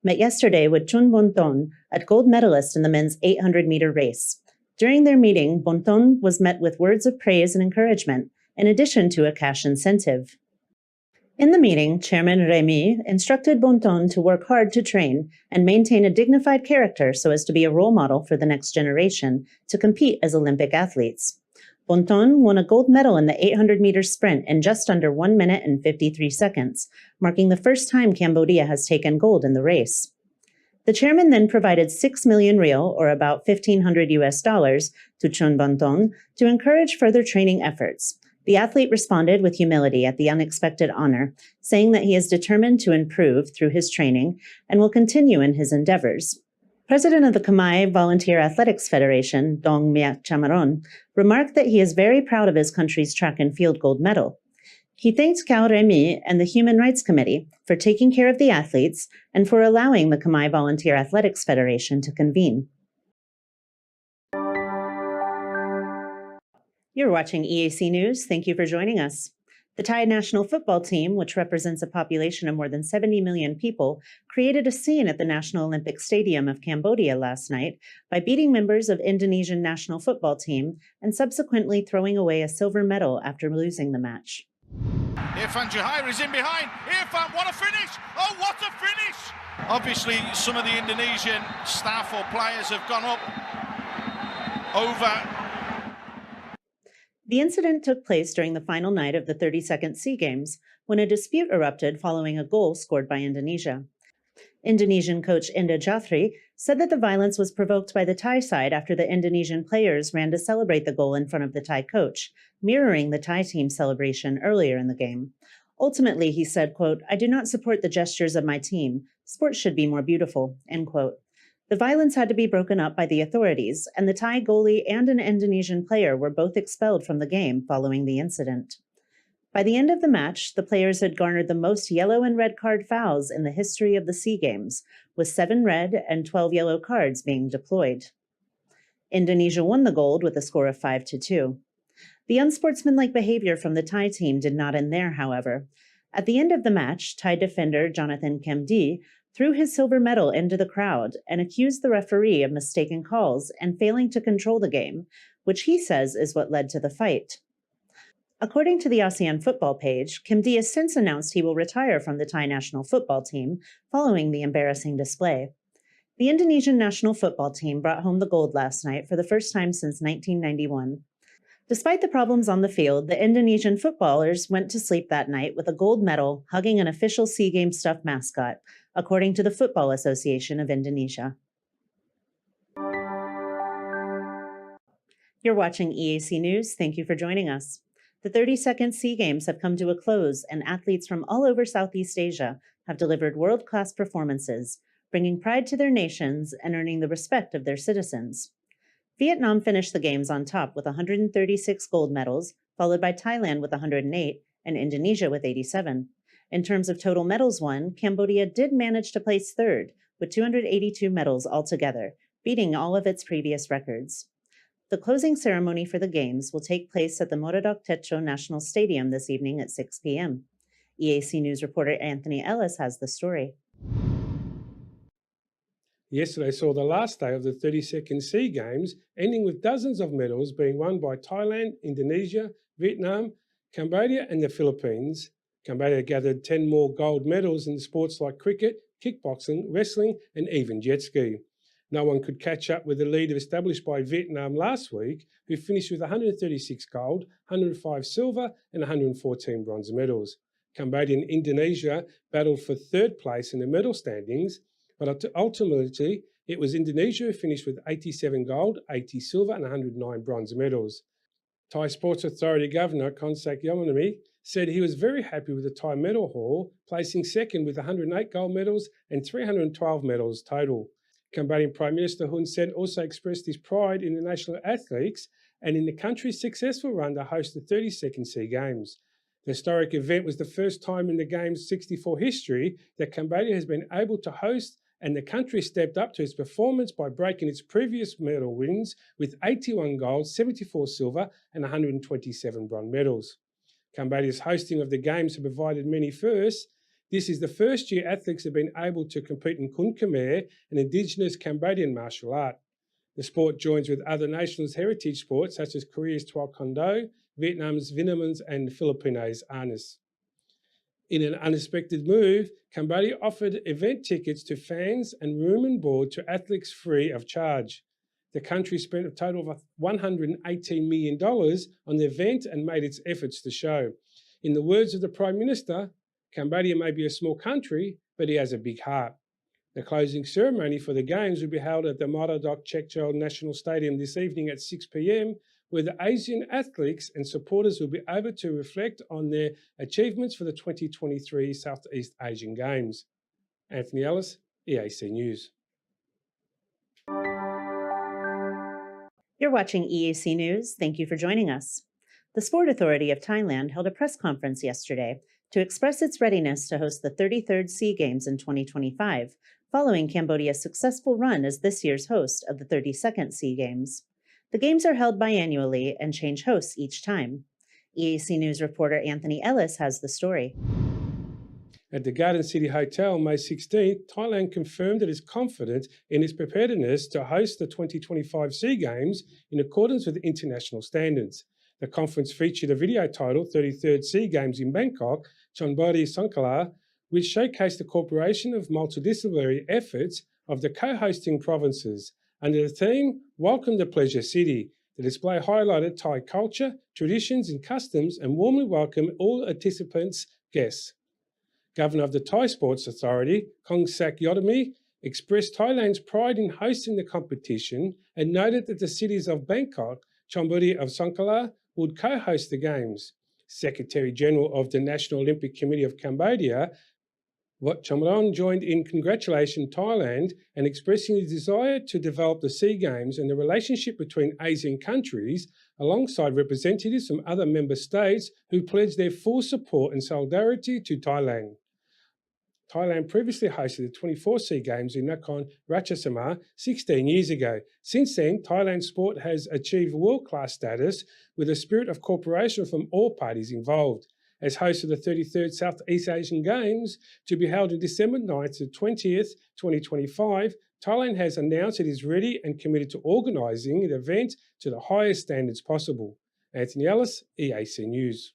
met yesterday with Chun Bonton, a gold medalist in the men's 800-meter race. During their meeting, Bonton was met with words of praise and encouragement, in addition to a cash incentive. In the meeting, Chairman Remy instructed Bonton to work hard to train and maintain a dignified character so as to be a role model for the next generation to compete as Olympic athletes. Bonton won a gold medal in the 800-meter sprint in just under 1 minute and 53 seconds, marking the first time Cambodia has taken gold in the race. The chairman then provided 6 million real, or about $1,500 to Chun Bonton to encourage further training efforts. The athlete responded with humility at the unexpected honor, saying that he is determined to improve through his training and will continue in his endeavors. President of the Khmer Volunteer Athletics Federation, Dong Miak Chamaron, remarked that he is very proud of his country's track and field gold medal. He thanked Cao Remy and the Human Rights Committee for taking care of the athletes and for allowing the Khmer Volunteer Athletics Federation to convene. You're watching EAC News. Thank you for joining us. The Thai national football team, which represents a population of more than 70 million people, created a scene at the National Olympic Stadium of Cambodia last night by beating members of Indonesian national football team and subsequently throwing away a silver medal after losing the match. Irfan Jahir is in behind. Irfan, what a finish! Oh, what a finish! Obviously, some of the Indonesian staff or players have gone up over. The incident took place during the final night of the 32nd SEA Games, when a dispute erupted following a goal scored by Indonesia. Indonesian coach Indah Jathri said that the violence was provoked by the Thai side after the Indonesian players ran to celebrate the goal in front of the Thai coach, mirroring the Thai team's celebration earlier in the game. Ultimately, he said, quote, "I do not support the gestures of my team. Sports should be more beautiful," end quote. The violence had to be broken up by the authorities, and the Thai goalie and an Indonesian player were both expelled from the game following the incident. By the end of the match, the players had garnered the most yellow and red card fouls in the history of the SEA Games, with 7 red and 12 yellow cards being deployed. Indonesia won the gold with a score of 5-2. The unsportsmanlike behavior from the Thai team did not end there, however. At the end of the match, Thai defender Jonathan Kemdi threw his silver medal into the crowd and accused the referee of mistaken calls and failing to control the game, which he says is what led to the fight. According to the ASEAN football page, Kemdi has since announced he will retire from the Thai national football team following the embarrassing display. The Indonesian national football team brought home the gold last night for the first time since 1991. Despite the problems on the field, the Indonesian footballers went to sleep that night with a gold medal hugging an official SEA Games stuffed mascot, according to the Football Association of Indonesia. You're watching EAC News. Thank you for joining us. The 32nd SEA Games have come to a close, and athletes from all over Southeast Asia have delivered world-class performances, bringing pride to their nations and earning the respect of their citizens. Vietnam finished the Games on top with 136 gold medals, followed by Thailand with 108 and Indonesia with 87. In terms of total medals won, Cambodia did manage to place third, with 282 medals altogether, beating all of its previous records. The closing ceremony for the Games will take place at the Moradok Techo National Stadium this evening at 6 p.m. EAC News reporter Anthony Ellis has the story. Yesterday saw the last day of the 32nd SEA Games, ending with dozens of medals being won by Thailand, Indonesia, Vietnam, Cambodia and the Philippines. Cambodia gathered 10 more gold medals in sports like cricket, kickboxing, wrestling and even jet ski. No one could catch up with the lead established by Vietnam last week, who finished with 136 gold, 105 silver and 114 bronze medals. Cambodia and Indonesia battled for third place in the medal standings, but ultimately it was Indonesia who finished with 87 gold, 80 silver and 109 bronze medals. Thai Sports Authority Governor Kongsak Yamanami said he was very happy with the Thai medal haul, placing second with 108 gold medals and 312 medals total. Cambodian Prime Minister Hun Sen also expressed his pride in the national athletes and in the country's successful run to host the 32nd SEA Games. The historic event was the first time in the Games' 64 history that Cambodia has been able to host, and the country stepped up to its performance by breaking its previous medal wins with 81 gold, 74 silver and 127 bronze medals. Cambodia's hosting of the Games has provided many firsts. This is the first year athletes have been able to compete in Kun Khmer, an indigenous Cambodian martial art. The sport joins with other nationals' heritage sports such as Korea's Taekwondo, Vietnam's Vinamans and Philippines' Arnis. In an unexpected move, Cambodia offered event tickets to fans and room and board to athletes free of charge. The country spent a total of $118 million on the event and made its efforts to show. In the words of the Prime Minister, Cambodia may be a small country, but he has a big heart. The closing ceremony for the Games will be held at the Moradok Chekchol National Stadium this evening at 6 p.m, where the Asian athletes and supporters will be able to reflect on their achievements for the 2023 Southeast Asian Games. Anthony Ellis, EAC News. You're watching EAC News. Thank you for joining us. The Sport Authority of Thailand held a press conference yesterday to express its readiness to host the 33rd SEA Games in 2025, following Cambodia's successful run as this year's host of the 32nd SEA Games. The Games are held biannually and change hosts each time. EAC News reporter Anthony Ellis has the story. At the Garden City Hotel on May 16th, Thailand confirmed it is confident in its preparedness to host the 2025 SEA Games in accordance with international standards. The conference featured a video titled 33rd SEA Games in Bangkok, Chonburi Songkhla, which showcased the cooperation of multidisciplinary efforts of the co-hosting provinces. Under the theme, Welcome to Pleasure City, the display highlighted Thai culture, traditions and customs and warmly welcomed all participants' guests. Governor of the Thai Sports Authority, Kongsak Yodami, expressed Thailand's pride in hosting the competition and noted that the cities of Bangkok, Chonburi of Songkhla would co-host the Games. Secretary-General of the National Olympic Committee of Cambodia, Wat Chamron, joined in congratulating Thailand and expressing his desire to develop the SEA Games and the relationship between Asian countries alongside representatives from other member states who pledged their full support and solidarity to Thailand. Thailand previously hosted the 24 SEA Games in Nakhon Ratchasima 16 years ago. Since then, Thailand's sport has achieved world-class status with a spirit of cooperation from all parties involved. As host of the 33rd Southeast Asian Games, to be held on December 9th to 20th, 2025, Thailand has announced it is ready and committed to organising the event to the highest standards possible. Anthony Ellis, EAC News.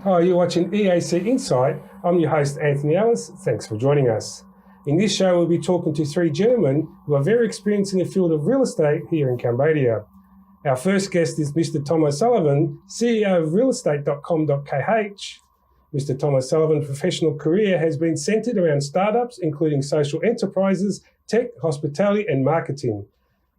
Hi, you're watching EAC Insight. I'm your host, Anthony Ellis. Thanks for joining us. In this show, we'll be talking to three gentlemen who are very experienced in the field of real estate here in Cambodia. Our first guest is Mr. Tom O'Sullivan, CEO of realestate.com.kh. Mr. Tom O'Sullivan's professional career has been centred around startups, including social enterprises, tech, hospitality and marketing.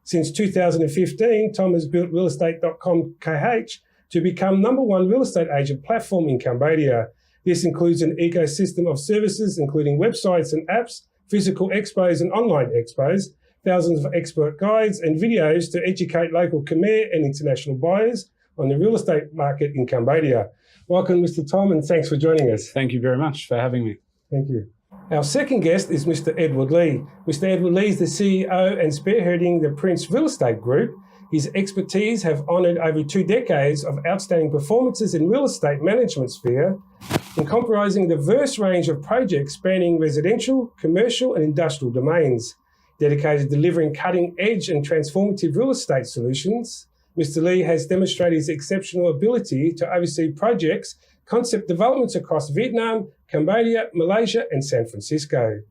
Since 2015, Tom has built realestate.com.kh to become #1 real estate agent platform in Cambodia. This includes an ecosystem of services, including websites and apps, physical expos and online expos, thousands of expert guides and videos to educate local Khmer and international buyers on the real estate market in Cambodia. Welcome, Mr. Tom, and thanks for joining us. Thank you very much for having me. Thank you. Our second guest is Mr. Edward Lee. Mr. Edward Lee is the CEO and spearheading the Prince Real Estate Group. His expertise have honoured over 2 decades of outstanding performances in real estate management sphere, comprising a diverse range of projects spanning residential, commercial and industrial domains. Dedicated to delivering cutting-edge and transformative real estate solutions, Mr. Lee has demonstrated his exceptional ability to oversee projects, concept developments across Vietnam, Cambodia, Malaysia and San Francisco.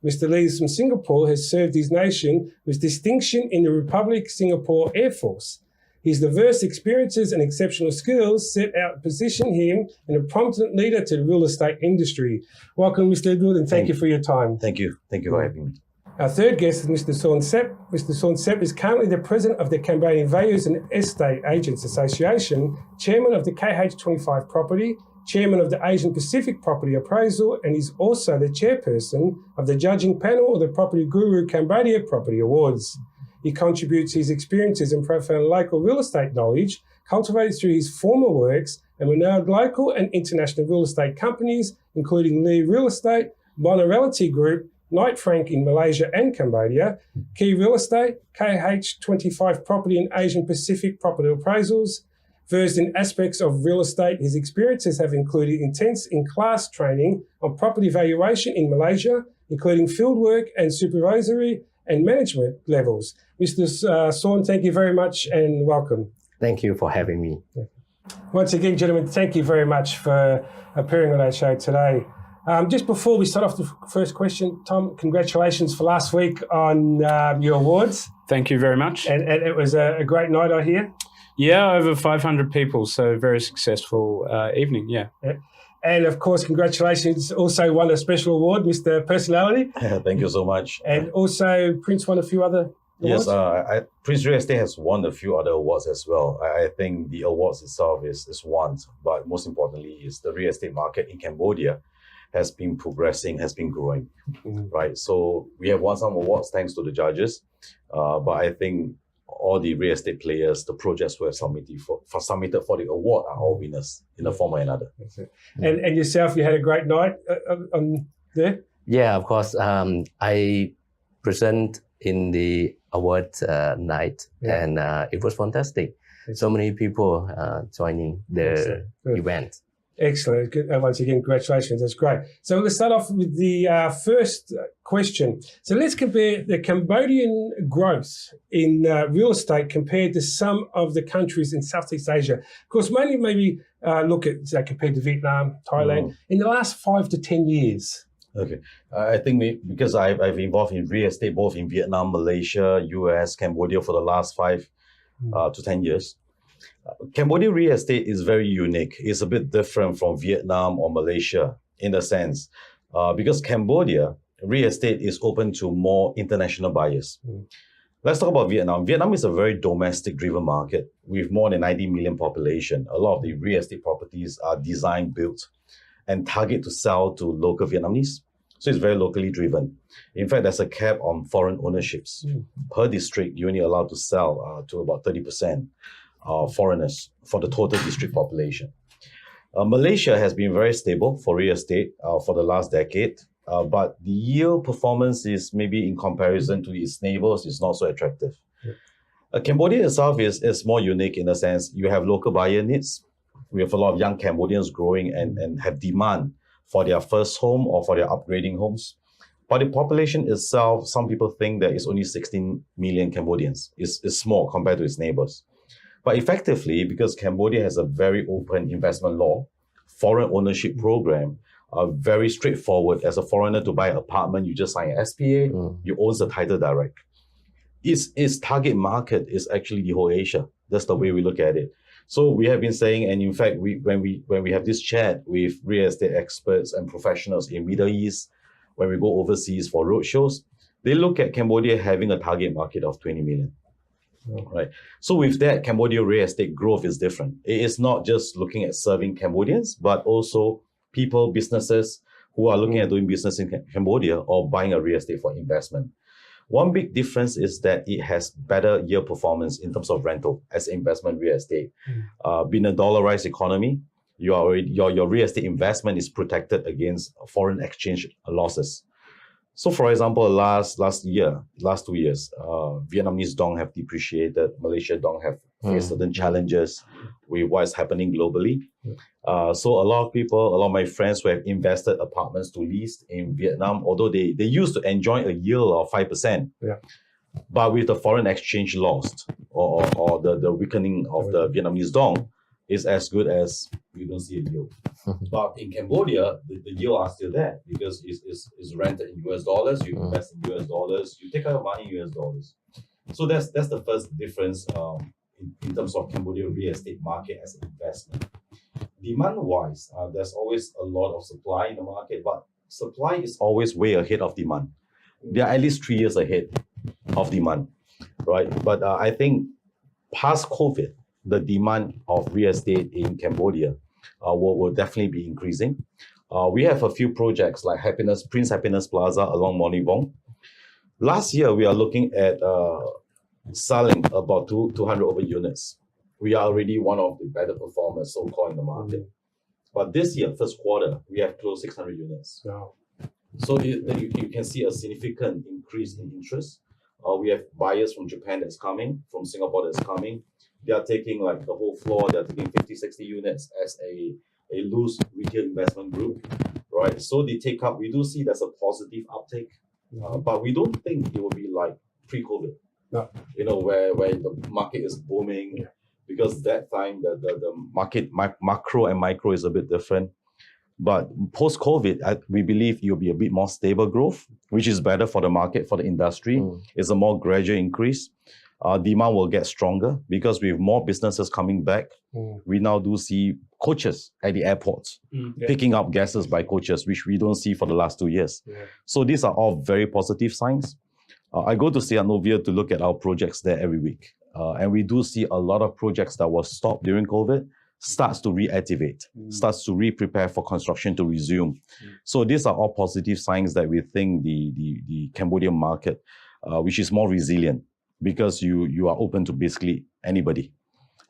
Mr. Lee from Singapore has served his nation with distinction in the Republic Singapore Air Force. His diverse experiences and exceptional skills set out to position him as a prominent leader to the real estate industry. Welcome, Mr. Edward, and thank you for your time. Thank you. Thank you for having me. Our third guest is Mr. Sorn Sepp. Mr. Sorn Sepp is currently the president of the Cambodian Values and Estate Agents Association, chairman of the KH25 Property, chairman of the Asian Pacific Property Appraisal, and is also the chairperson of the judging panel of the Property Guru Cambodia Property Awards. he contributes his experiences and profound local real estate knowledge cultivated through his former works and renowned local and international real estate companies, including Lee Real Estate, Bonner Realty Group, Knight Frank in Malaysia and Cambodia, Key Real Estate, KH25 Property and Asian Pacific Property Appraisals. Versed in aspects of real estate, his experiences have included intense in-class training on property valuation in Malaysia, including fieldwork and supervisory and management levels. Mr. Sawn, thank you very much and welcome. Thank you for having me. Once again, gentlemen, thank you very much for appearing on our show today. Just before we start off the first question, Tom, congratulations for last week on your awards. Thank you very much. And it was a great night, I hear. Yeah, over 500 people, so very successful evening, yeah. And of course, congratulations, also won a special award, Mr. Personality. Thank you so much. And also Prince won a few other awards. Yes, Prince Real Estate has won a few other awards as well. I think the awards itself is one, but most importantly is the real estate market in Cambodia has been progressing, has been growing, right? So we have won some awards thanks to the judges, but I think all the real estate players, the projects who have submitted for the award are all winners in a form or another. And yourself, you had a great night on there? Yeah, of course. I present in the award night, and it was fantastic. So many people joining the event. Excellent. Good. Once again, congratulations. That's great. So let's start off with the first question. So let's compare the Cambodian growth in real estate compared to some of the countries in Southeast Asia. Of course, mainly maybe look at, compared to Vietnam, Thailand, in the last 5 to 10 years. Okay. I think because I've involved in real estate both in Vietnam, Malaysia, US, Cambodia for the last 5 to 10 years. Cambodia real estate is very unique. It's a bit different from Vietnam or Malaysia in a sense, because Cambodia real estate is open to more international buyers. Let's talk about Vietnam. Vietnam is a very domestic-driven market with more than 90 million population. A lot of the real estate properties are designed, built, and target to sell to local Vietnamese. So it's very locally driven. In fact, there's a cap on foreign ownerships. Per district, you're only allowed to sell to about 30%. Foreigners for the total district population. Malaysia has been very stable for real estate for the last decade, but the yield performance is maybe in comparison to its neighbors is not so attractive. Cambodia itself is more unique in the sense you have local buyer needs. We have a lot of young Cambodians growing and have demand for their first home or for their upgrading homes. But the population itself, some people think that it's only 16 million Cambodians. It's small compared to its neighbors. But effectively, because Cambodia has a very open investment law, foreign ownership program, very straightforward. As a foreigner to buy an apartment, you just sign an SPA, you own the title direct. Its target market is actually the whole Asia. That's the way we look at it. So we have been saying, and in fact, when we have this chat with real estate experts and professionals in Middle East, when we go overseas for roadshows, they look at Cambodia having a target market of 20 million. Right. So with that, Cambodia real estate growth is different. It is not just looking at serving Cambodians, but also people, businesses who are looking at doing business in Cambodia or buying a real estate for investment. One big difference is that it has better yield performance in terms of rental as investment real estate. Being a dollarized economy, your real estate investment is protected against foreign exchange losses. So, for example, last 2 years, Vietnamese dong have depreciated. Malaysia dong have faced certain challenges with what is happening globally. So, a lot of my friends who have invested apartments to lease in Vietnam, although they used to enjoy a yield of 5%, but with the foreign exchange lost or the weakening of the Vietnamese dong, is as good as you don't see a yield. But in Cambodia, the yield are still there because it's rented in US dollars, you invest in US dollars, you take out your money in US dollars. So that's the first difference in terms of Cambodia real estate market as an investment. Demand-wise, there's always a lot of supply in the market, but supply is always way ahead of demand. They are at least 3 years ahead of demand, right? But I think past COVID, the demand of real estate in Cambodia will definitely be increasing. We have a few projects like Prince Happiness Plaza along Morningwong. Last year, we are looking at selling about 200 over units. We are already one of the better performers, so-called, in the market. But this year, first quarter, we have close 600 units. Wow. So you can see a significant increase in interest. We have buyers from Japan that's coming, from Singapore that's coming. They are taking like the whole floor. They're taking 50, 60 units as a loose retail investment group, right? So the take up, we do see there's a positive uptake, but we don't think it will be like pre-COVID. No. You know, where the market is booming, because that time the market macro and micro is a bit different. But post-COVID, we believe it will be a bit more stable growth, which is better for the market, for the industry. It's a more gradual increase. Demand will get stronger because with more businesses coming back, we now do see coaches at the airports picking up guests by coaches, which we don't see for the last 2 years. So these are all very positive signs. I go to Siam Novia to look at our projects there every week. And we do see a lot of projects that were stopped during COVID starts to reactivate, starts to re-prepare for construction to resume. So these are all positive signs that we think the Cambodian market, which is more resilient, because you are open to basically anybody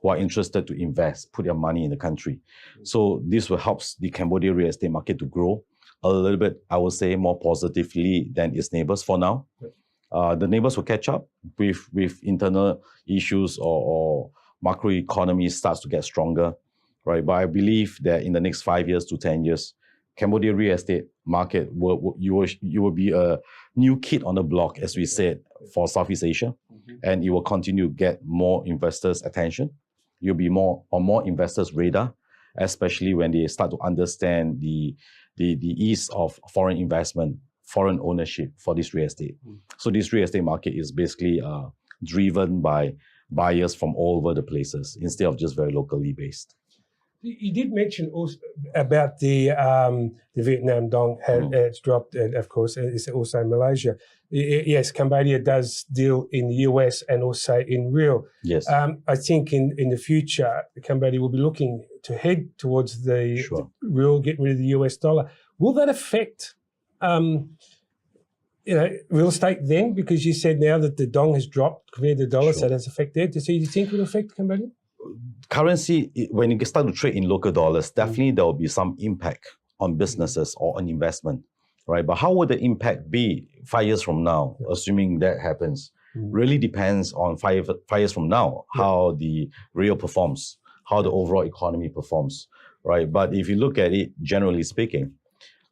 who are interested to invest, put their money in the country. So this will help the Cambodian real estate market to grow a little bit, I would say, more positively than its neighbors for now. The neighbors will catch up with internal issues or macroeconomy starts to get stronger, right? But I believe that in the next 5 years to 10 years, Cambodia real estate market you will be a new kid on the block, as we said, for Southeast Asia, and it will continue to get more investors' attention. You'll be more on more investors' radar, especially when they start to understand the ease of foreign investment, foreign ownership for this real estate. So this real estate market is basically driven by buyers from all over the places instead of just very locally based. You did mention also about the Vietnam dong has dropped, and of course, it's also Malaysia. Yes, Cambodia does deal in the US and also in real. Yes. I think in the future, Cambodia will be looking to head towards the real, getting rid of the US dollar. Will that affect real estate then? Because you said now that the dong has dropped compared to the dollar, so that's affected. So you think it will affect Cambodia? Currency, when you start to trade in local dollars, definitely there will be some impact on businesses or on investment, right? But how would the impact be 5 years from now, assuming that happens? Really depends on 5 years from now, how the real performs, how the overall economy performs, right? But if you look at it, generally speaking,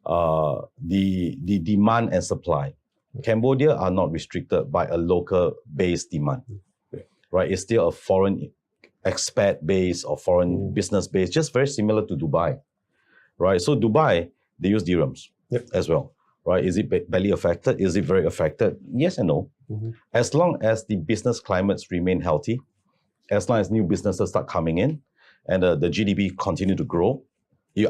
the demand and supply, Cambodia are not restricted by a local-based demand, right? It's still a foreign expat base or foreign business base, just very similar to Dubai, right? So Dubai, they use dirhams as well, right? Is it badly affected? Is it very affected? Yes and no. As long as the business climates remain healthy, as long as new businesses start coming in and the GDP continue to grow,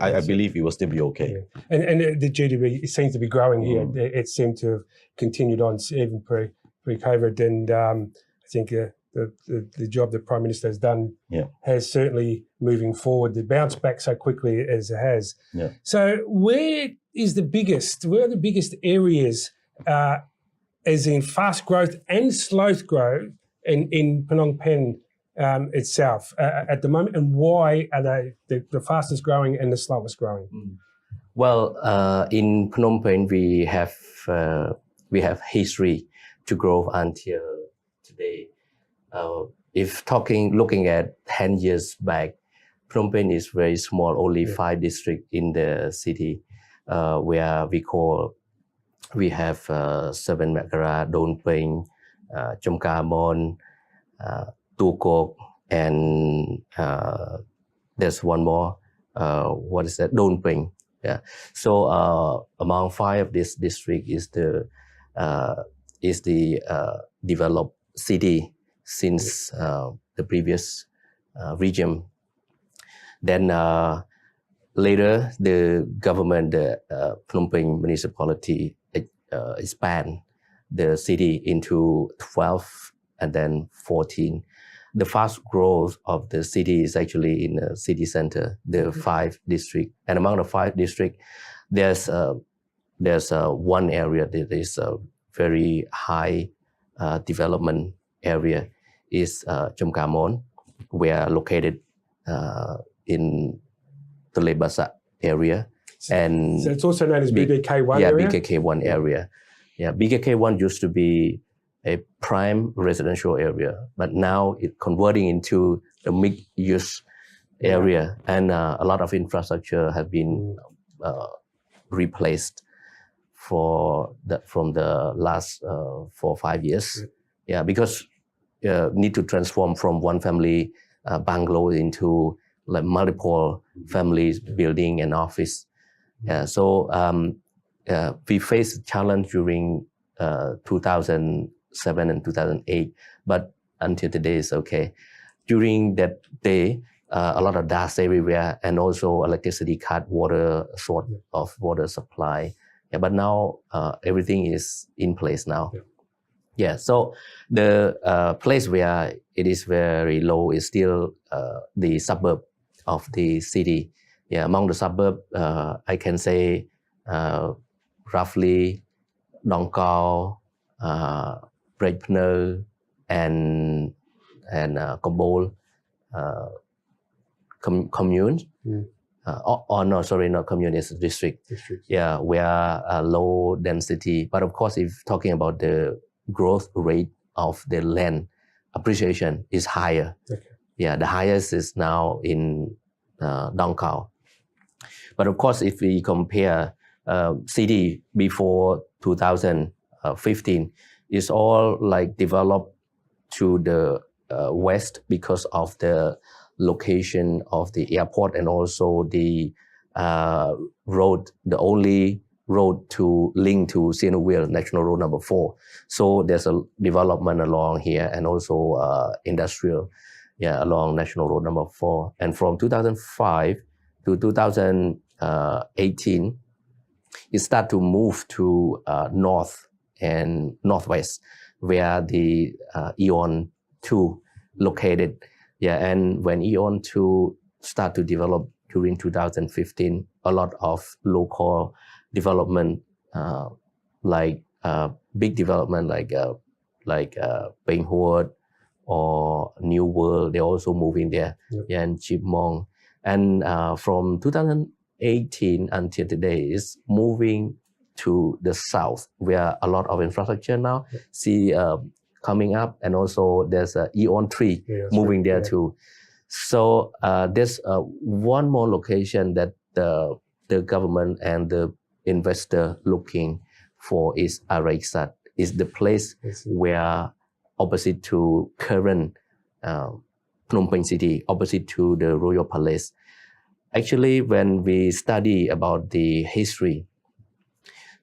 I believe it will still be okay. And the GDP seems to be growing here. It seemed to have continued on even pre-COVID. And I think the job the Prime Minister has done has certainly moving forward to bounce back so quickly as it has. So where are the biggest areas as in fast growth and slow growth in Phnom Penh itself at the moment, and why are they the fastest growing and the slowest growing? Well, in Phnom Penh we have history to grow until today. If looking at 10 years back, Phnom Penh is very small, only 5 districts in the city, where we have 7 Makara, Don Peng, Chom Ka Mon, Tu Kok, and there's one more. What is that? Don Peng. Yeah. So among 5 of this district is the developed city since the previous regime. Then later, the government, the Phnom Penh municipality, expand the city into 12 and then 14. The fast growth of the city is actually in the city center, the 5 districts. And among the 5 districts, there's one area that is very high development area is Chumkamon. We are located in the Lebasa area. And So it's also known as Big- BKK1 yeah, area? BKK1 area. Yeah, BKK1 used to be a prime residential area, but now it's converting into a mixed-use area, and a lot of infrastructure have been replaced from the last 4 or 5 years. Yeah, because need to transform from one family bungalow into like multiple families building an office. Yeah, so we faced challenge during 2007 and 2008, but until today is okay. During that day, a lot of dust everywhere, and also electricity cut, short of water supply. Yeah, but now everything is in place now. Yeah, so the place where it is very low is still the suburb of the city. Yeah, among the suburb, I can say roughly Dong Cao, Prey Pneu, and Kobol commune. No, sorry, not commune, it's a district. Yeah, we are low density. But of course, if talking about the growth rate of the land appreciation is higher. Okay. Yeah, the highest is now in Dong Cao. But of course, if we compare city before 2015, it's all like developed to the west because of the location of the airport and also the road, the only road to link to Sihanoukville National Road number 4. So there's a development along here and also industrial, along National Road number 4. And from 2005 to 2018, it started to move to north and northwest, where the Eon 2 located. Yeah, and when Eon 2 started to develop during 2015, a lot of local development, big development like Benghuot or New World, they're also moving there. And Chipmong. And from 2018 until today is moving to the south, where a lot of infrastructure now see coming up, and also there's a Eon 3 moving there too. So there's one more location that the government and the investor looking for is Araixat, is the place where opposite to current Phnom Penh city, opposite to the Royal Palace. Actually, when we study about the history,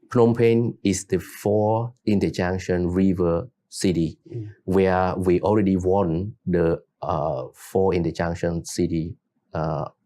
Phnom Penh is the 4 interjunction river city, where we already won the 4 interjunction city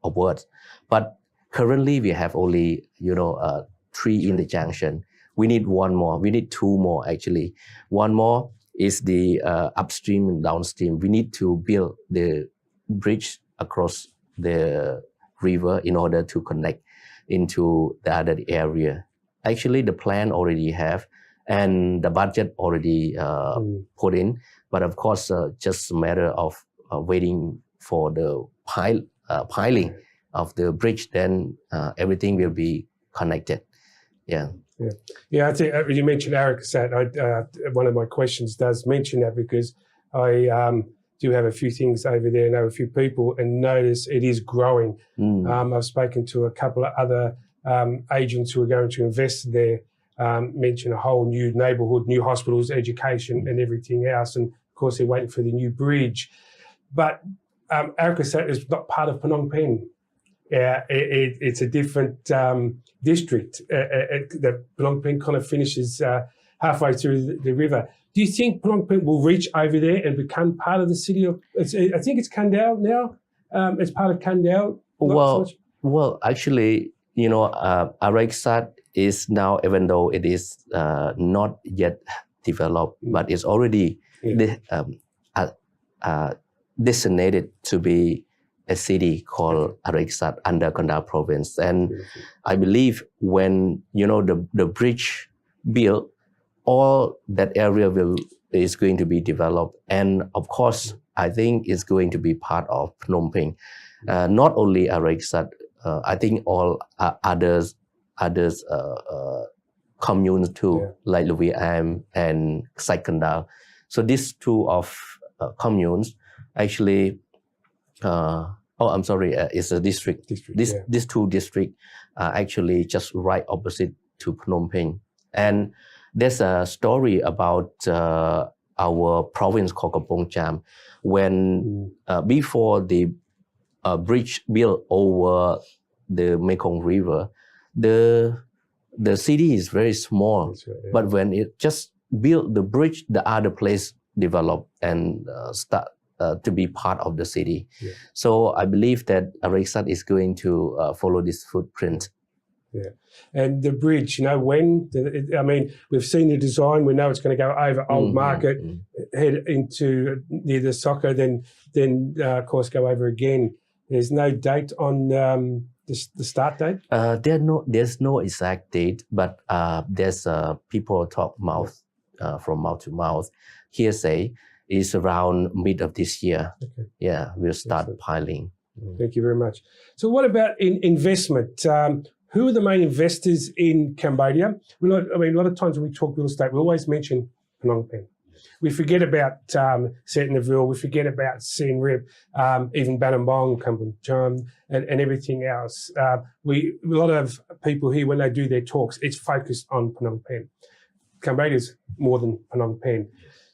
awards. But currently we have only 3 interjunction. We need one more. We need 2 more actually. One more is the upstream and downstream. We need to build the bridge across the river in order to connect into the other area. Actually, the plan already have, and the budget already put in. But of course, just a matter of waiting for the piling of the bridge. Then everything will be connected. Yeah. I think you mentioned Araixat. One of my questions does mention that, because I do have a few things over there, know a few people, and notice it is growing. I've spoken to a couple of other agents who are going to invest there, mention a whole new neighbourhood, new hospitals, education and everything else. And of course, they're waiting for the new bridge. But Araixat is not part of Phnom Penh. It's a different district. The Phnom Penh kind of finishes halfway through the river. Do you think Phnom Penh will reach over there and become part of the city of? I think it's Kandal now. It's part of Kandal. Well, actually, Araixat is now, even though it is not yet developed, but it's already designated to be a city called Araixat under Kandal province. And I believe when the bridge built, all that area will is going to be developed. And of course, I think it's going to be part of Phnom Penh. Not only Araxat, I think all others communes too, like Louis Am and Saikandal. So these two of communes actually, it's a district. These two districts are actually just right opposite to Phnom Penh. And there's a story about our province called Kampong Cham, when before the bridge built over the Mekong River, the city is very small. But when it just built the bridge, the other place developed and start to be part of the city. So I believe that Araxat is going to follow this footprint. Yeah, and the bridge, we've seen the design. We know it's going to go over Old Market, head into near the soccer, then of course go over again. There's no date on the start date. There's no exact date, but there's people talk from mouth to mouth. Hearsay is around mid of this year. Okay. Yeah, we'll start piling. Thank you very much. So, what about investment? Who are the main investors in Cambodia? A lot of times when we talk real estate, we always mention Phnom Penh. We forget about Sihanoukville, we forget about Siem Reap, even Battambang, Kampong Cham, and everything else. A lot of people here, when they do their talks, it's focused on Phnom Penh. Cambodia's more than Phnom Penh.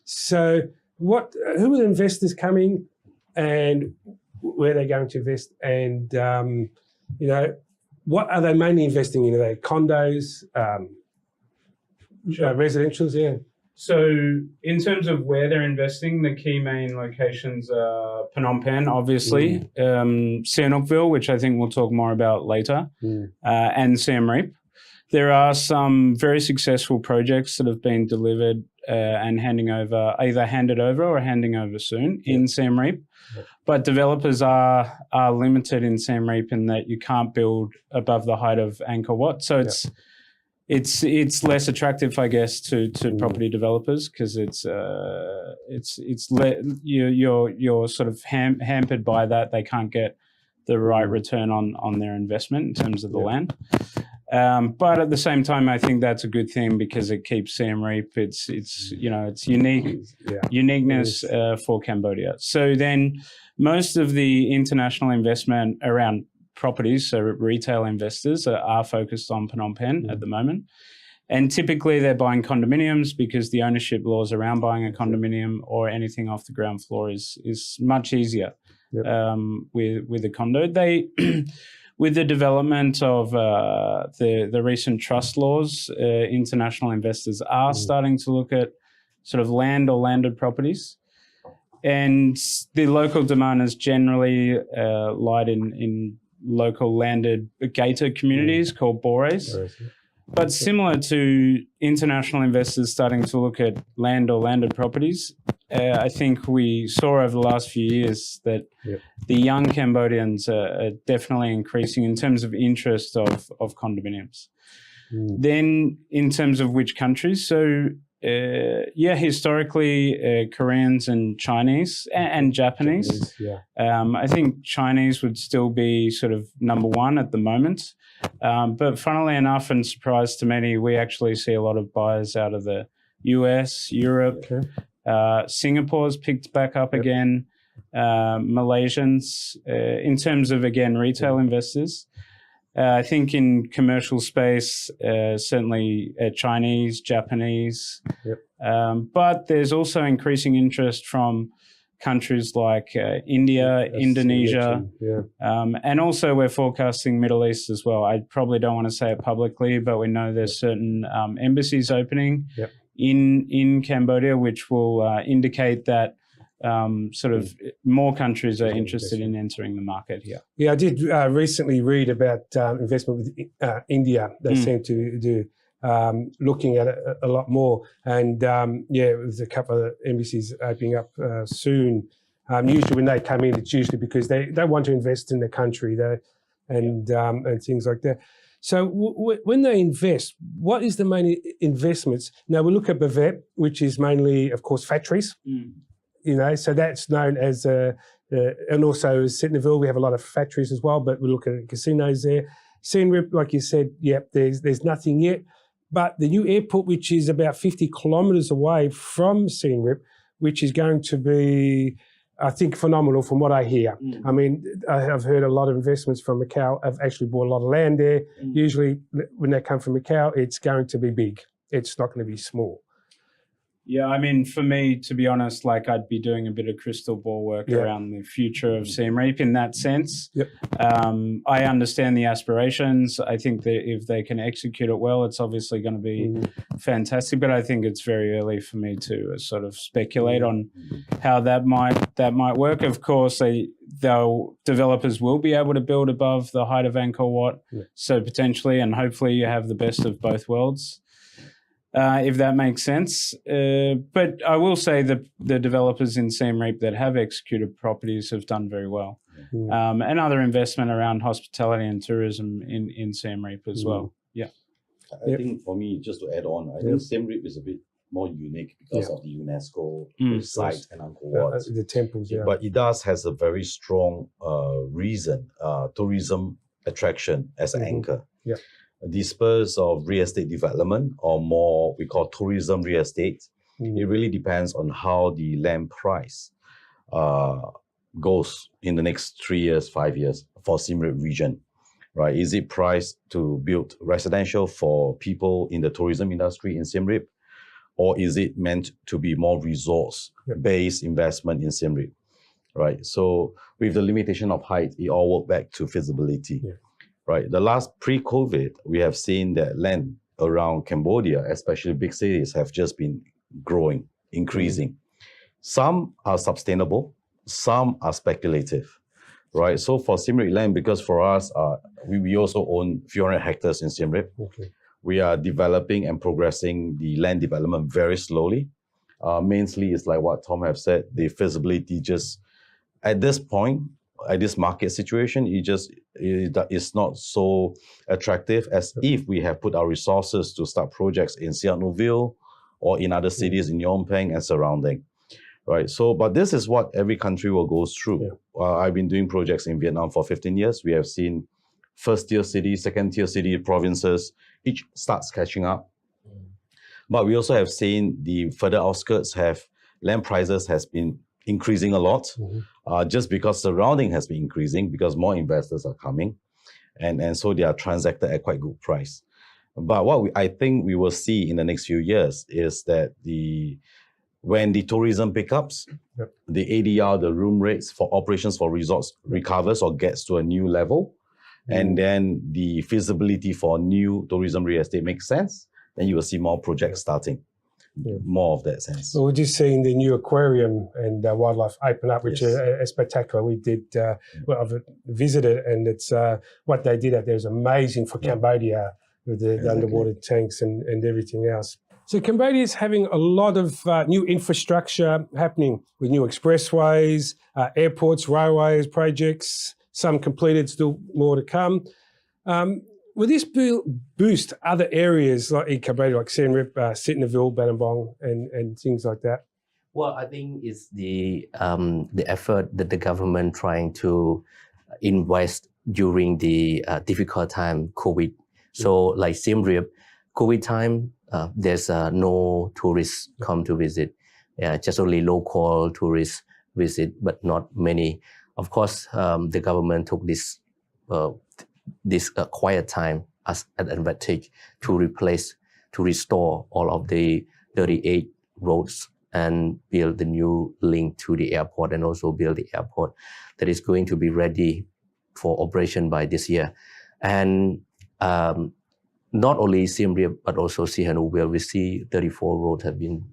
So who are the investors coming and where they're going to invest? And, what are they mainly investing in? Are they condos, residentials? Yeah. So in terms of where they're investing, the key main locations are Phnom Penh, obviously, Sihanoukville, which I think we'll talk more about later, and Siem Reap. There are some very successful projects that have been delivered and either handed over or handing over soon in Siem Reap. But developers are limited in Siem Reap in that you can't build above the height of Angkor Wat. So it's less attractive, I guess, to property developers because you're sort of hampered by that. They can't get the right return on their investment in terms of the land. But at the same time, I think that's a good thing because it keeps Siem Reap. It's uniqueness for Cambodia. So then, most of the international investment around properties, so retail investors, are focused on Phnom Penh at the moment. And typically, they're buying condominiums because the ownership laws around buying a condominium or anything off the ground floor is much easier with a condo. With the development of the recent trust laws, international investors are starting to look at sort of land or landed properties. And the local demand is generally light in local landed gated communities called Bores. But similar to international investors starting to look at land or landed properties, I think we saw over the last few years that the young Cambodians are definitely increasing in terms of interest of condominiums. Then in terms of which countries, so historically Koreans and Chinese and Japanese. I think Chinese would still be sort of number one at the moment. But funnily enough, and surprise to many, we actually see a lot of buyers out of the US, Europe. Singapore's picked back up again. Malaysians, in terms of, again, retail investors. I think in commercial space, certainly Chinese, Japanese. But there's also increasing interest from countries like India, Indonesia, and also we're forecasting Middle East as well. I probably don't want to say it publicly, but we know there's certain embassies opening in Cambodia, which will indicate that sort of more countries are interested in entering the market here. Yeah, I did recently read about investment with India. They seem to do looking at it a lot more. And there's a couple of embassies opening up soon. Usually when they come in, it's usually because they want to invest in the country and things like that. So when they invest, what is the main investments? Now we look at Bavette, which is mainly, of course, factories. So that's known as, and also Sitnaville, we have a lot of factories as well, but we look at casinos there. Siem Reap, like you said, there's nothing yet. But the new airport, which is about 50 kilometres away from Siem Reap, which is going to be, I think, phenomenal from what I hear. I mean, I've heard a lot of investments from Macau. I've actually bought a lot of land there. Usually when they come from Macau, it's going to be big. It's not going to be small. Yeah, I mean, for me, to be honest, like I'd be doing a bit of crystal ball work around the future of Siem Reap in that sense. I understand the aspirations. I think that if they can execute it well, it's obviously going to be fantastic. But I think it's very early for me to sort of speculate on how that might work. Of course, developers will be able to build above the height of Angkor Wat. So potentially and hopefully you have the best of both worlds. If that makes sense. But I will say that the developers in Siem Reap that have executed properties have done very well. And other investment around hospitality and tourism in Siem Reap as well. I think for me, just to add on, I think Siem Reap is a bit more unique because of the UNESCO site and Angkor Wat. The temples, But it has a very strong reason, tourism attraction as an anchor. The spurs of real estate development, or more we call tourism real estate, it really depends on how the land price goes in the next 3 years, 5 years for Siem Reap region, right? Is it priced to build residential for people in the tourism industry in Siem Reap, or is it meant to be more resource-based investment in Siem Reap, right? So with the limitation of height, it all worked back to feasibility. Right. The last pre-COVID, we have seen that land around Cambodia, especially big cities, have just been growing, increasing. Some are sustainable, some are speculative, right? So for Siem Reap land, because for us, we also own 400 hectares in Siem Reap. We are developing and progressing the land development very slowly. Mainly, it's like what Tom have said, the feasibility just, at this point, at this market situation, it's not so attractive as if we have put our resources to start projects in Sihanoukville or in other cities in Phnom Penh and surrounding, right? So, but this is what every country will go through. I've been doing projects in Vietnam for 15 years. We have seen first-tier city, second-tier city provinces, each starts catching up. But we also have seen the further outskirts land prices has been increasing a lot, just because surrounding has been increasing because more investors are coming, and so they are transacted at quite good price. But what I think we will see in the next few years is that when the tourism pickups, the ADR, the room rates for operations for resorts recovers or gets to a new level, and then the feasibility for new tourism real estate makes sense, then you will see more projects starting. More of that sense. Well, we're just seeing the new aquarium and wildlife open up, which is spectacular. We did, I've visited, and it's what they did out there is amazing for Cambodia with the underwater tanks and everything else. So Cambodia is having a lot of new infrastructure happening with new expressways, airports, railways, projects, some completed, still more to come. Will this boost other areas like in Cambodia, like Siem Reap, Sitnaville, Battambang, and things like that? Well, I think it's the effort that the government trying to invest during the difficult time, COVID. So like Siem Reap, COVID time, there's no tourists come to visit. Just only local tourists visit, but not many. Of course, the government took this quiet time as an advantage to restore all of the 38 roads and build the new link to the airport, and also build the airport that is going to be ready for operation by this year. And not only Siem Reap, but also Sihanoukville, we see 34 roads have been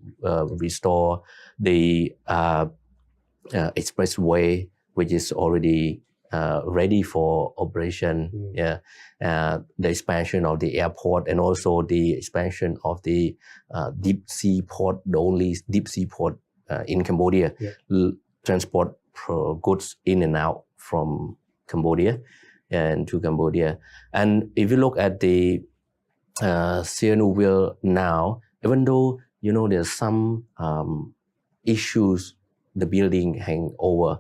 restored. The expressway, which is already ready for operation. The expansion of the airport, and also the expansion of the deep sea port, the only deep sea port in Cambodia, transport goods in and out from Cambodia. and to Cambodia. And if you look at the Sihanoukville now, even though there's some issues, the building hang over,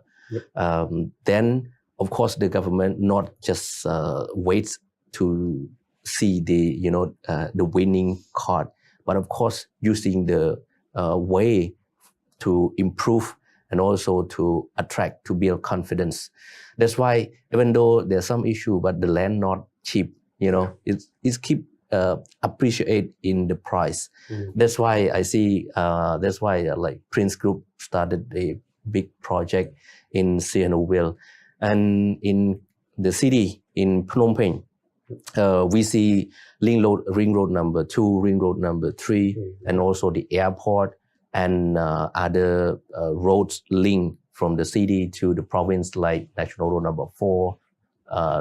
then of course the government not just waits to see the the winning card, but of course using the way to improve and also to attract, to build confidence. That's why even though there's some issue, but the land not cheap, it's keep appreciate in the price. That's why I see, that's why like Prince Group started a big project in Sihanoukville. And in the city, in Phnom Penh, we see ring road number 2, ring road number 3, and also the airport and other roads link from the city to the province, like National Road number 4,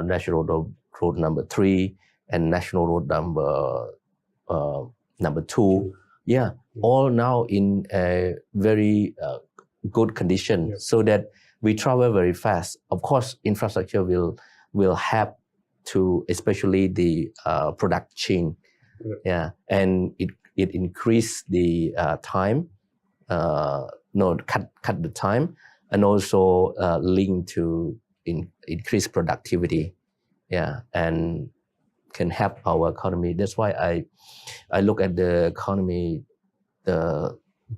National Road number 3, and National Road number 2. Yeah, all now in a very good condition, so that we travel very fast. Of course, infrastructure will help to, especially the product chain. And it increase the time, cut the time, and also link to increase productivity. And can help our economy. That's why I look at the economy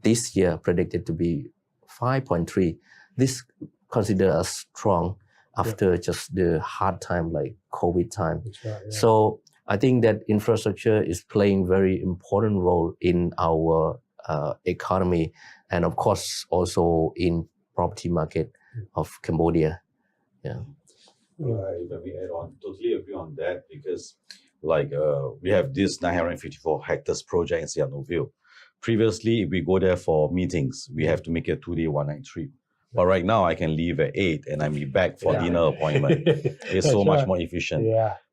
this year predicted to be 5.3. This considered as strong after just the hard time like COVID time. That's right, So I think that infrastructure is playing very important role in our economy, and of course also in property market of Cambodia. If we add on, totally agree on that, because like we have this 954 hectares project in Sihanoukville. Previously, if we go there for meetings, we have to make it a 2-day, 1-night trip. But right now, I can leave at 8 and I'm be back for dinner appointment. It's so much more efficient,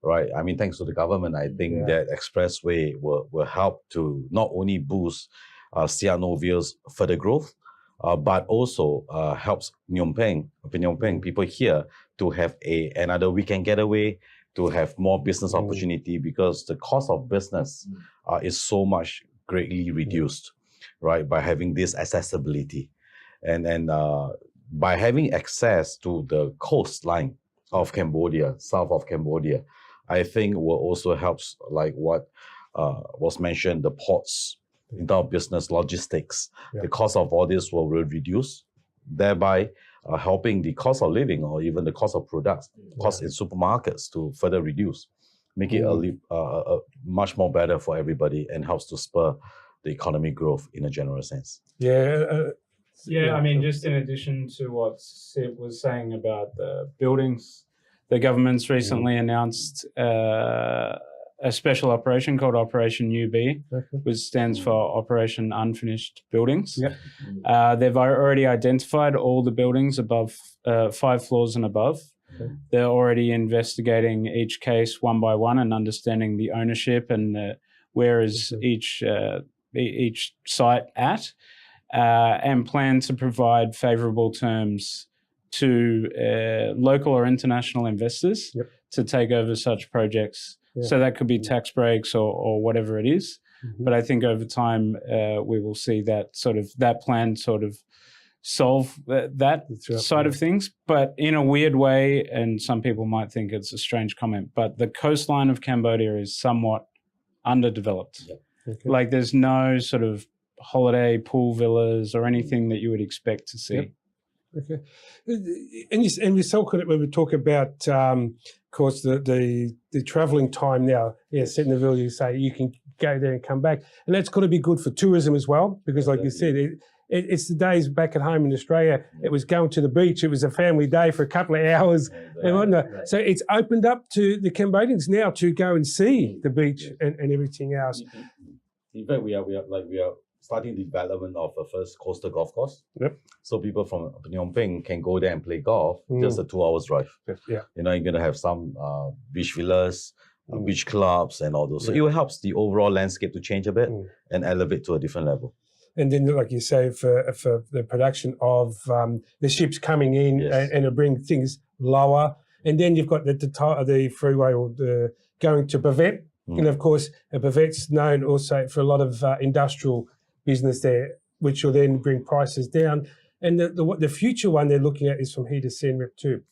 right? I mean, thanks to the government, I think that expressway will help to not only boost Sihanoukville's further growth, but also helps Phnom Penh people here to have another weekend getaway, to have more business opportunity, because the cost of business is so much greatly reduced, right? By having this accessibility. And by having access to the coastline of Cambodia, south of Cambodia, I think will also helps, like what was mentioned, the ports, in terms of business logistics. The cost of all this will reduce, thereby helping the cost of living or even the cost of products, cost in supermarkets to further reduce, make it a much more better for everybody, and helps to spur the economic growth in a general sense. I mean, just in addition to what Sib was saying about the buildings, the government's recently announced a special operation called Operation UB, which stands for Operation Unfinished Buildings. They've already identified all the buildings above 5 floors and above. They're already investigating each case one by one and understanding the ownership and where is each site at, and plan to provide favourable terms to local or international investors to take over such projects. So that could be tax breaks or whatever it is. But I think over time we will see that plan solve that side of things. But in a weird way, and some people might think it's a strange comment, but the coastline of Cambodia is somewhat underdeveloped. Like there's no sort of holiday pool villas or anything that you would expect to see. And we talk when we talk about, of course, the travelling time now. Sihanoukville, you say you can go there and come back, and that's got to be good for tourism as well, because, like you said, it's the days back at home in Australia. It was going to the beach. It was a family day for a couple of hours and whatnot. So it's opened up to the Cambodians now to go and see the beach and everything else. In fact, we are starting the development of a first coastal golf course. So people from Phnom Penh can go there and play golf, just a 2 hours drive. You're going to have some beach villas, beach clubs and all those. So it helps the overall landscape to change a bit and elevate to a different level. And then, like you say, for the production of the ships coming in and to bring things lower And then you've got the freeway or the going to Bavet. And of course, Bavet's known also for a lot of industrial business there, which will then bring prices down. And the future one they're looking at is from here to Siem Reap too,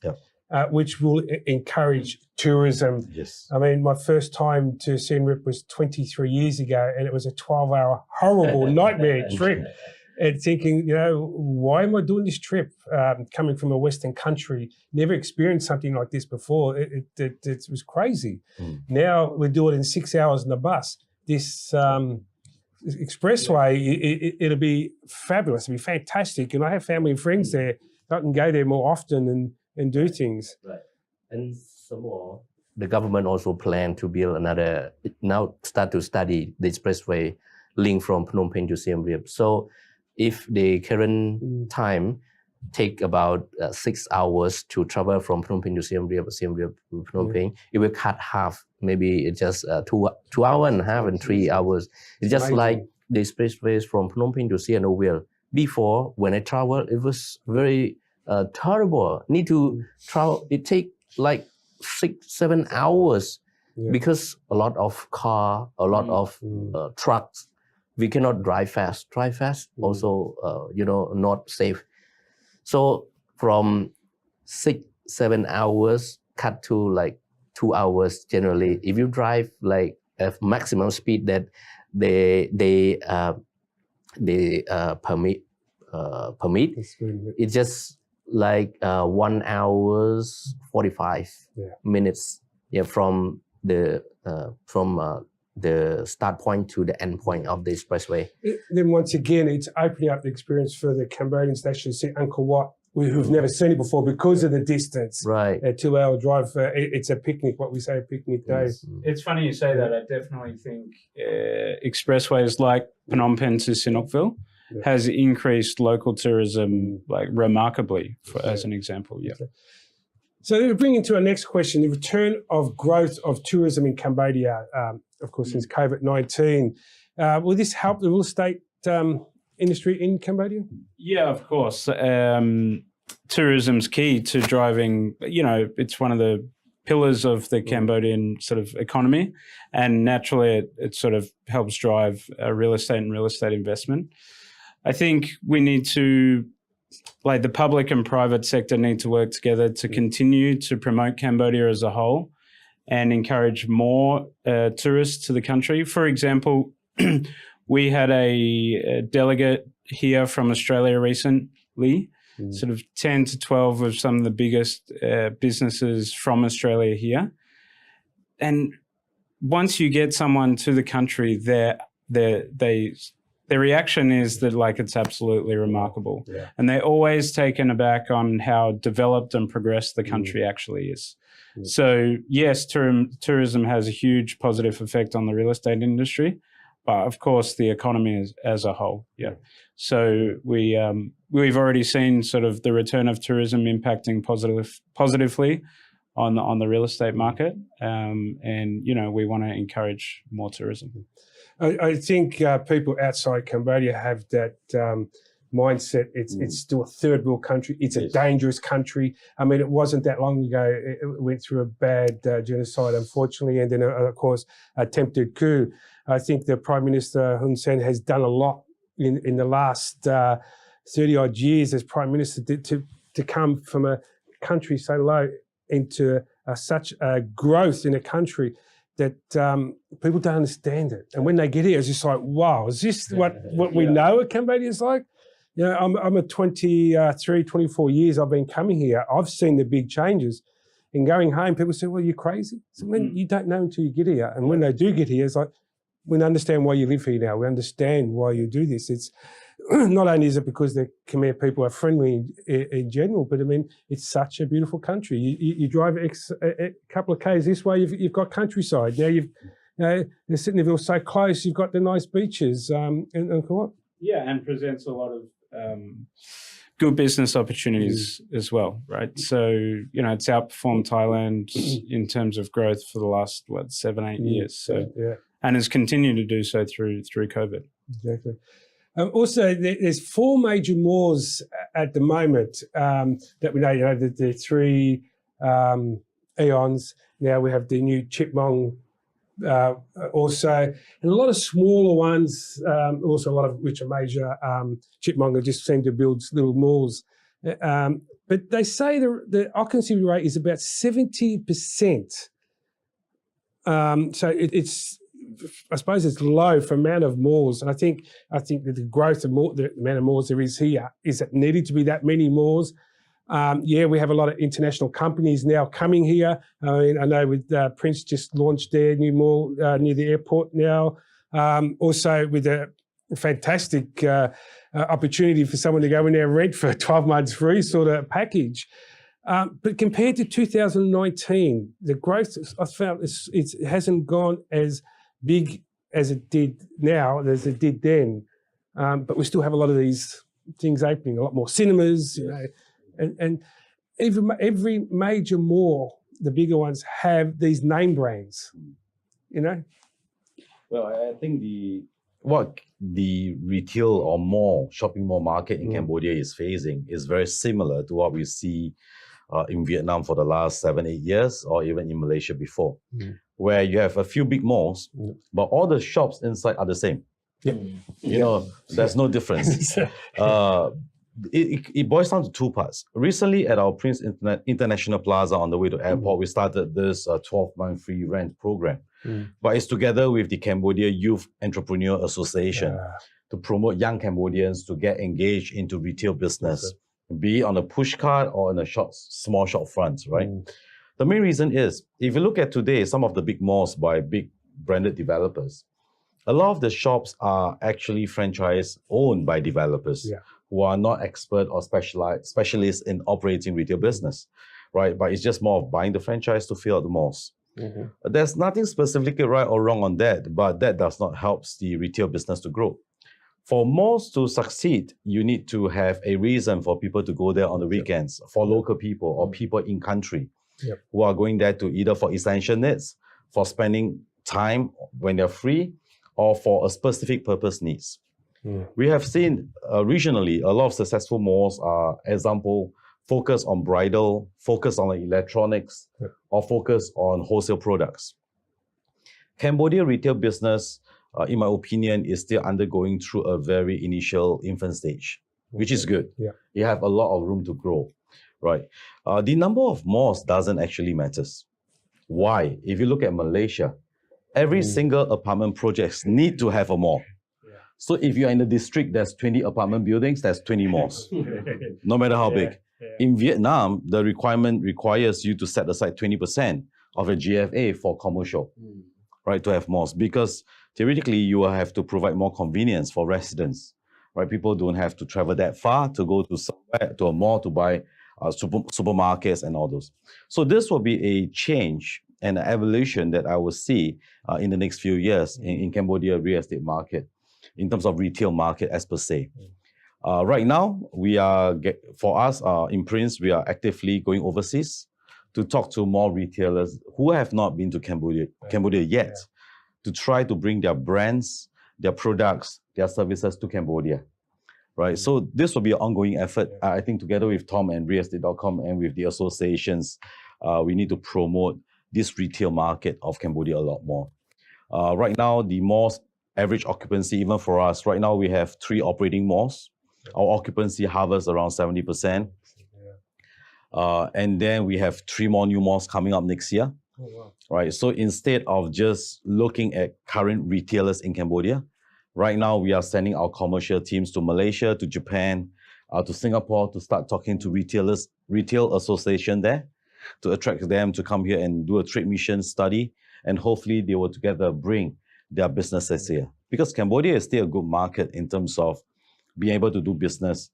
which will encourage tourism. Yes. I mean, my first time to Siem Reap was 23 years ago, and it was a 12-hour horrible nightmare trip. And thinking, why am I doing this trip? Coming from a Western country, never experienced something like this before. It was crazy. Now we do it in 6 hours in the bus. This expressway, it'll be fabulous. It'll be fantastic. And I have family and friends there. I can go there more often and do things. Right. And some more. The government also plan to build now start to study the expressway link from Phnom Penh to Siem Reap. So if the current time take about 6 hours to travel from Phnom Penh to Siem Reap to Phnom Penh, it will cut half. Maybe it's just 2 hours and a half and 3 hours. It's just amazing. like the expressways from Phnom Penh to Siem Reap. Before, when I travel, it was very terrible. Need to travel. It take like 6-7 hours because a lot of car, a lot of trucks. We cannot drive fast. Drive fast also, not safe. So from 6-7 hours cut to like 2 hours generally. If you drive like at maximum speed that they permit, it's just like 1 hour 45 minutes. From the start point to the end point of the expressway. Then once again, it's opening up the experience for the Cambodians to actually see Angkor Wat, who've never seen it before because of the distance. Right. A 2-hour drive, it's a picnic, what we say, a picnic day. Yes. It's funny you say that. I definitely think expressways like Phnom Penh to Sihanoukville has increased local tourism like remarkably, as an example. Yeah. So bringing to our next question, the return of growth of tourism in Cambodia, of course, since COVID-19. Will this help the real estate industry in Cambodia? Yeah, of course. Tourism's key to driving, it's one of the pillars of the Cambodian sort of economy. And naturally, it sort of helps drive real estate and real estate investment. I think we need to, like the public and private sector need to work together to continue to promote Cambodia as a whole and encourage more tourists to the country. For example, we had a delegate here from Australia recently, sort of 10 to 12 of some of the biggest businesses from Australia here. And once you get someone to the country, their reaction is that like it's absolutely remarkable. Yeah. And they're always taken aback on how developed and progressed the country actually is. So yes, tourism has a huge positive effect on the real estate industry, but of course the economy as a whole. Yeah. So we've already seen sort of the return of tourism impacting positively on the real estate market, and we want to encourage more tourism. I think people outside Cambodia have that mindset. It's still a third world country. It's a dangerous country. I mean, it wasn't that long ago. It went through a bad genocide, unfortunately, and then, of course, attempted coup. I think the Prime Minister Hun Sen has done a lot in the last 30-odd years as Prime Minister to come from a country so low into such a growth in a country that people don't understand it. And when they get here, it's just like, wow, is this what we know what Cambodia is like? I'm a 23, 24 years I've been coming here. I've seen the big changes. And going home, people say, well, you're crazy. So when you don't know until you get here. And when they do get here, it's like, we understand why you live here now. We understand why you do this. It's not only is it because the Khmer people are friendly in general, but I mean, it's such a beautiful country. You drive a couple of k's this way, you've got countryside. Now the Sihanoukville so close, you've got the nice beaches. And what? Yeah, and presents a lot of good business opportunities as well, right? So, it's outperformed Thailand in terms of growth for the last, 7-8 years. So, and has continued to do so through COVID. Exactly. Also, there's 4 major malls at the moment that we know. The 3 Eons. Now we have the new Chipmong also, and a lot of smaller ones, also a lot of which are major. Chipmong just seem to build little malls. But they say the occupancy rate is about 70%. So it's, I suppose it's low for amount of malls, and I think that the growth of the amount of malls there is here is that needed to be that many malls. Yeah, we have a lot of international companies now coming here. I mean, I know with Prince just launched their new mall near the airport now. Also with a fantastic opportunity for someone to go in there and rent for 12 months free sort of package. But compared to 2019, the growth I found it hasn't gone as big as it did now, as it did then. But we still have a lot of these things opening, a lot more cinemas, you know, and even every major mall, the bigger ones, have these name brands, you know. Well, I think what the retail or mall, shopping mall market in Cambodia is facing is very similar to what we see in Vietnam for the last 7-8 years, or even in Malaysia before, where you have a few big malls, but all the shops inside are the same. You know, there's no difference. It boils down to two parts. Recently, at our Prince International Plaza on the way to airport, we started this 12-month free rent program. But it's together with the Cambodia Youth Entrepreneur Association to promote young Cambodians to get engaged into retail business, be it on a push cart or in a small shop front, right? The main reason is, if you look at today, some of the big malls by big branded developers, a lot of the shops are actually franchise owned by developers who are not expert or specialists in operating retail business, right? But it's just more of buying the franchise to fill out the malls. There's nothing specifically right or wrong on that, but that does not help the retail business to grow. For malls to succeed, you need to have a reason for people to go there on the weekends, for local people or people in country who are going there to either for essential needs, for spending time when they're free, or for a specific purpose needs. We have seen regionally, a lot of successful malls are, example, focus on bridal, focus on electronics, or focus on wholesale products. Cambodia retail business, in my opinion, is still undergoing through a very initial infant stage, which is good. You have a lot of room to grow, right? The number of malls doesn't actually matter. Why? If you look at Malaysia, every single apartment projects need to have a mall. So if you're in the district, there's 20 apartment buildings, there's 20 malls, no matter how big. In Vietnam, the requirement requires you to set aside 20% of a GFA for commercial, right, to have malls, because theoretically you will have to provide more convenience for residents, right? People don't have to travel that far to go to somewhere, to a mall to buy supermarkets and all those. So this will be a change and an evolution that I will see in the next few years in Cambodia real estate market, in terms of retail market as per se. Right now, we are, for us in Prince, we are actively going overseas to talk to more retailers who have not been to Cambodia yet, to try to bring their brands, their products, their services to Cambodia, right? So this will be an ongoing effort. I think together with Tom and realestate.com and with the associations, we need to promote this retail market of Cambodia a lot more. Right now, the malls average occupancy, even for us, right now we have 3 operating malls. Our occupancy hovers around 70%. And then we have 3 more new malls coming up next year. Right. So instead of just looking at current retailers in Cambodia, right now we are sending our commercial teams to Malaysia, to Japan, to Singapore to start talking to retailers, retail association there, to attract them to come here and do a trade mission study. And hopefully they will together bring their businesses here. Because Cambodia is still a good market in terms of being able to do business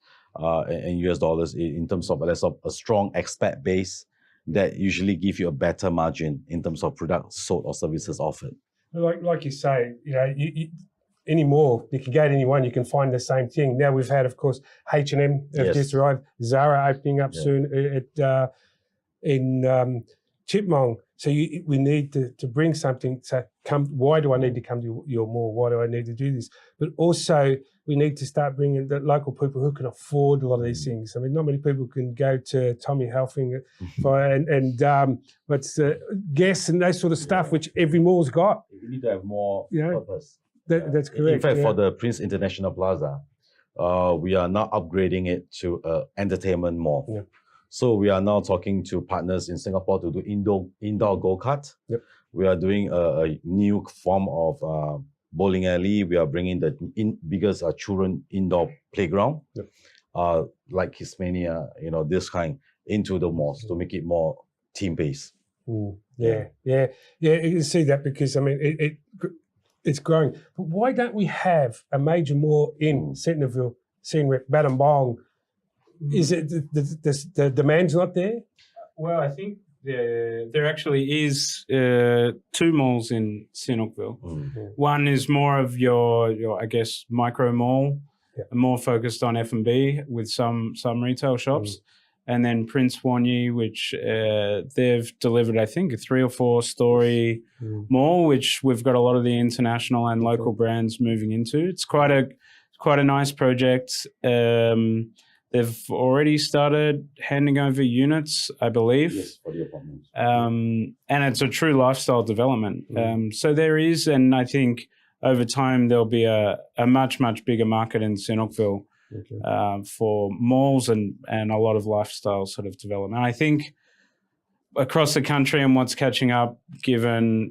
in US dollars, in terms of a strong expat base that usually give you a better margin in terms of products sold or services offered. Like you say, you know, any mall, you can go to anyone, you can find the same thing. Now we've had, of course, H&M have just arrived, Zara opening up soon in Chipmong. So we need to bring something to come. Why do I need to come to your mall? Why do I need to do this? But also we need to start bringing the local people who can afford a lot of these things. I mean, not many people can go to Tommy Hilfiger and Guess and those sort of stuff, which every mall's got. We need to have more purpose. That's correct. In fact, for the Prince International Plaza, we are now upgrading it to entertainment mall. Yeah. So we are now talking to partners in Singapore to do indoor go-kart. Yep. We are doing a new form of bowling alley. We are bringing the biggest children indoor playground, Yep. like Kismania, this kind, into the malls to make it more team-based. Yeah. You can see that because, I mean, it's growing. But why don't we have a major mall in Centreville, Siem Reap, Battambang? Is it the demand's not there? Well, I think there actually is 2 malls in Sinukville. One is more of your I guess micro mall, more focused on F&B with some retail shops, and then Prince Wanyi, which they've delivered I think a 3 or 4 story mall, which we've got a lot of the international and local brands moving into. It's quite a nice project. They've already started handing over units, I believe. Yes, for the apartments. And it's a true lifestyle development. So there is, and I think over time there'll be a much, much bigger market in Sinukville for malls and a lot of lifestyle sort of development. I think across the country and what's catching up, given,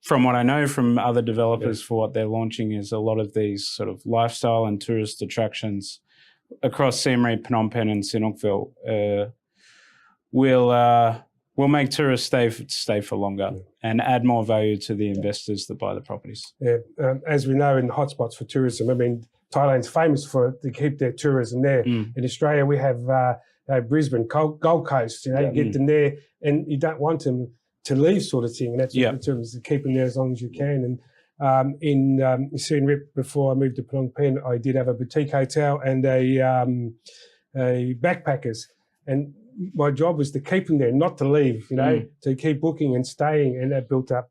from what I know from other developers for what they're launching is a lot of these sort of lifestyle and tourist attractions across Siem Reap, Phnom Penh and Sinukville will make tourists stay for longer and add more value to the investors that buy the properties. Yeah, as we know in hotspots for tourism, I mean, Thailand's famous to keep their tourism there. In Australia, we have Brisbane, Gold Coast, you get them there and you don't want them to leave sort of thing. And that's what the terms to keep them there as long as you can. And in Siem Reap, before I moved to Phnom Penh, I did have a boutique hotel and a backpackers, and my job was to keep them there, not to leave. To keep booking and staying, and that built up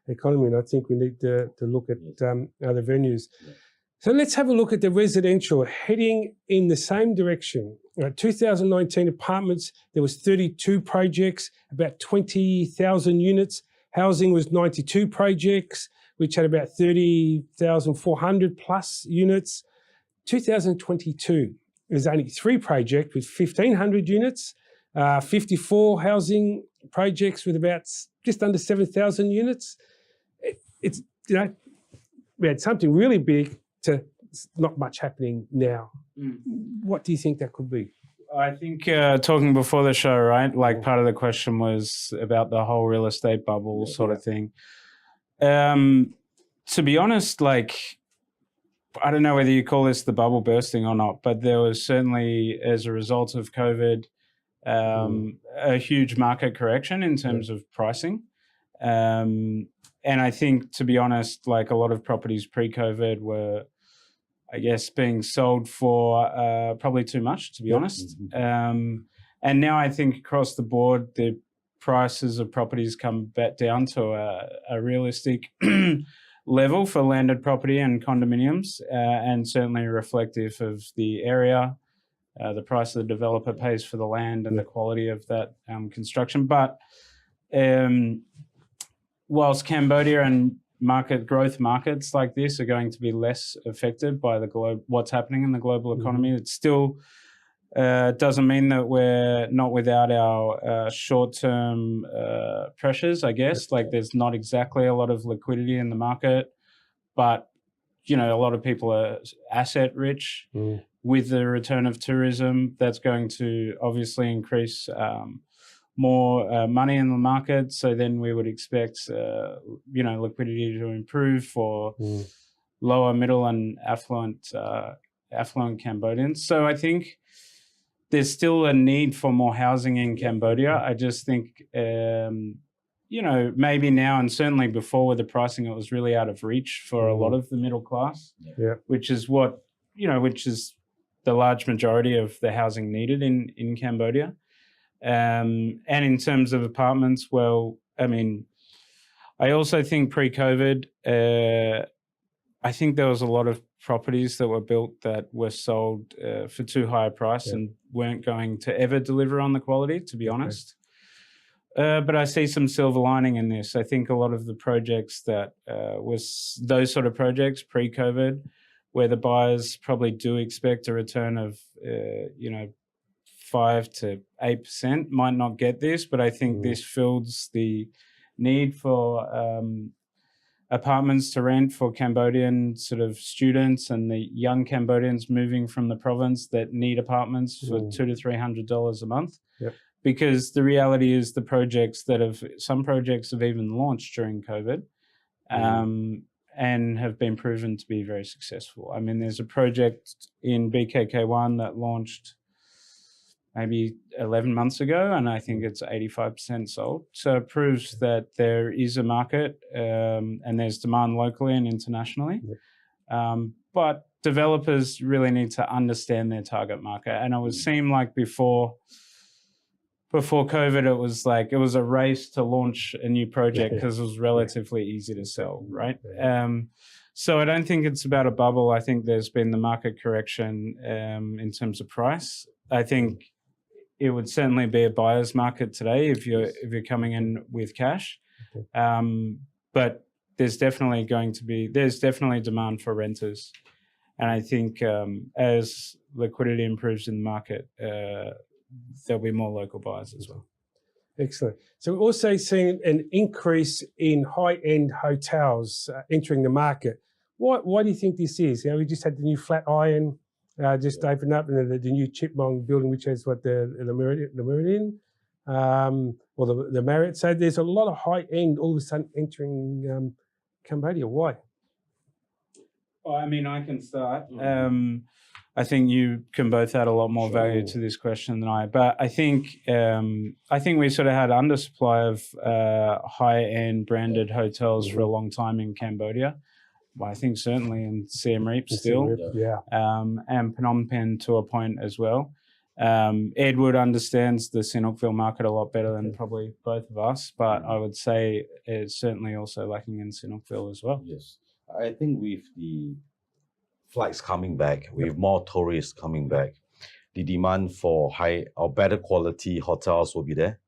economy. And I think we need to look at other venues. So let's have a look at the residential heading in the same direction. 2019 apartments, there was 32 projects, about 20,000 units. Housing was 92 projects, which had about 30,400 plus units. 2022, there's only 3 projects with 1,500 units, 54 housing projects with about just under 7,000 units. It's, we had something really big to not much happening now. What do you think that could be? I think talking before the show, right, like part of the question was about the whole real estate bubble sort of thing. To be honest, like, I don't know whether you call this the bubble bursting or not, but there was certainly, as a result of COVID, a huge market correction in terms of pricing. And I think, to be honest, like a lot of properties pre-COVID were, I guess, being sold for probably too much, to be honest. And now I think across the board, the prices of properties come back down to a realistic level for landed property and condominiums, and certainly reflective of the area, the price the developer pays for the land and the quality of that construction. But whilst Cambodia and growth markets like this are going to be less affected by what's happening in the global economy, it still doesn't mean that we're not without our short-term pressures, I guess. Like there's not exactly a lot of liquidity in the market, but, a lot of people are asset rich. With the return of tourism, that's going to obviously increase more money in the market. So then we would expect, liquidity to improve for lower, middle and affluent Cambodians. So I think there's still a need for more housing in Cambodia. I just think, maybe now and certainly before with the pricing, it was really out of reach for a lot of the middle class, which is which is the large majority of the housing needed in Cambodia. And in terms of apartments, well, I mean, I also think pre-COVID, I think there was a lot of properties that were built that were sold for too high a price and weren't going to ever deliver on the quality, to be honest. But I see some silver lining in this. I think a lot of the projects that was those sort of projects pre-COVID, where the buyers probably do expect a return of, 5 to 8%, might not get this, but I think this fills the need for apartments to rent for Cambodian sort of students and the young Cambodians moving from the province that need apartments for $200 to $300 a month. Yep. Because the reality is some projects have even launched during COVID and have been proven to be very successful. I mean, there's a project in BKK1 that launched maybe 11 months ago, and I think it's 85% sold. So it proves that there is a market and there's demand locally and internationally. But developers really need to understand their target market. And it would seem like before COVID, it was a race to launch a new project because it was relatively easy to sell, right? So I don't think it's about a bubble. I think there's been the market correction in terms of price. I think it would certainly be a buyer's market today if you're coming in with cash. But there's definitely demand for renters. And I think as liquidity improves in the market, there'll be more local buyers as well. Excellent. So we're also seeing an increase in high-end hotels entering the market. Why do you think this is? We just had the new Flatiron just opened up, and the new Chitmong building, which has the Meridian, or the Marriott. So there's a lot of high-end all of a sudden entering Cambodia. Why? Well, I mean, I can start. I think you can both add a lot more value to this question than I. But I think we sort of had undersupply of high-end branded hotels for a long time in Cambodia. Well, I think certainly in Siem Reap still, and Phnom Penh to a point as well. Edward understands the Sihanoukville market a lot better than probably both of us, but I would say it's certainly also lacking in Sihanoukville as well. Yes, I think with the flights coming back, with more tourists coming back, the demand for high or better quality hotels will be there.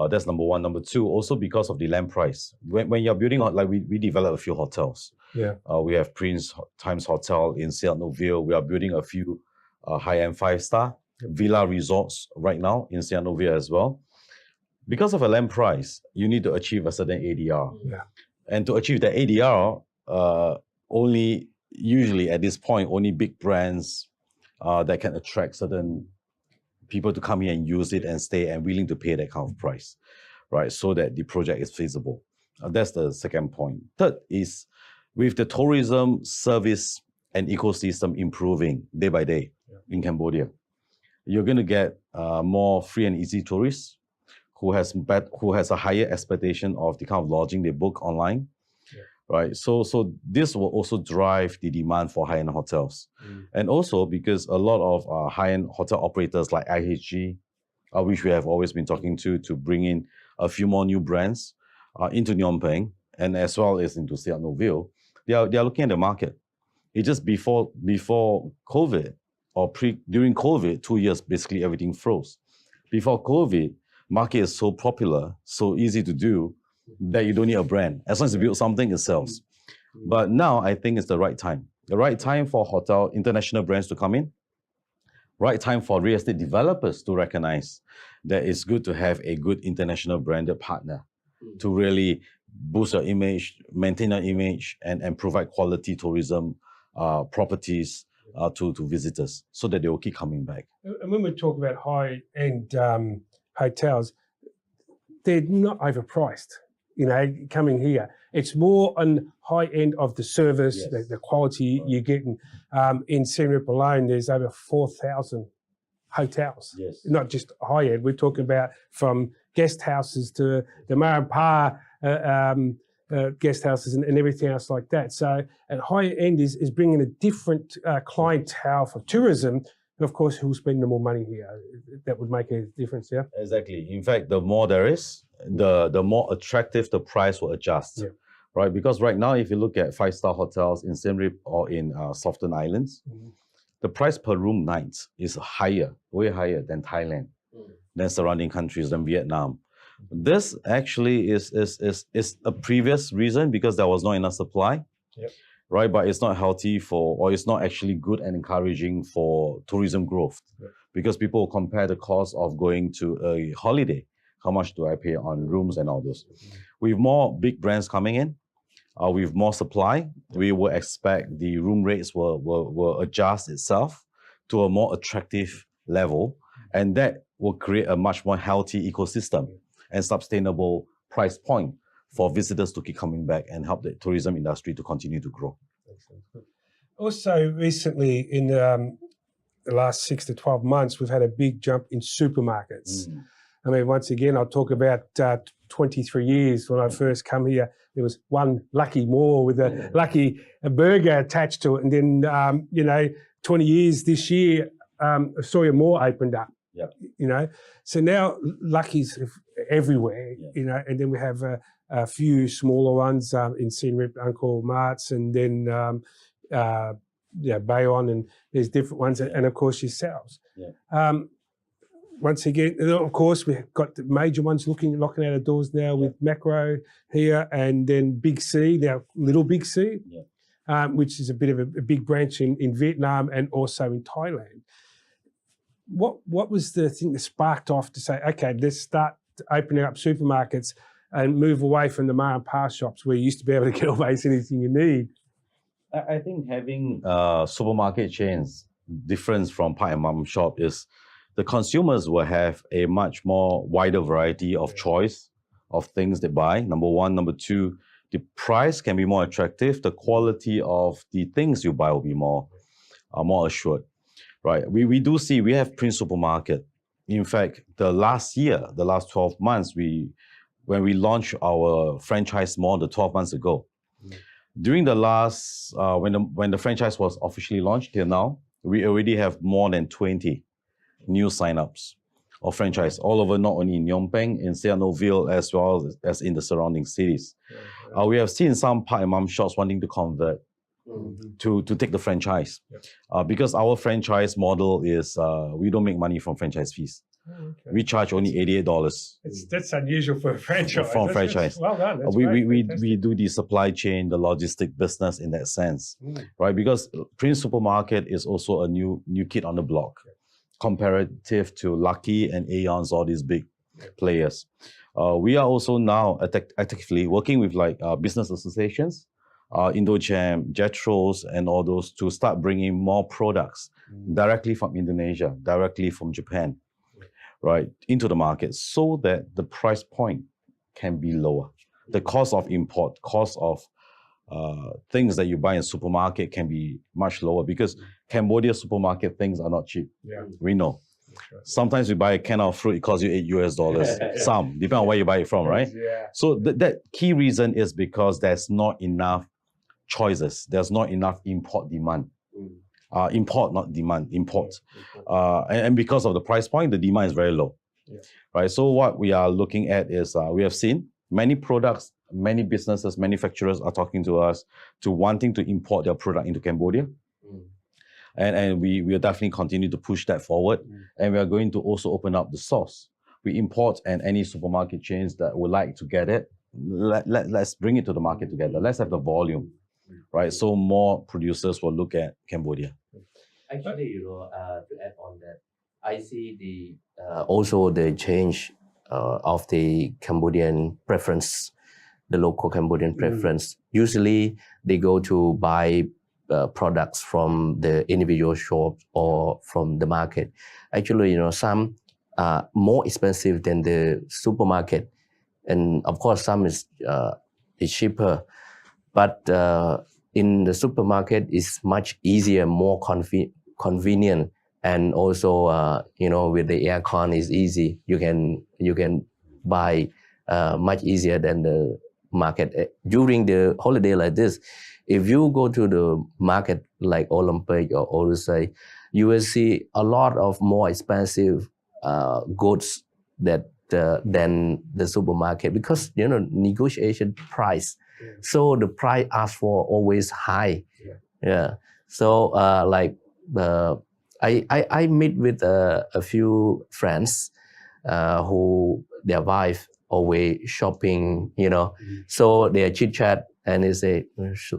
That's number one. Number two, also because of the land price. When you're building, like we develop a few hotels. We have Prince Times Hotel in Sihanoukville. We are building a few high-end 5-star villa resorts right now in Sihanoukville as well. Because of a land price, you need to achieve a certain ADR. And to achieve the ADR, only usually at this point, only big brands that can attract certain people to come here and use it and stay and willing to pay that kind of price, right? So that the project is feasible. That's the second point. Third is with the tourism service and ecosystem improving day by day in Cambodia, you're going to get more free and easy tourists who has a higher expectation of the kind of lodging they book online, right? So this will also drive the demand for high-end hotels. And also because a lot of high-end hotel operators like IHG, which we have always been talking to bring in a few more new brands into Phnom Penh and as well as into Sihanoukville, they are looking at the market. It just before COVID or during COVID, 2 years, basically everything froze. Before COVID, market is so popular, so easy to do, that you don't need a brand. As long as you build something, it sells. But now I think it's the right time. The right time for hotel international brands to come in. Right time for real estate developers to recognize that it's good to have a good international branded partner to really boost your image, maintain your image, and provide quality tourism properties to visitors so that they will keep coming back. And when we talk about high-end hotels, they're not overpriced. Coming here, it's more on high end of the service, the quality you're getting. In Siem Reap alone, there's over 4,000 hotels. Not just high end. We're talking about from guest houses to the Marappa guest houses and everything else like that. So, at high end is bringing a different clientele for tourism, But of course, who's spending more money here? That would make a difference, yeah? Exactly. In fact, the more there is, the more attractive the price will adjust. Yeah. Right? Because right now, if you look at 5-star hotels in Siem Reap or in Southern Islands, the price per room night is higher, way higher than Thailand, than surrounding countries, than Vietnam. This actually is a previous reason because there was not enough supply. Yep. Right, but it's not healthy or it's not actually good and encouraging for tourism growth, because people compare the cost of going to a holiday. How much do I pay on rooms and all those? With more big brands coming in, with more supply, we will expect the room rates will adjust itself to a more attractive level, and that will create a much more healthy ecosystem and sustainable price point for visitors to keep coming back and help the tourism industry to continue to grow. Also, recently in the last 6 to 12 months, we've had a big jump in supermarkets. I mean, once again, I'll talk about 23 years when I first come here. There was one Lucky Mall with a Lucky burger attached to it. And then, 20 years this year, Sawyer Mall opened up. Yep. So now Lucky's everywhere, and then we have a few smaller ones in Siem Reap, Uncle Mart's, and then Bayon, and there's different ones, and of course yourselves. Yeah. Once again, of course, we've got the major ones knocking out of doors now with Macro here, and then Big C, now Little Big C, which is a bit of a big branch in Vietnam and also in Thailand. What was the thing that sparked off to say, okay, let's start opening up supermarkets and move away from the ma and pa shops where you used to be able to get almost anything you need? I think having supermarket chains difference from pa and mom shop is the consumers will have a much more wider variety of choice of things they buy. Number one. Number two, the price can be more attractive. The quality of the things you buy will be more assured. Right, we do see, we have Prince Supermarket. In fact, the last 12 months, when we launched our franchise model 12 months ago, during the last, when the franchise was officially launched till now, we already have more than 20 new signups of franchise all over, not only in Phnom Penh, in Sihanoukville, as well as in the surrounding cities. We have seen some pa and mom shops wanting to convert to take the franchise, because our franchise model is we don't make money from franchise fees. We charge only $88. That's unusual for a franchise. From franchise. Well done. We do the supply chain, the logistic business in that sense, right? Because Prince Supermarket is also a new kid on the block, comparative to Lucky and Aeons, all these big players. We are also now actively working with business associations, Indochem, Jetros, and all those to start bringing more products directly from Indonesia, directly from Japan, right, into the market, so that the price point can be lower. The cost of import, cost of things that you buy in supermarket can be much lower, because Cambodia supermarket things are not cheap. We know. Sometimes you buy a can of fruit, it costs you $8. Some, depending on where you buy it from, right? So that key reason is because there's not enough choices. There's not enough import demand. Import, not demand, import. And because of the price point, the demand is very low. Right. So what we are looking at is we have seen many products, many businesses, manufacturers are talking to us to wanting to import their product into Cambodia. And we will definitely continue to push that forward. And we are going to also open up the source. We import, and any supermarket chains that would like to get it, let's bring it to the market together. Let's have the volume, right? So more producers will look at Cambodia. Actually, to add on that, I see also the change of the Cambodian preference, the local Cambodian preference. Usually, they go to buy products from the individual shops or from the market. Actually, some are more expensive than the supermarket, and of course, some is cheaper. But in the supermarket, it's much easier, more convenient, and also with the aircon is easy. You can buy much easier than the market. During the holiday like this, if you go to the market like Olympic or Odyssey, you will see a lot of more expensive goods than the supermarket, because negotiation price. So the price asked for always high. So I meet with a few friends who their wife always shopping, so they chit chat and they say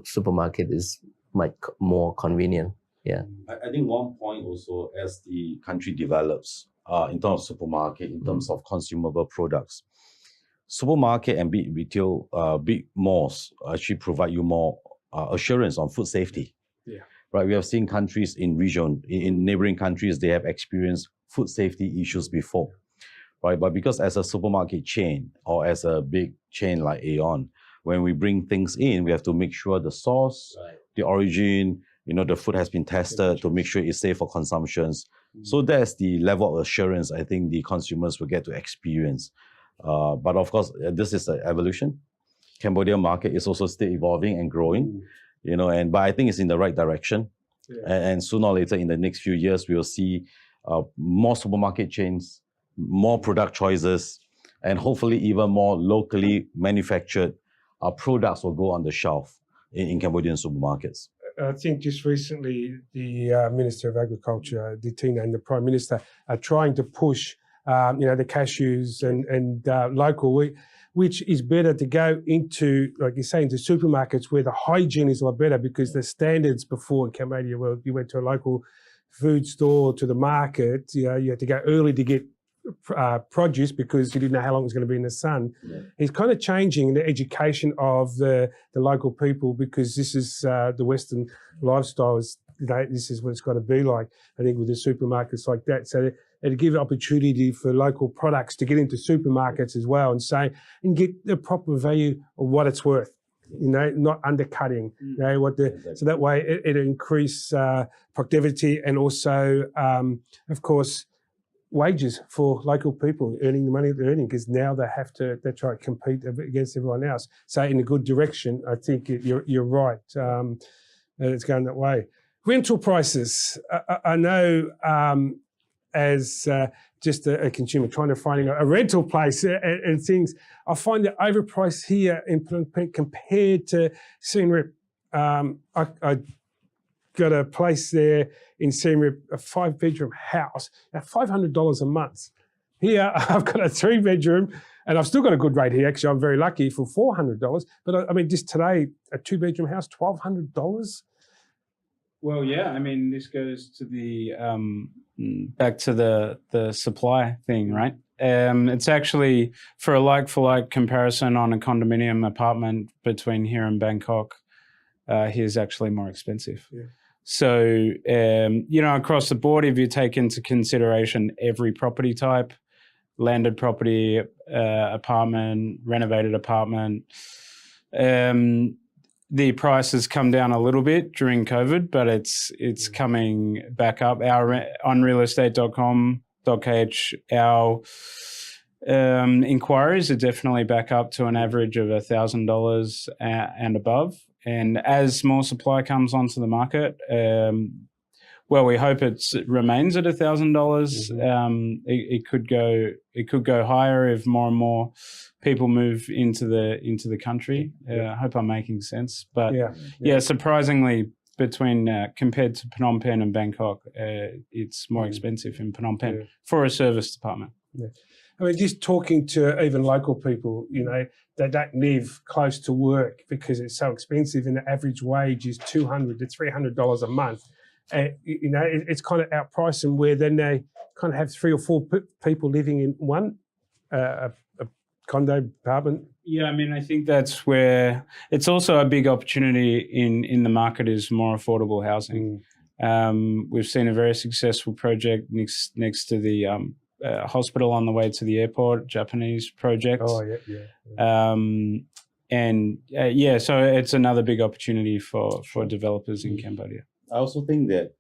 supermarket is much more convenient. I think one point also, as the country develops in terms of supermarket, in terms of consumable products, supermarket and big retail, big malls actually provide you more assurance on food safety. Right, we have seen countries in neighboring countries, they have experienced food safety issues before. Right, but because as a supermarket chain or as a big chain like Aeon, when we bring things in, we have to make sure the source, the origin, the food has been tested to make sure it's safe for consumptions. So that's the level of assurance I think the consumers will get to experience. But of course, this is an evolution. Cambodia market is also still evolving and growing, but I think it's in the right direction. And sooner or later, in the next few years, we will see more supermarket chains, more product choices, and hopefully even more locally manufactured products will go on the shelf in Cambodian supermarkets. I think just recently the Minister of Agriculture, Ditina, and the Prime Minister are trying to push, the cashews and local, which is better to go into, like you say, into supermarkets where the hygiene is a lot better, because the standards before in Cambodia, well, you went to a local food store, to the market, you had to go early to get produce because you didn't know how long it was going to be in the sun. It's kind of changing the education of the local people, because this is the Western lifestyle. This is what it's got to be like, I think, with the supermarkets like that. So it'll give opportunity for local products to get into supermarkets as well and get the proper value of what it's worth. Not undercutting. So that way it'll increase productivity and also, of course, wages for local people earning the money they're earning, because now they have to compete against everyone else. So in a good direction, I think you're right. It's going that way. Rental prices. I know as just a consumer trying to find a rental place and things, I find it overpriced here in Phnom Penh compared to Siem Reap. I got a place there in Siem Reap, a 5-bedroom house, at $500 a month. Here, I've got a 3-bedroom, and I've still got a good rate here. Actually, I'm very lucky for $400. But I mean, just today, a 2-bedroom house, $1,200. Well, yeah. I mean, this goes to the back to the supply thing, right? It's actually, for a like-for-like comparison on a condominium apartment between here and Bangkok, here's actually more expensive. So, across the board, if you take into consideration every property type, landed property, apartment, renovated apartment, the price has come down a little bit during COVID, but it's coming back up. On realestate.com.kh, our inquiries are definitely back up to an average of $1,000 and above. And as more supply comes onto the market, we hope it remains at $1,000. It could go higher if more and more people move into the country. I hope I'm making sense. But surprisingly, compared to Phnom Penh and Bangkok, it's more expensive in Phnom Penh for a service department. I mean, just talking to even local people, they don't live close to work because it's so expensive, and the average wage is $200 to $300 a month. It's kind of outpriced, and where then they kind of have 3 or 4 people living in one a condo apartment. Yeah, I mean, I think that's where it's also a big opportunity in the market is more affordable housing. We've seen a very successful project next to the hospital on the way to the airport, Japanese project. Oh, So it's another big opportunity for developers in Cambodia. I also think that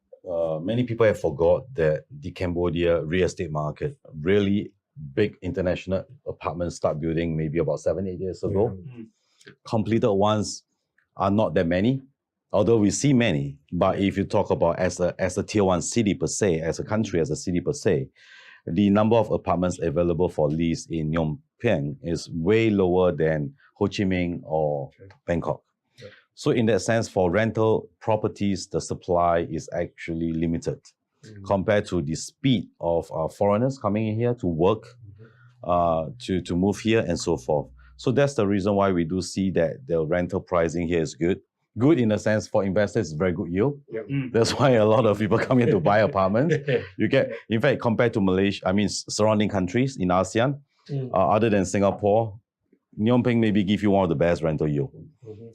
many people have forgot that the Cambodia real estate market, really big international apartments start building maybe about 7-8 years ago. Completed ones are not that many, although we see many. But if you talk about as a tier one city per se, as a country, as a city per se, the number of apartments available for lease in Phnom Penh is way lower than Ho Chi Minh or Bangkok. Yeah. So in that sense, for rental properties, the supply is actually limited compared to the speed of foreigners coming in here to work, to move here and so forth. So that's the reason why we do see that the rental pricing here is good. Good in the sense for investors, it's very good yield. Yep. That's why a lot of people come here to buy apartments. You get, in fact, compared to Malaysia, I mean, surrounding countries in ASEAN, other than Singapore, Phnom Penh maybe give you one of the best rental yield,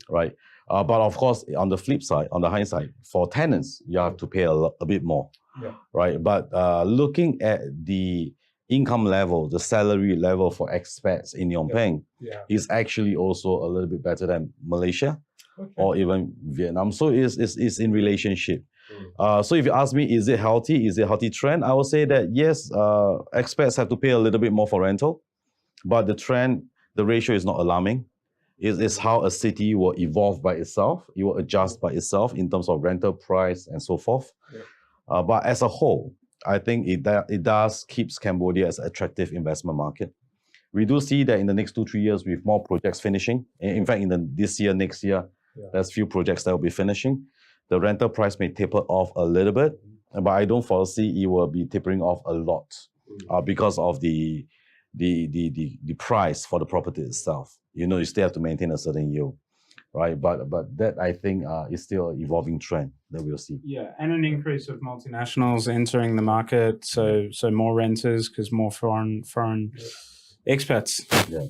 right? But of course, on the flip side, on the high side, for tenants, you have to pay a bit more, right? But looking at the income level, the salary level for expats in Phnom Penh is actually also a little bit better than Malaysia. Or even Vietnam. So it's in relationship. So if you ask me, is it healthy? Is it a healthy trend? I would say that yes, expats have to pay a little bit more for rental, but the trend, the ratio is not alarming. It's how a city will evolve by itself. It will adjust by itself in terms of rental price and so forth. But as a whole, I think it does keeps Cambodia as an attractive investment market. We do see that in the next 2-3 years with more projects finishing. In fact, this year, next year, there's few projects that will be finishing. The rental price may taper off a little bit, but I don't foresee it will be tapering off a lot because of the price for the property itself. You know, you still have to maintain a certain yield, right? But that I think is still an evolving trend that we'll see. Yeah, and an increase of multinationals entering the market, so more renters because more foreign expats. Yeah.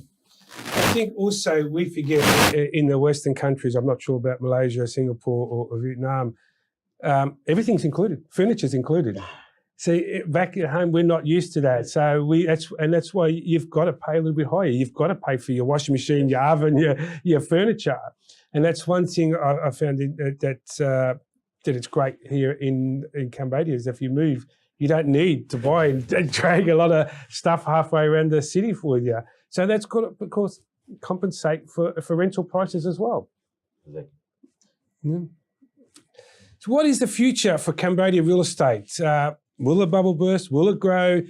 I think also we forget in the Western countries, I'm not sure about Malaysia, Singapore or Vietnam, everything's included, furniture's included. See, back at home, we're not used to that. So that's why you've got to pay a little bit higher. You've got to pay for your washing machine, your oven, your furniture. And that's one thing I found that it's great here in Cambodia is if you move, you don't need to buy and drag a lot of stuff halfway around the city for you. So that's got to, of course, compensate for rental prices as well. Exactly. Yeah. So what is the future for Cambodia real estate? Will the bubble burst? Will it grow?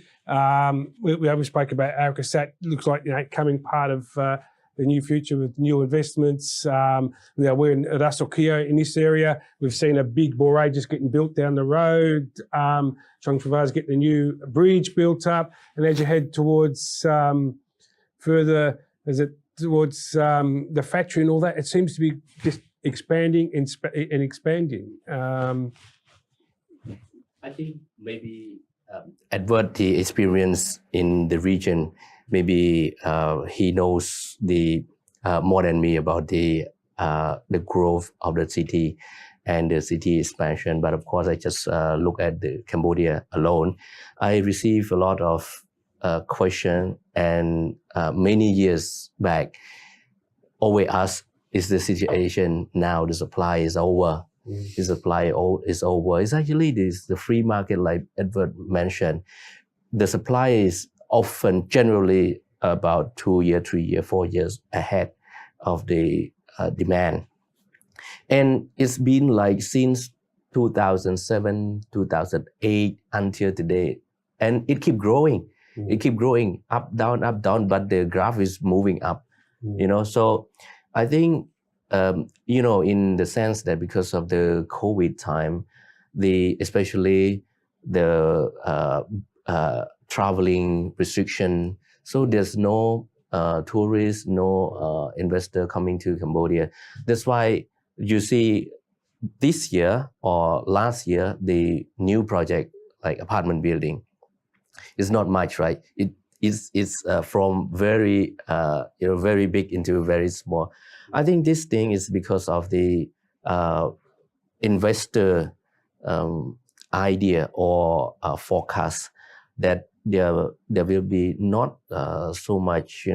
We spoke about Arikasat. Looks like coming part of the new future with new investments. We're in Ras Al Keo in this area. We've seen a big Boré just getting built down the road. Chong Trava's getting a new bridge built up. And as you head towards further, towards the factory and all that, it seems to be just expanding and expanding. I think maybe Edward, the experience in the region, maybe he knows the more than me about the growth of the city and the city expansion. But of course, I just look at the Cambodia alone. I receive a lot of question and many years back, always ask, is the situation now, the supply is over? The supply is over. It's actually the free market, like Edward mentioned. The supply is often generally about 2 years, 3 years, 4 years ahead of the demand. And it's been like since 2007, 2008 until today. And it keep growing. It keep growing up, down, but the graph is moving up, So I think, in the sense that because of the COVID time, especially the traveling restriction, so there's no tourists, no investor coming to Cambodia. That's why you see this year or last year, the new project like apartment building is not much, right? It's from very very big into very small. I think this thing is because of the investor idea or forecast that there will be not so much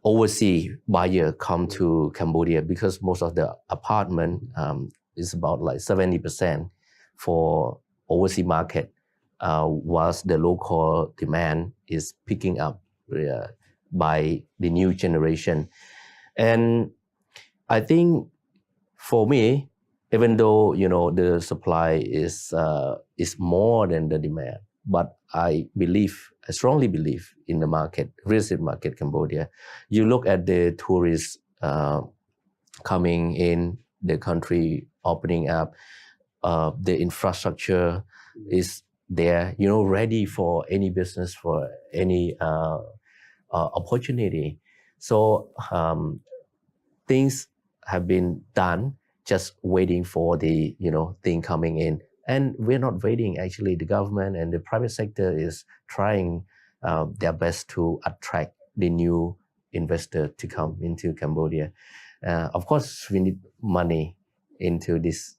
overseas buyer come to Cambodia, because most of the apartment is about like 70% for overseas market, whilst the local demand is picking up by the new generation. And I think for me, even though the supply is more than the demand, but I strongly believe in the market, real estate market, Cambodia. You look at the tourists coming in the country, opening up, the infrastructure is there, ready for any business, for any opportunity. So things have been done, just waiting for the thing coming in. And we're not waiting. Actually, the government and the private sector is trying their best to attract the new investor to come into Cambodia. Of course, we need money into this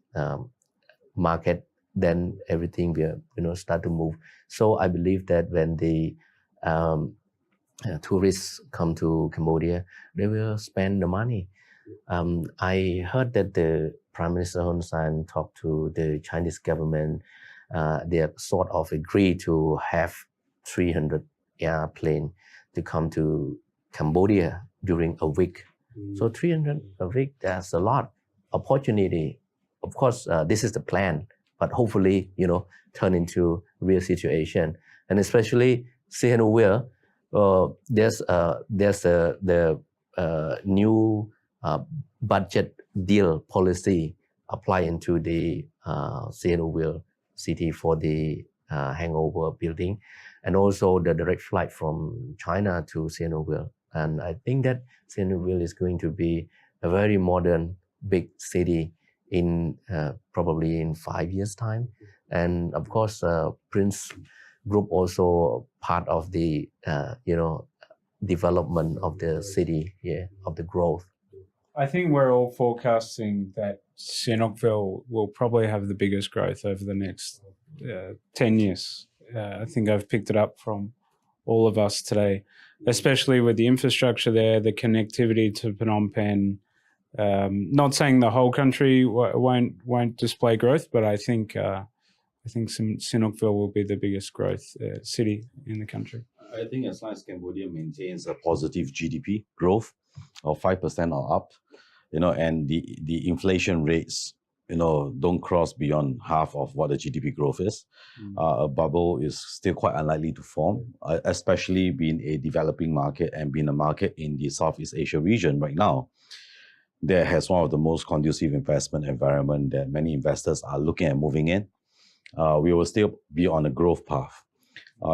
market. Then everything will start to move. So I believe that when the tourists come to Cambodia, they will spend the money. I heard that the Prime Minister Hun Sen talked to the Chinese government. They have sort of agreed to have 300 airplanes to come to Cambodia during a week. So 300 a week, that's a lot opportunity. Of course, this is the plan, but hopefully, turn into real situation. And especially Sihanoukville, there's the new budget deal policy apply into the Sihanoukville city for the hangover building, and also the direct flight from China to Sihanoukville. And I think that Sihanoukville is going to be a very modern, big city in probably in 5 years' time. And of course, Prince Group also part of the development of the city, of the growth. I think we're all forecasting that Sihanoukville will probably have the biggest growth over the next 10 years. I think I've picked it up from all of us today, especially with the infrastructure there, the connectivity to Phnom Penh. Not saying the whole country won't display growth, but I think Sihanoukville will be the biggest growth city in the country. I think as long as Cambodia maintains a positive GDP growth of 5% or up, and the inflation rates, don't cross beyond half of what the GDP growth is, a bubble is still quite unlikely to form, especially being a developing market and being a market in the Southeast Asia region right now. That has one of the most conducive investment environment that many investors are looking at moving in. We will still be on a growth path.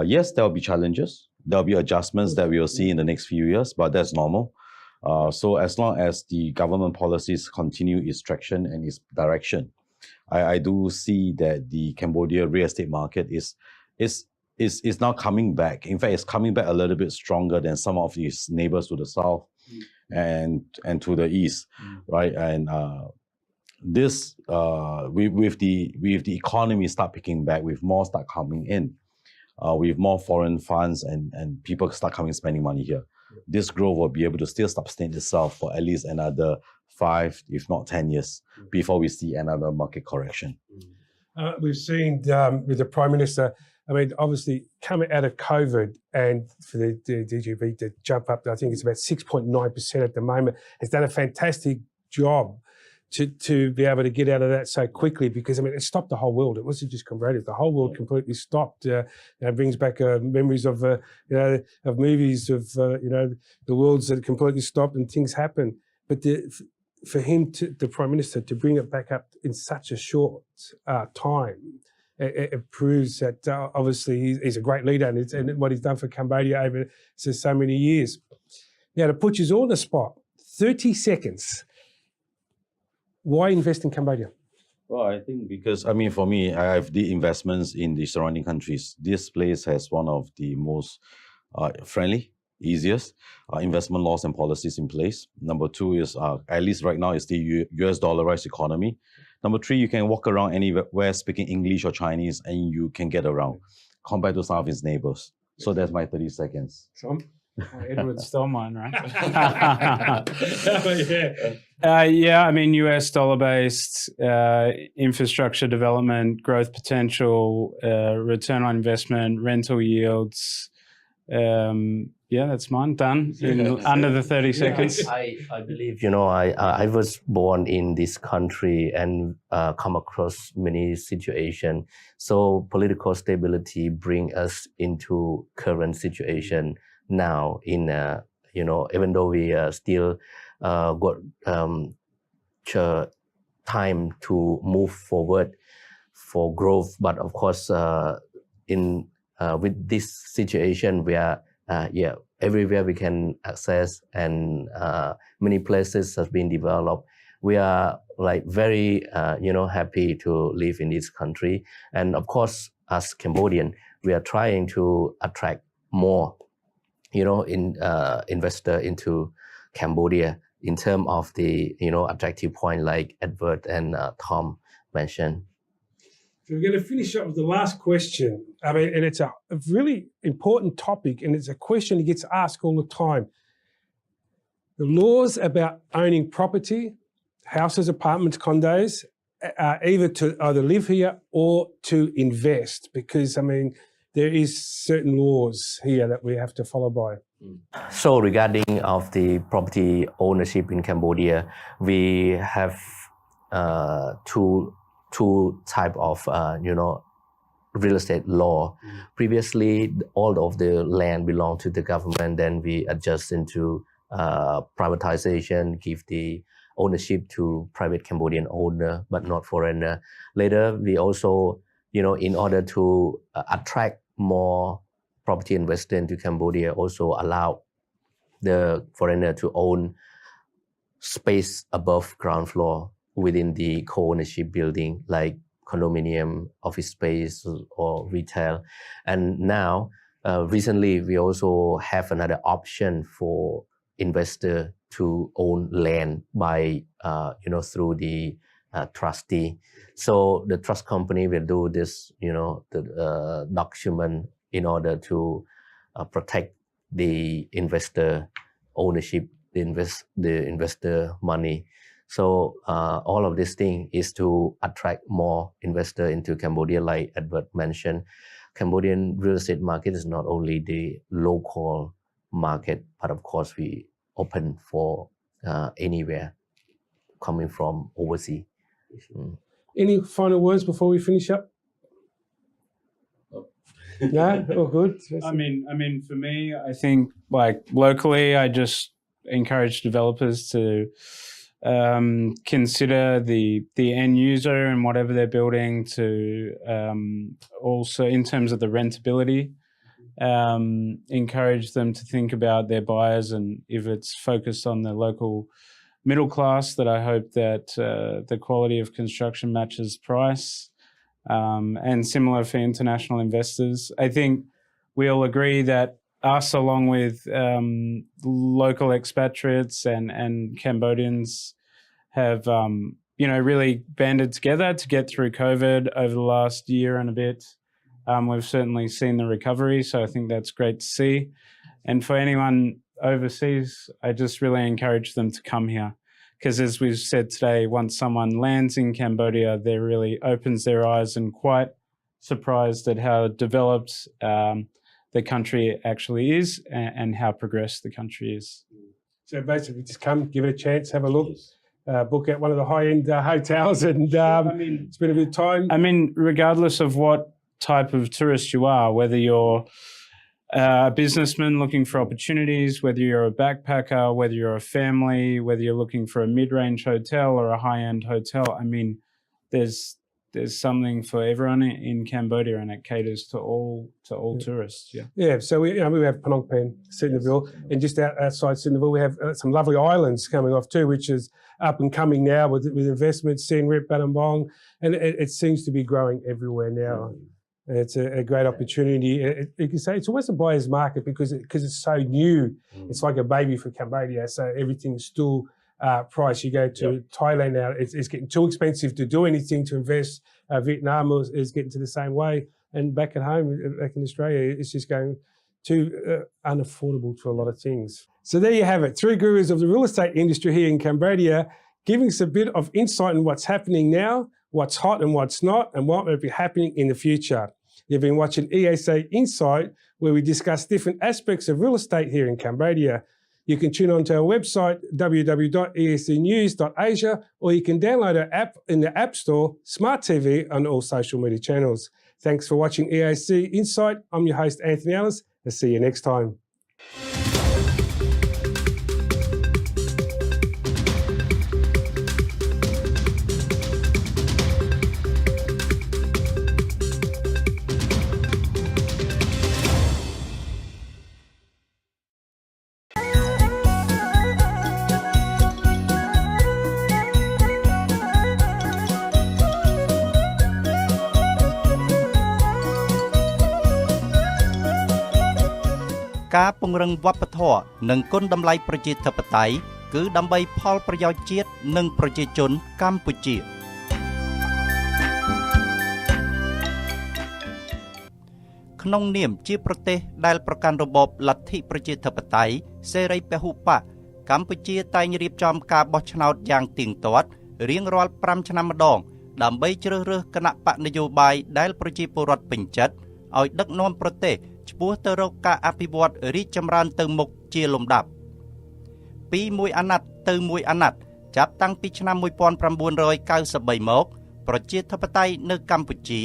Yes, there will be challenges. There will be adjustments that we will see in the next few years, but that's normal. So as long as the government policies continue its traction and its direction, I do see that the Cambodia real estate market is now coming back. In fact, it's coming back a little bit stronger than some of its neighbors to the south and to the east, right? And this with the economy start picking back, with more start coming in, with more foreign funds and people start coming spending money here, this growth will be able to still sustain itself for at least another 5, if not 10 years before we see another market correction. We've seen with the Prime Minister, obviously coming out of COVID and for the DGB to jump up to, I think it's about 6.9% at the moment, has done a fantastic job to be able to get out of that so quickly, because it stopped the whole world. It wasn't just Cambodia; the whole world completely stopped. It brings back memories of of movies of the worlds that completely stopped and things happen. But for him, the Prime Minister, to bring it back up in such a short time, it proves that obviously he's a great leader, and what he's done for Cambodia over so many years. Now, to put you all on the spot, 30 seconds. Why invest in Cambodia? Well, I think because, for me, I have the investments in the surrounding countries. This place has one of the most friendly, easiest investment laws and policies in place. Number 2 is, at least right now, is the US dollarized economy. Number 3, you can walk around anywhere speaking English or Chinese and you can get around compared to some of its neighbors. So that's my 30 seconds. Tom? Edward stole mine, right? Yeah. US dollar-based infrastructure development, growth potential, return on investment, rental yields, Yeah, that's mine. Done in under the 30 seconds. I believe, you know, I was born in this country and come across many situations. So political stability bring us into current situation now in, you know, even though we still got time to move forward for growth. But of course, in with this situation where everywhere we can access and many places have been developed, we are like very happy to live in this country. And of course, as Cambodian, we are trying to attract more investor into Cambodia in terms of the attractive point like Edward and Tom mentioned. So we're going to finish up with the last question. I mean, and it's a really important topic, and it's a question that gets asked all the time. The laws about owning property, houses, apartments, condos, either to either live here or to invest, because I mean, there is certain laws here that we have to follow by. So regarding of the property ownership in Cambodia, we have two type of real estate law. Previously, all of the land belonged to the government. Then we adjust into privatization, give the ownership to private Cambodian owner, but not foreigner. Later, we also, in order to attract more property investor into Cambodia, also allow the foreigner to own space above ground floor within the co-ownership building, like condominium, office space, or retail. And now, recently, we also have another option for investor to own land by, through the trustee. So the trust company will do this, the document in order to protect the investor ownership, the investor money. So all of this thing is to attract more investor into Cambodia, like Edward mentioned. Cambodian real estate market is not only the local market, but of course we open for anywhere coming from overseas. Any final words before we finish up? No, all good. I mean, for me, I think like locally, I just encourage developers to consider the end user and whatever they're building, to also in terms of the rentability, encourage them to think about their buyers, and if it's focused on the local middle class, that I hope that the quality of construction matches price, and similar for international investors. I think we all agree that us, along with local expatriates and Cambodians, have really banded together to get through COVID over the last year and a bit. We've certainly seen the recovery, so I think that's great to see. And for anyone overseas, I just really encourage them to come here, because as we've said today, once someone lands in Cambodia, they really opens their eyes and quite surprised at how developed the country actually is and how progressed the country is. So basically, just come, give it a chance, have a look, book out one of the high-end hotels, and spend a bit of time. I mean, regardless of what type of tourist you are, whether you're a businessman looking for opportunities, whether you're a backpacker, whether you're a family, whether you're looking for a mid-range hotel or a high-end hotel, I mean, there's something for everyone in Cambodia, and it caters to all tourists. Yeah. So we have Phnom Penh, Sihanoukville, and just outside Sihanoukville we have some lovely islands coming off too, which is up and coming now with investments, Siem Reap, Battambang, and it seems to be growing everywhere now. And it's a great opportunity. You can say it's almost a buyer's market because it's so new. It's like a baby for Cambodia. So everything's still price. You go to Thailand now, it's getting too expensive to do anything to invest. Vietnam is getting to the same way. And back at home, back in Australia, it's just going too unaffordable for a lot of things. So there you have it. 3 gurus of the real estate industry here in Cambodia, giving us a bit of insight on what's happening now, what's hot and what's not, and what will be happening in the future. You've been watching EAC Insight where we discuss different aspects of real estate here in Cambodia. You can tune on to our website, www.esdnews.asia, or you can download our app in the App Store, Smart TV, on all social media channels. Thanks for watching EAC Insight. I'm your host, Anthony Ellis. I'll see you next time.ការពង្រឹងវប្បធម៌និងគុណតម្លៃប្រជាធិបតេយ្យគឺដើម្បីផលប្រយោជន៍ជាតិនិងប្រជាជនកម្ពុជាក្នុងនាមជាប្រទេសដែលប្រកាន់របបលទ្ធិប្រជាធិបតេយ្យសេរីពហុបកកម្ពុជាតែងរៀបចំការបោះឆ្នោតយ៉ាងទៀងទាត់រៀងរាល់5ឆ្នាំម្ដងដើម្បីជ្រើសរើសគណៈបកនយោបាយដែលប្រជាពលរដ្ឋពេញចិត្តឲ្យដឹកនាំប្រទេសឆ្ពោះទៅរកការអភិវឌ្ឍរីកចម្រើនទៅមុខជាលំដាប់ពីមួយអាណត្តិទៅមួយអាណត្តិចាប់តាំងពីឆ្នាំ1993មកប្រជាធិបតេយ្យនៅកម្ពុជា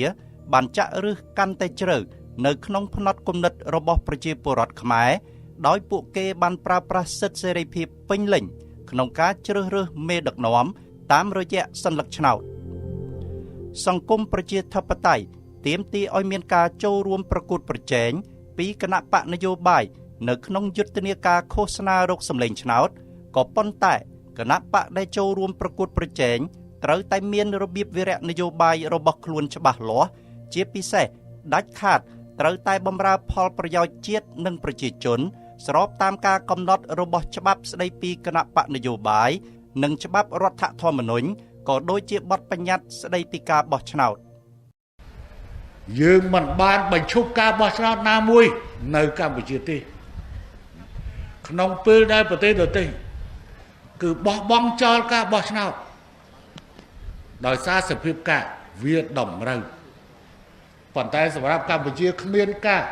បានចាក់ឫសកាន់តែជ្រៅនៅក្នុងផ្នត់គំនិតរបស់ប្រជាពលរដ្ឋខ្មែរដោយពួកគេបានប្រើប្រាស់សិទ្ធិសេរីភាពពេញលេញក្នុងការជ្រើសរើសមេដឹកនាំតាមរយៈសញ្ញាឆ្នោតសង្គមប្រជាធិបតេយ្យទាមទារឲ្យមានការចូលរួមប្រកួតប្រជែងពីគណៈបកនយោបាយនៅក្នុងយុទ្ធនាការឃោសនារកសម្លេងឆ្នោតក៏ប៉ុន្តែគណៈបកដែលចូលរួមប្រកួតប្រជែងត្រូវតែមានរបៀបវិរៈនយោបាយរបស់ខ្លួនច្បាស់លាស់ជាពិសេសដាច់ខាតត្រូវតែបម្រើផលប្រយោជន៍ជាតិនិងប្រជាជនស្របតាមការកំណត់របស់ច្បាប់ស្តីពីគណៈបកនយោបាយនិងច្បាប់រដ្ឋធម្មនុញ្ញក៏ដូចជាបទបញ្ញត្តិស្តីពីការបោះឆ្នោតយើងមិនបានបញ្ឈប់ការបោះឆ្នោតណាមួយនៅកម្ពុជាទេក្នុងពេលដែលប្រទេសដទៃគឺបោះបង់ចោលការបោះឆ្នោតដោយសារសភាពការវាតម្រូវប៉ុន្តែសម្រាប់កម្ពុជាគ្មានការ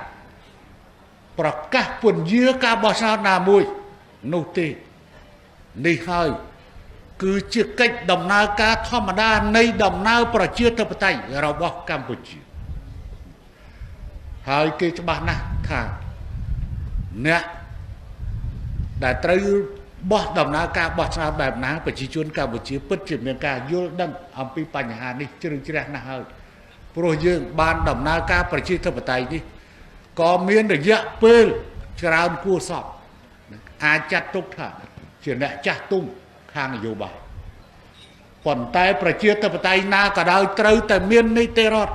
ប្រកាសពន្យាការបោះឆ្នោតណាមួយនោះទេនេះហើយគឺជាកិច្ចដំណើរការធម្មតានៃដំណើរប្រជាធិបតេយ្យរបស់កម្ពុជាហើយគេច្បាស់ណាស់ថាអ្នកដែលត្រូវបោះដំណើរការបោះឆ្នោតបែបណាប្រជាជនកម្ពុជាពិតជាមានការយល់ដឹងអំពីបញ្ហានេះជ្រៅជ្រះណាស់ហើយព្រោះយើងបានដំណើរការប្រជាធិបតេយ្យនេះក៏មានរយៈពេលច្រើនគួរសមអាចចាត់ទុកថាជាអ្នកចាស់ទុំខាងនយោបាយប៉ុន្តែប្រជាធិបតេយ្យណាក៏ដោយត្រូវតែមាននីតិរដ្ឋ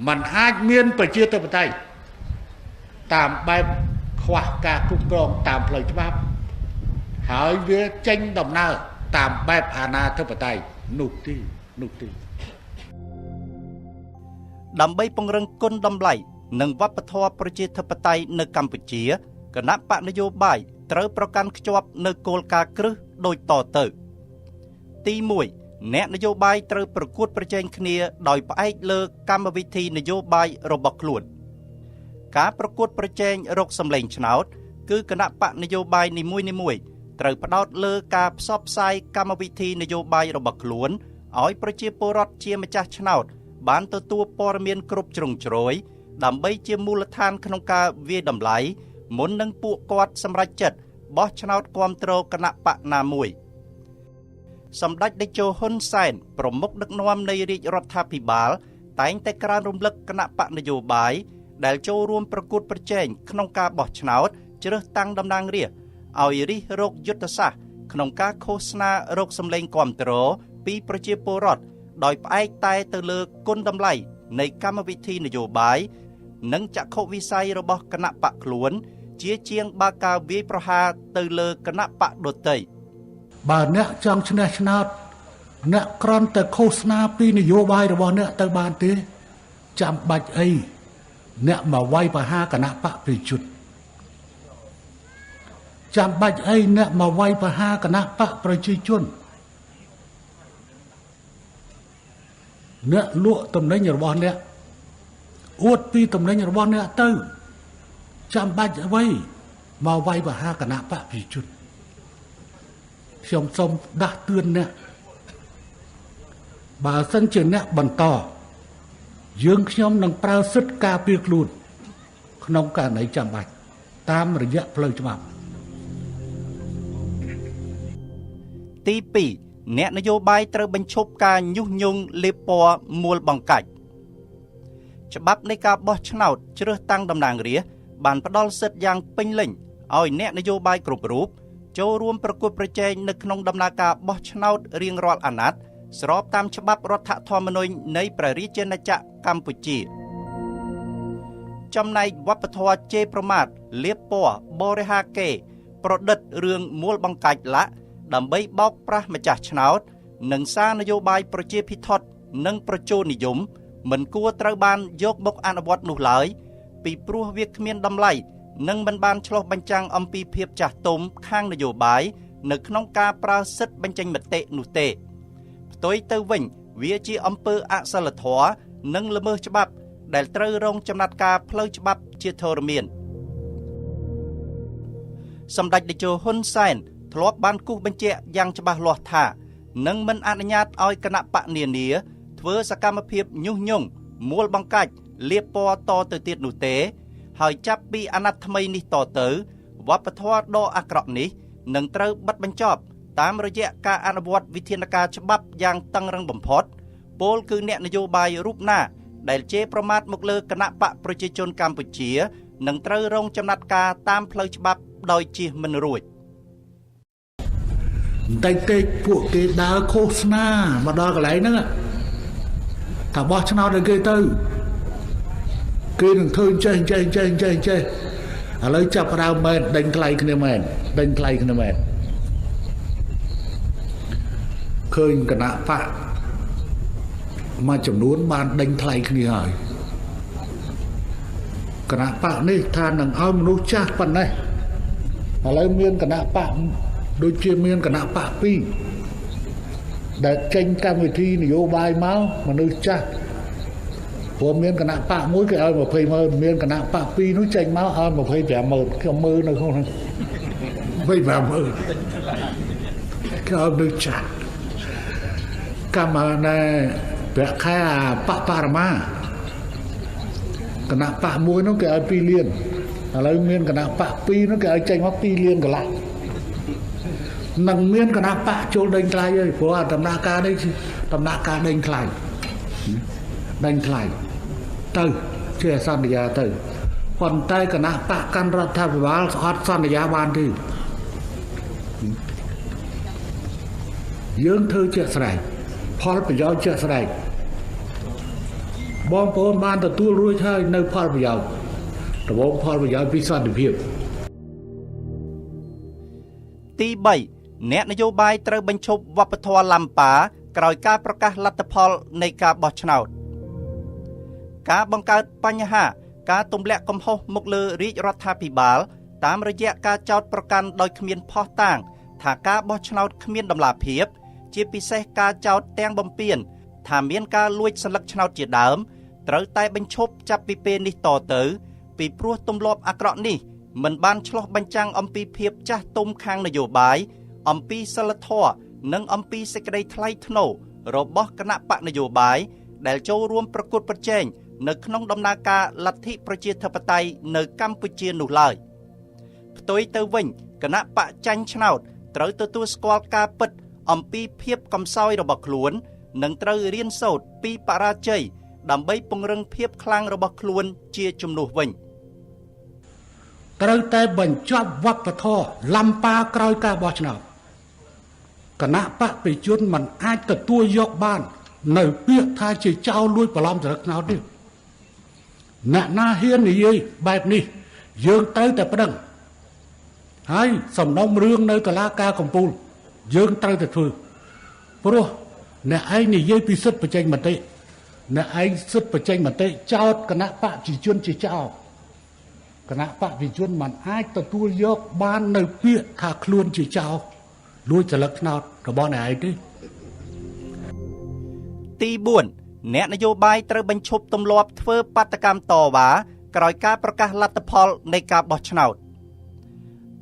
มันអាចមានប្រជាធិបតេយ្យតាមបែបខ្វះការគ្រប់គ្រងតាមផ្លូវច្បាប់ហើយវាចេញដំណើរតាមបែបអាណាធិបតេយ្យនោះទេដើម្បីពង្រឹងគុណតម្លៃនិងវប្បធម៌ប្រជាធិបតេយ្យនៅកម្ពុជាគណៈបកនយោបាយត្រូវប្រកាន់ខ្ជាប់នៅគោលការណ៍គ្រឹះដូចតទៅទី1អ្នកនយោបាយត្រូវប្រកួតប្រជែងគ្នាដោយផ្អែកលើកម្មវិធីនយោបាយរបស់ខ្លួនការប្រកួតប្រជែងរកសម្លេងឆ្នោតគឺគណៈបកនយោបាយនីមួយៗត្រូវផ្ដោតលើការផ្សព្វផ្សាយកម្មវិធីនយោបាយរបស់ខ្លួនឲ្យប្រជាពលរដ្ឋជាម្ចាស់ឆ្នោតបានទទួលព័ត៌មានគ្រប់ជ្រុងជ្រោយដើម្បីជាមូលដ្ឋានក្នុងការវាយតម្លៃមុននឹងពួកគាត់សម្រេចចិត្តបោះឆ្នោតគាំទ្រគណៈបកណាមួយសម្ដេចតេជោហ៊ុនសែនប្រមុខដឹកនាំនៃរាជរដ្ឋាភិបាលតែងតែក្រើនរំលឹកគណៈបកនយោបាយដែលចូលរួមប្រកួតប្រជែងក្នុងការបោះឆ្នោតជ្រើសតាំងតំណាងរាស្ត្រឲ្យរិះរកយុទ្ធសាស្ត្រក្នុងការឃោសនារកសម្លេងគាំទ្រពីប្រជាពលរដ្ឋដោយផ្អែកតែទៅលើគុណតម្លៃនៃកម្មវិធីនយោបាយនិងចក្ខុវិស័យរបស់គណៈបកខ្លួនជាជាងបើការវាយប្រហារទៅលើគណៈបកដទៃបើអ្នកចង់ឈ្នះឆ្នោតអ្នកគ្រាន់តែឃោសនាពីនយោបាយរបស់អ្នកទៅបានទេចាំបាច់អីអ្នកមកវាយប្រហារគណៈបកប្រជាជនចាំបាច់អីអ្នកមកវាយប្រហារគណៈបកប្រជាជនអ្នកលក់តំណែងរបស់អ្នកអួតពីតំណែងរបស់អ្នកទៅ ចាំបាច់អ្វីមកវាយបហាគណៈបព្វជិជនខ្ញុំសូមដាស់តឿនអ្នកបើសិនជាអ្នកបន្តយើងខ្ញុំនឹងប្រើសិទ្ធិការពារខ្លួនក្នុងករណីចាំបាច់តាមរយៈផ្លូវច្បាប់ទី2អ្នកនយោបាយត្រូវបញ្ឈប់ការញុះញង់លេបពណ៌មូលបង្កាច់ច្បាប់នៃការបោះឆ្នោតជ្រើសតាំងតំណាងរាស្ត្របានផ្ដល់សិទ្ធិយ៉ាងពេញលេញឲ្យអ្នកនយោបាយគ្រប់រូបចូលរួមប្រកួតប្រជែងនៅក្នុងដំណើរការបោះឆ្នោតរៀងរាល់អាណត្តិស្របតាមច្បាប់រដ្ឋធម្មនុញ្ញនៃព្រះរាជាណាចក្រកម្ពុជាចំណែកវប្បធម៌ជេរប្រមាថលាបពណ៌បរិហាកេរប្រឌិតរឿងមូលបង្កាច់ឡាក់ដើម្បីបោកប្រាស់ម្ចាស់ឆ្នោតនិងសារនយោបាយប្រជាភិថុតនិងប្រជូននិយមមិនគួរត្រូវបានយកមកអនុវត្តនោះឡើយពីព្រោះវាគ្មានតម្លៃនិងមិនបានឆ្លុះបញ្ចាំងអំពីភាពចាស់ទុំខាងនយោបាយនៅក្នុងការប្រើសិទ្ធិបញ្ចេញមតិនោះទេផ្ទុយទៅវិញវាជាអំពើអសិលធម៌និងល្មើសច្បាប់ដែលត្រូវរងចំណាត់ការផ្លូវច្បាប់ជាធរមានសម្ដេចតេជោហ៊ុនសែនធ្លាប់បានគូសបញ្ជាក់យ៉ាងច្បាស់លាស់ថានឹងមិនអនុញ្ញាតឲ្យគណៈបកនានាធ្វើសកម្មភាពញុះញង់មូលបង្កាច់លាបពណ៌តទៅទៀតនោះទេហើយចាប់ពីអាណត្តិថ្មីនេះតទៅវប្បធម៌ដ៏អាក្រក់នេះនឹងត្រូវបិទបញ្ចប់តាមរយៈការអនុវត្តវិធានការច្បាប់យ៉ាងតឹងរ៉ឹងបំផុតពោលគឺអ្នកនយោបាយរូបណាដែលជេរប្រមាថមកលើគណៈបកប្រជាជនកម្ពុជានឹងត្រូវរងចំណាត់ការតាមផ្លូវច្បាប់ដោយជៀសមិនរួចតែគេពួកគេដើរឃោសនាមកដល់កន្លែងហ្នឹងថាបោះឆ្នោតឲ្យគេទៅគេនឹងធ្វើចេះឥឡូវចាប់ផ្ដើមមែនដេញថ្លៃគ្នាមែនឃើញគណៈបកមួយចំនួនបានដេញថ្លៃគ្នាហើយគណៈបកនេះថានឹងឲ្យមនុស្សចាស់ប៉ុណ្ណេះឥឡូវមានគណៈបកដូចជាមានគណៈបក2ដែលចេញកម្មវិធីនយោបាយមកមនុស្សចាស់ព្រោះមានគណៈបក1គេឲ្យ20,000មានគណៈបក2នោះចេញមកឲ្យ25,000ខ្ញុំមើលនៅក្នុងហ្នឹង25,000គេឲ្យមនុស្សចាស់កម្មណែប្រាក់ខែបកបរមាគណៈបក1នោះគេឲ្យ2លានឥឡូវមានគណៈបក2នោះគេឲ្យចេញមក2លានកន្លះនឹងមានគណៈបកចូលដេញថ្លៃហើយព្រោះអាដំណាក់កាលនេះដំណាក់កាលដេញថ្លៃទៅជាសន្យាទៅប៉ុន្តែគណៈបកកាន់រដ្ឋាភិបាលអត់សន្យាបានទេយើងធ្វើជាក់ស្ដែងផលប្រយោជន៍ជាក់ស្ដែងបងប្អូនបានទទួលរួចហើយនៅផលប្រយោជន៍ដំបូងផលប្រយោជន៍ពីសន្តិភាពទី3អ្នកនយោបាយត្រូវបញ្ឈប់វប្បធម៌ឡំប៉ាក្រោយការប្រកាសលទ្ធផលនៃការបោះឆ្នោតការបង្កើតបញ្ហាការទម្លាក់កំហុសមកលើរាជរដ្ឋាភិបាលតាមរយៈការចោទប្រកាន់ដោយគ្មានភស្តុតាងថាការបោះឆ្នោតគ្មានតម្លាភាពជាពិសេសការចោទទាំងបំពានថាមានការលួចសន្លឹកឆ្នោតជាដើមត្រូវតែបញ្ឈប់ចាប់ពីពេលនេះតទៅពីព្រោះទម្លាប់អាក្រក់នេះមិនបានឆ្លុះបញ្ចាំងអំពីភាពចាស់ទុំខាងនយោបាយអំពីសិលធម៌និងអំពីសេចក្តីថ្លៃថ្នូររបស់គណៈបកនយោបាយដែលចូលរួមប្រកួតប្រជែងនៅក្នុងដំណើរការលទ្ធិប្រជាធិបតេយ្យនៅកម្ពុជានោះឡើយផ្ទុយទៅវិញគណៈបកចាញ់ឆ្នោតត្រូវទទួលស្គាល់ការពិតអំពីភាពកំសោយរបស់ខ្លួននិងត្រូវរៀនសូត្រពីបរាជ័យដើម្បីពង្រឹងភាពខ្លាំងរបស់ខ្លួនជាជំនួសវិញត្រូវតែបញ្ចប់វប្បធម៌ឡំប៉ាក្រោយការបោះឆ្នោតគណៈបកប្រជាជនមិនអាចទទួលយកបាននៅពាក្យថាជាចោរលួចបន្លំចរិតឆ្នោតនេះអ្នកណាហ៊ាននិយាយបែបនេះយើងត្រូវតែប្តឹងហើយសំណុំរឿងនៅតុលាការកំពូលយើងត្រូវតែធ្វើព្រោះអ្នកឯងនិយាយពីសិទ្ធិបញ្ចេញមតិអ្នកឯងសិទ្ធិបញ្ចេញមតិចោទគណៈបកប្រជាជនជាចោរគណៈបកប្រជាជនមិនអាចទទួលយកបាននៅពាក្យថាខ្លួនជាចោរលួចសន្លឹកឆ្នោតរបស់អ្នកឯងទេទី4អ្នកនយោបាយត្រូវបញ្ឈប់ទម្លាប់ធ្វើបាតកម្មតវ៉ា ក្រោយការប្រកាសលទ្ធផលនៃការបោះឆ្នោត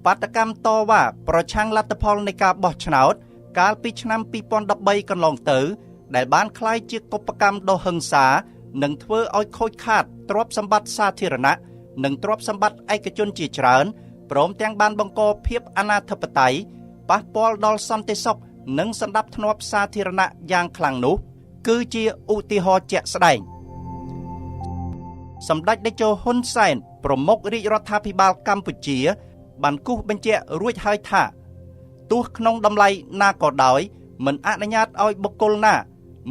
បាតកម្មតវ៉ាប្រឆាំងលទ្ធផលនៃការបោះឆ្នោតកាលពីឆ្នាំ2013កន្លងទៅដែលបានក្លាយជាកុបកម្មដ៏ហិង្សានិងធ្វើឲ្យខូចខាតទ្រព្យសម្បត្តិសាធារណៈនិងទ្រព្យសម្បត្តិឯកជនជាច្រើនព្រមទាំងបានបង្កភាពអនាធិបតេយ្យប៉ះពាល់ដល់សន្តិសុខនិងសណ្ដាប់ធ្នាប់សាធារណៈយ៉ាងខ្លាំងនោះគឺជាឧទាហរណ៍ជាក់ស្ដែងសម្ដេចតេជោហ៊ុនសែនប្រមុខរាជរដ្ឋាភិបាលកម្ពុជាបានគូសបញ្ជាក់រួចហើយថាទោះក្នុងតម្លៃណាក៏ដោយមិនអនុញ្ញាតឲ្យបុគ្គលណា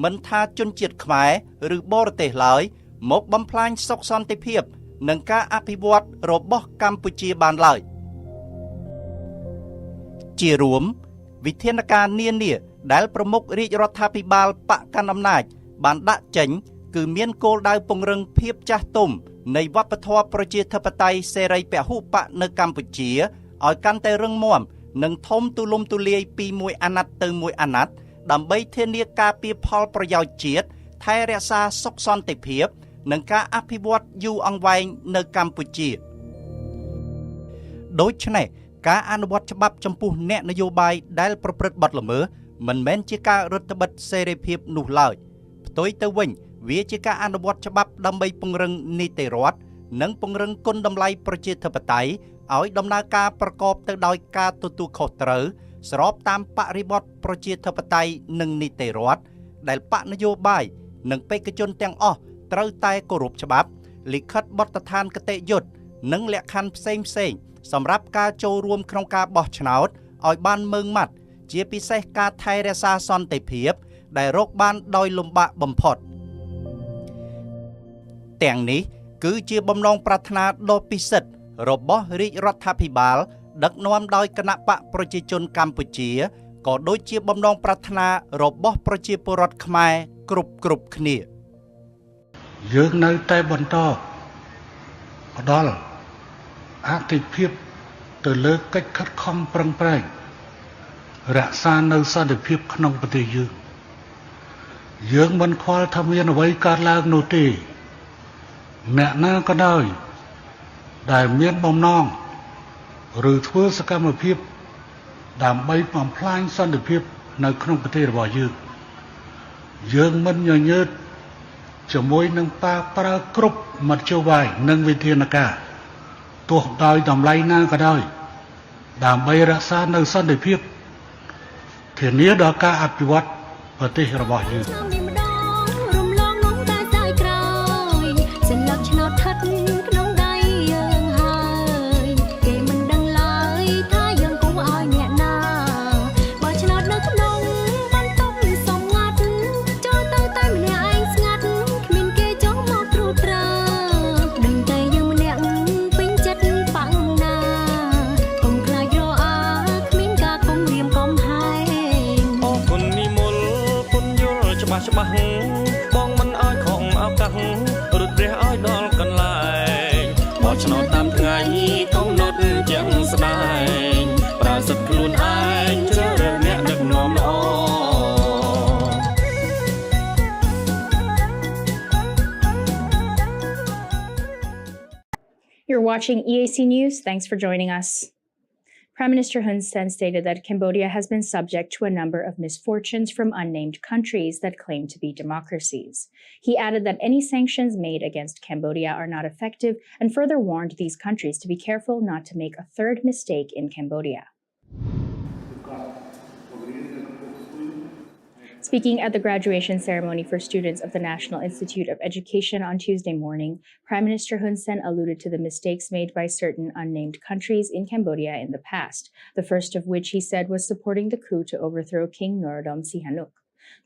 មិនថាជនជាតិខ្មែរឬបរទេសឡើយមកបំផ្លាញសុខសន្តិភាពនិងការអភិវឌ្ឍរបស់កម្ពុជាបានឡើយជារួមវិធានការនានាដែលប្រមុខរាជរដ្ឋាភិបាលបកកណ្ដាលអំណាចបានដាក់ចេញគឺមានគោលដៅពង្រឹងភាពចាស់ទុំនៃវប្បធម៌ប្រជាធិបតេយ្យសេរីពហុបកនៅកម្ពុជាឲ្យកាន់តែរឹងមាំនិងធំទូលំទូលាយពីមួយអាណត្តិទៅមួយអាណត្តិដើម្បីធានាការពារផលប្រយោជន៍ជាតិថែរក្សាសុខសន្តិភាពនិងការអភិវឌ្ឍយូរអង្វែងនៅកម្ពុជាដូច្នេះការអនុវត្តច្បាប់ចំពោះអ្នកនយោបាយដែលប្រព្រឹត្តបទល្មើសមិនមែនជាការរឹតបន្តឹងសេរីភាពនោះឡើយផ្ទុយទៅវិញវាជាការអនុវត្តច្បាប់ដើម្បីពង្រឹងនីតិរដ្ឋនិងពង្រឹងគុណតម្លៃប្រជាធិបតេយ្យឲ្យដំណើរការប្រកបទៅដោយការទទួលខុសត្រូវស្របតាមបរិបទប្រជាធិបតេយ្យនិងនីតិរដ្ឋដែលបកនយោបាយនិងបេក្ខជនទាំងអស់ត្រូវតែគោរពច្បាប់លិខិតបទដ្ឋានគតិយុត្តនិងលក្ខខណ្ឌផ្សេងៗសម្រាប់ការចូលរួមក្នុងការបោះឆ្នោតឲ្យបានម៉ឺងម៉ាត់ជាពិសេសការថែរក្សាសន្តិភាពដែលរកបានដោយលំបាកបំផុតទាំងនេះគឺជាបំណងប្រាថ្នាដ៏ពិសិដ្ឋរបស់រាជរដ្ឋាភិបាលដឹកនាំដោយគណៈបកប្រជាជនកម្ពុជាក៏ដូចជាបំណងប្រាថ្នារបស់ប្រជាពលរដ្ឋខ្មែរគ្រប់គ្នាយើងនៅតែបន្តផ្ដល់អតិភិបទៅលើកិច្ចខិតខំប្រឹងប្រែងរក្សានៅសន្តិភាពក្នុងប្រទេសយើងមិនខ្វល់ថាមានអ្វីកើតឡើងនោះទេអ្នកណាក៏ដោយដែលមានបំណងឬធ្វើសកម្មភាពដើម្បីបំផ្លាញសន្តិភាពនៅក្នុងប្រទេសរបស់យើងមិនញញើតជាមួយនឹងប្រើគ្រប់មធ្យោបាយនិងវិធានការទោះដោយតម្លៃណាក៏ដោយដើម្បីរក្សានៅសន្តិភាពធានាដល់ការអភិវឌ្ឍប្រទេសរបស់យើងច្បាស់បងមិនអោយខំឱកាសរត់រះអោយដល់កន្លែងបោះឆ្នោតតាមថ្ងៃកំណត់ជាក់ស្ដែងប្រើសិទ្ធិខ្លួនឯងជ្រើសរើសអ្នកដឹកនាំល្អ You're watching EAC News. Thanks for joining us. Prime Minister Hun Sen stated that Cambodia has been subject to a number of misfortunes from unnamed countries that claim to be democracies. He added that any sanctions made against Cambodia are not effective and further warned these countries to be careful not to make a third mistake in Cambodia. Speaking at the graduation ceremony for students of the National Institute of Education on Tuesday morning, Prime Minister Hun Sen alluded to the mistakes made by certain unnamed countries in Cambodia in the past, the first of which he said was supporting the coup to overthrow King Norodom Sihanouk.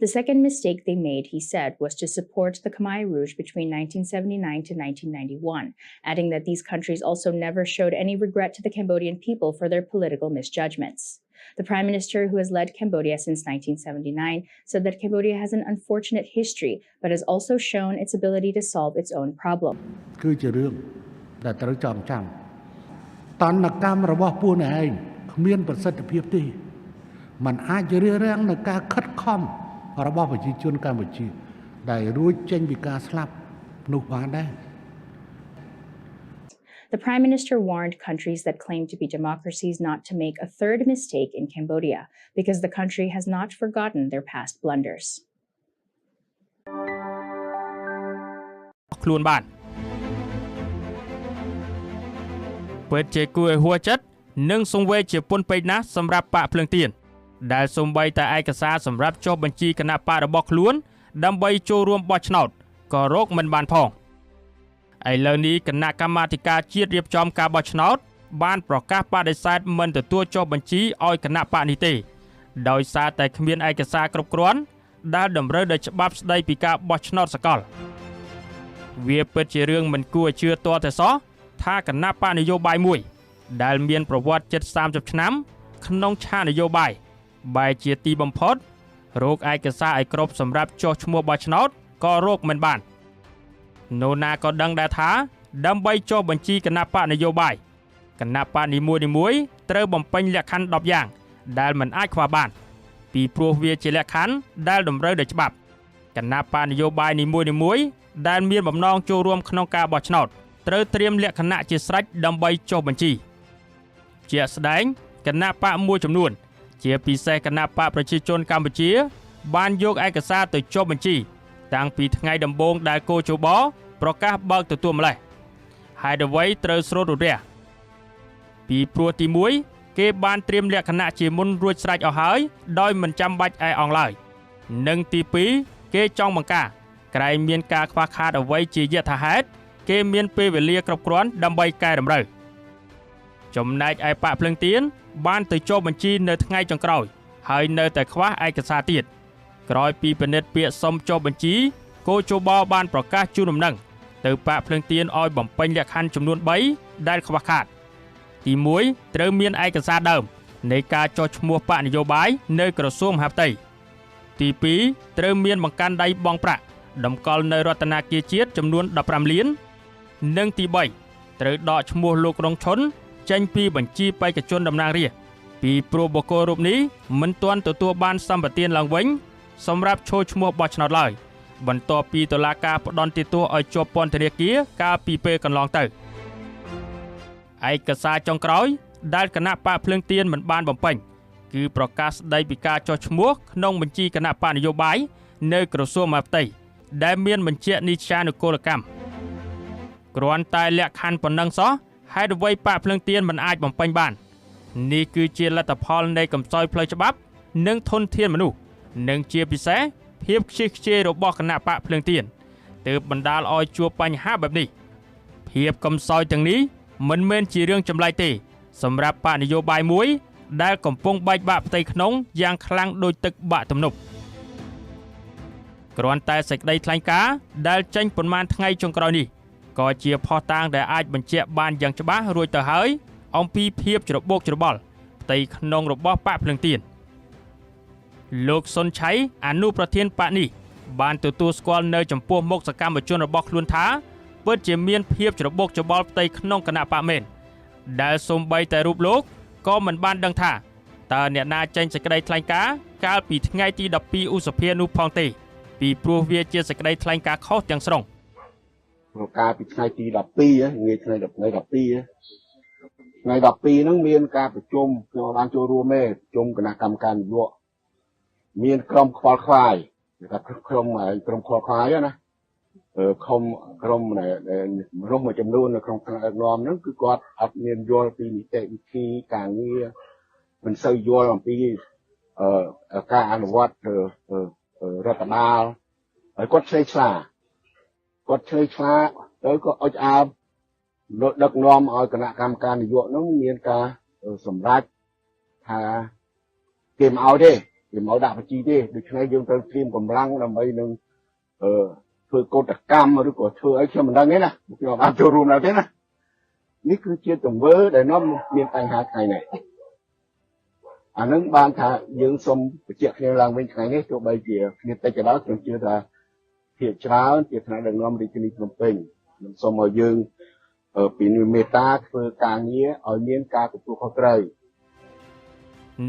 The second mistake they made, he said, was to support the Khmer Rouge between 1979 to 1991, adding that these countries also never showed any regret to the Cambodian people for their political misjudgments. The Prime Minister, who has led Cambodia since 1979, said that Cambodia has an unfortunate history, but has also shown its ability to solve its own problem. គឺជារឿងដែលត្រូវចងចាំតនកម្មរបស់ពួកអ្នកឯងគ្មានប្រសិទ្ធភាពទេมันអាចរារាំងនឹងការខិតខំរបស់ប្រជាជនកម្ពុជាដែលរួចចេញពីការស្លាប់នោះបានដែរ The Prime Minister warned countries that claim to be democracies not to make a third mistake in Cambodia because the country has not forgotten their past blunders. ខ្លួនបានពិតជាគួរឲ្យហួសចិត្តនិងសង្វេគជាពន់ពេកណាស់សម្រាប់បកភ្លើងទៀនដែលសូម្បីតែឯកសារសម្រាប់ចុះបញ្ជីគណៈបករបស់ខ្លួនដើម្បីចូលរួមបោះឆ្នោតក៏រកមិនបានផងឥឡូវនេះគណៈកម្មាធិការជាតិរៀបចំការបោះឆ្នោតបានប្រកាសបដិសេធមិនទទួលចុះបញ្ជីឲ្យគណៈបកនេះទេដោយសារតែគ្មានឯកសារគ្រប់គ្រាន់ដែលតម្រូវដោយច្បាប់ស្តីពីការបោះឆ្នោតសកលវាពិតជារឿងមិនគួរឲ្យជឿទាល់តែសោះថាគណៈបកនយោបាយមួយដែលមានប្រវត្តិជិត30ឆ្នាំក្នុងឆាកនយោបាយបែរជាទីបំផុតរកឯកសារឲ្យគ្រប់សម្រាប់ចុះឈ្មោះបោះឆ្នោតក៏រកមិនបាននរណាក៏ដឹងដែរថាដើម្បីចុះបញ្ជីគណៈបកនយោបាយគណៈបកនីមួយៗត្រូវបំពេញលក្ខខណ្ឌ10យ៉ាងដែលមិនអាចខ្វះបានពីព្រោះវាជាលក្ខខណ្ឌដែលតម្រូវដោយច្បាប់គណៈបកនយោបាយនីមួយៗដែលមានបំណងចូលរួមក្នុងការបោះឆ្នោតត្រូវត្រៀមលក្ខណៈជាស្រេចដើម្បីចុះបញ្ជីជាក់ស្ដែងគណៈបកមួយចំនួនជាពិសេសគណៈបកប្រជាជនកម្ពុជាបានយកឯកសារទៅចុះបញ្ជីតាំងពីថ្ងៃដំបូងដែលកោជបប្រកាសបើកទទួលម្លេះហើយអ្វីត្រូវស្រូតរះពីព្រោះទី1គេបានត្រៀមលក្ខណៈជាមុនរួចស្រេចអស់ហើយដោយមិនចាំបាច់ឯអង្គឡើយនិងទី2គេចង់បង្ការក្រែងមានការខ្វះខាតអ្វីជាយថាហេតុគេមានពេលវេលាគ្រប់គ្រាន់ដើម្បីកែតម្រូវចំណែកឯបកភ្លឹងទៀនបានទៅចុះបញ្ជីនៅថ្ងៃចុងក្រោយហើយនៅតែខ្វះឯកសារទៀតក្រោយពីពិនិត្យពាក្យសុំចុះបញ្ជីកោជបបានប្រកាសជូនដំណឹងទៅបកភ្លឹងទៀនឲ្យបំពេញលក្ខខណ្ឌចំនួន3ដែលខ្វះខាតទី1ត្រូវមានឯកសារដើមនៃការចុះឈ្មោះបកនយោបាយនៅក្រសួងមហាផ្ទៃទី2ត្រូវមានបង្កាន់ដៃបង់ប្រាក់តម្កល់នៅរដ្ឋាភិបាលជាតិចំនួន15លាននិងទី3ត្រូវដកឈ្មោះលោករងឈុនចេញពីបញ្ជីបេក្ខជនតំណាងរាស្ត្រពីព្រោះបុគ្គលរូបនេះមិនទាន់ទទួលបានសម្បទានឡើងវិញសម្រាប់ចូលឈ្មោះបោះឆ្នោតឡើយបន្ទាប់ពីតុលាការផ្តន្ទាទោសឲ្យជាប់ពន្ធនាគារកាលពីពេលកន្លងទៅឯកសារចុងក្រោយដែលគណៈបកភ្លើងទៀនមិនបានបំពេញគឺប្រកាសស្តីពីការចុះឈ្មោះក្នុងបញ្ជីគណៈបកនយោបាយនៅក្រសួងមហាផ្ទៃដែលមានបញ្ជាក់នីតិនុកូលកម្មគ្រាន់តែលក្ខខណ្ឌប៉ុណ្ណឹងសោះហេតុអ្វីបកភ្លើងទៀនមិនអាចបំពេញបាននេះគឺជាលទ្ធផលនៃកំសោយផ្លូវច្បាប់និងធនធានមនុស្សនិងជាពិសេសភាពខ្ជិះខ្ជាយរបស់គណៈបកភ្លើងទៀនទើបបណ្ដាលឲ្យជួបបញ្ហាបែបនេះភាពកំសោយទាំងនេះមិនមែនជារឿងចម្លែកទេសម្រាប់បកនយោបាយមួយដែលកំពុងបែកបាក់ផ្ទៃក្នុងយ៉ាងខ្លាំងដោយទឹកបាក់ទំនប់គ្រាន់តែសេចក្តីថ្លែងការណ៍ដែលចេញប៉ុន្មានថ្ងៃចុងក្រោយនេះក៏ជាភស្តុតាងដែលអាចបញ្ជាក់បានយ៉ាងច្បាស់រួចទៅហើយអំពីភាពច្របូកច្របល់ផ្ទៃក្នុងរបស់បកភ្លើងទៀនលោកសុនឆៃអនុប្រធានបកនេះបានទទួលស្គាល់នៅចំពោះមុខសកម្មជនរបស់ខ្លួនថាពិតជាមានភាពច្របូកច្របល់ផ្ទៃក្នុងគណៈបកមែនដែលសូម្បីតែរូបលោកក៏មិនបានដឹងថាតើអ្នកណាចេញសេចក្តីថ្លែងការណ៍កាលពីថ្ងៃទី12ឧសភានោះផងទេពីព្រោះវាជាសេចក្តីថ្លែងការណ៍ខុសទាំងស្រុងប្រកាសពីថ្ងៃទី12ថ្ងៃថ្ងៃ12ហ្នឹងមានការប្រជុំខ្ញុំបានចូលរួមទេប្រជុំគណៈកម្មការនយោបាយមានក្រុមខ្វល់ខ្វាយគេថាក្រុមខ្វល់ខ្វាយណាក្រុមមនុស្សមួយចំនួននៅក្នុងថ្នាក់ដឹកនាំហ្នឹងគឺគាត់អត់មានយល់ពីនីតិវិធីការងារមិនសូវយល់អំពីការអនុវត្តរដ្ឋបាលហើយគាត់ឆ្លេឆ្លាទៅក៏អុចអើបដឹកនាំឲ្យគណៈកម្មការនយោបាយនោះមានការសម្រេចថាគេមិនឲ្យទេគេមិនឲ្យដាក់បញ្ជីទេដូច្នេះយើងត្រូវត្រៀមកម្លាំងដើម្បីនឹងធ្វើកោតកម្មឬក៏ធ្វើអីខ្ញុំមិនដឹងទេណាខ្ញុំបានចូលរួមនៅទេណានេះគឺជាទង្វើដែលនាំមានបញ្ហាថ្ងៃនេះអានឹងបានថាយើងសូមបញ្ជាក់គ្នាឡើងវិញថ្ងៃនេះទោះបីជាគ្នាតិចក៏ដោយខ្ញុំជឿថាភាគច្រើនជាថ្នាក់ដឹកនាំរាជធានីភ្នំពេញខ្ញុំសូមឲ្យយើងពីមេត្តាធ្វើការងារឲ្យមានការទទួលខុសត្រូវ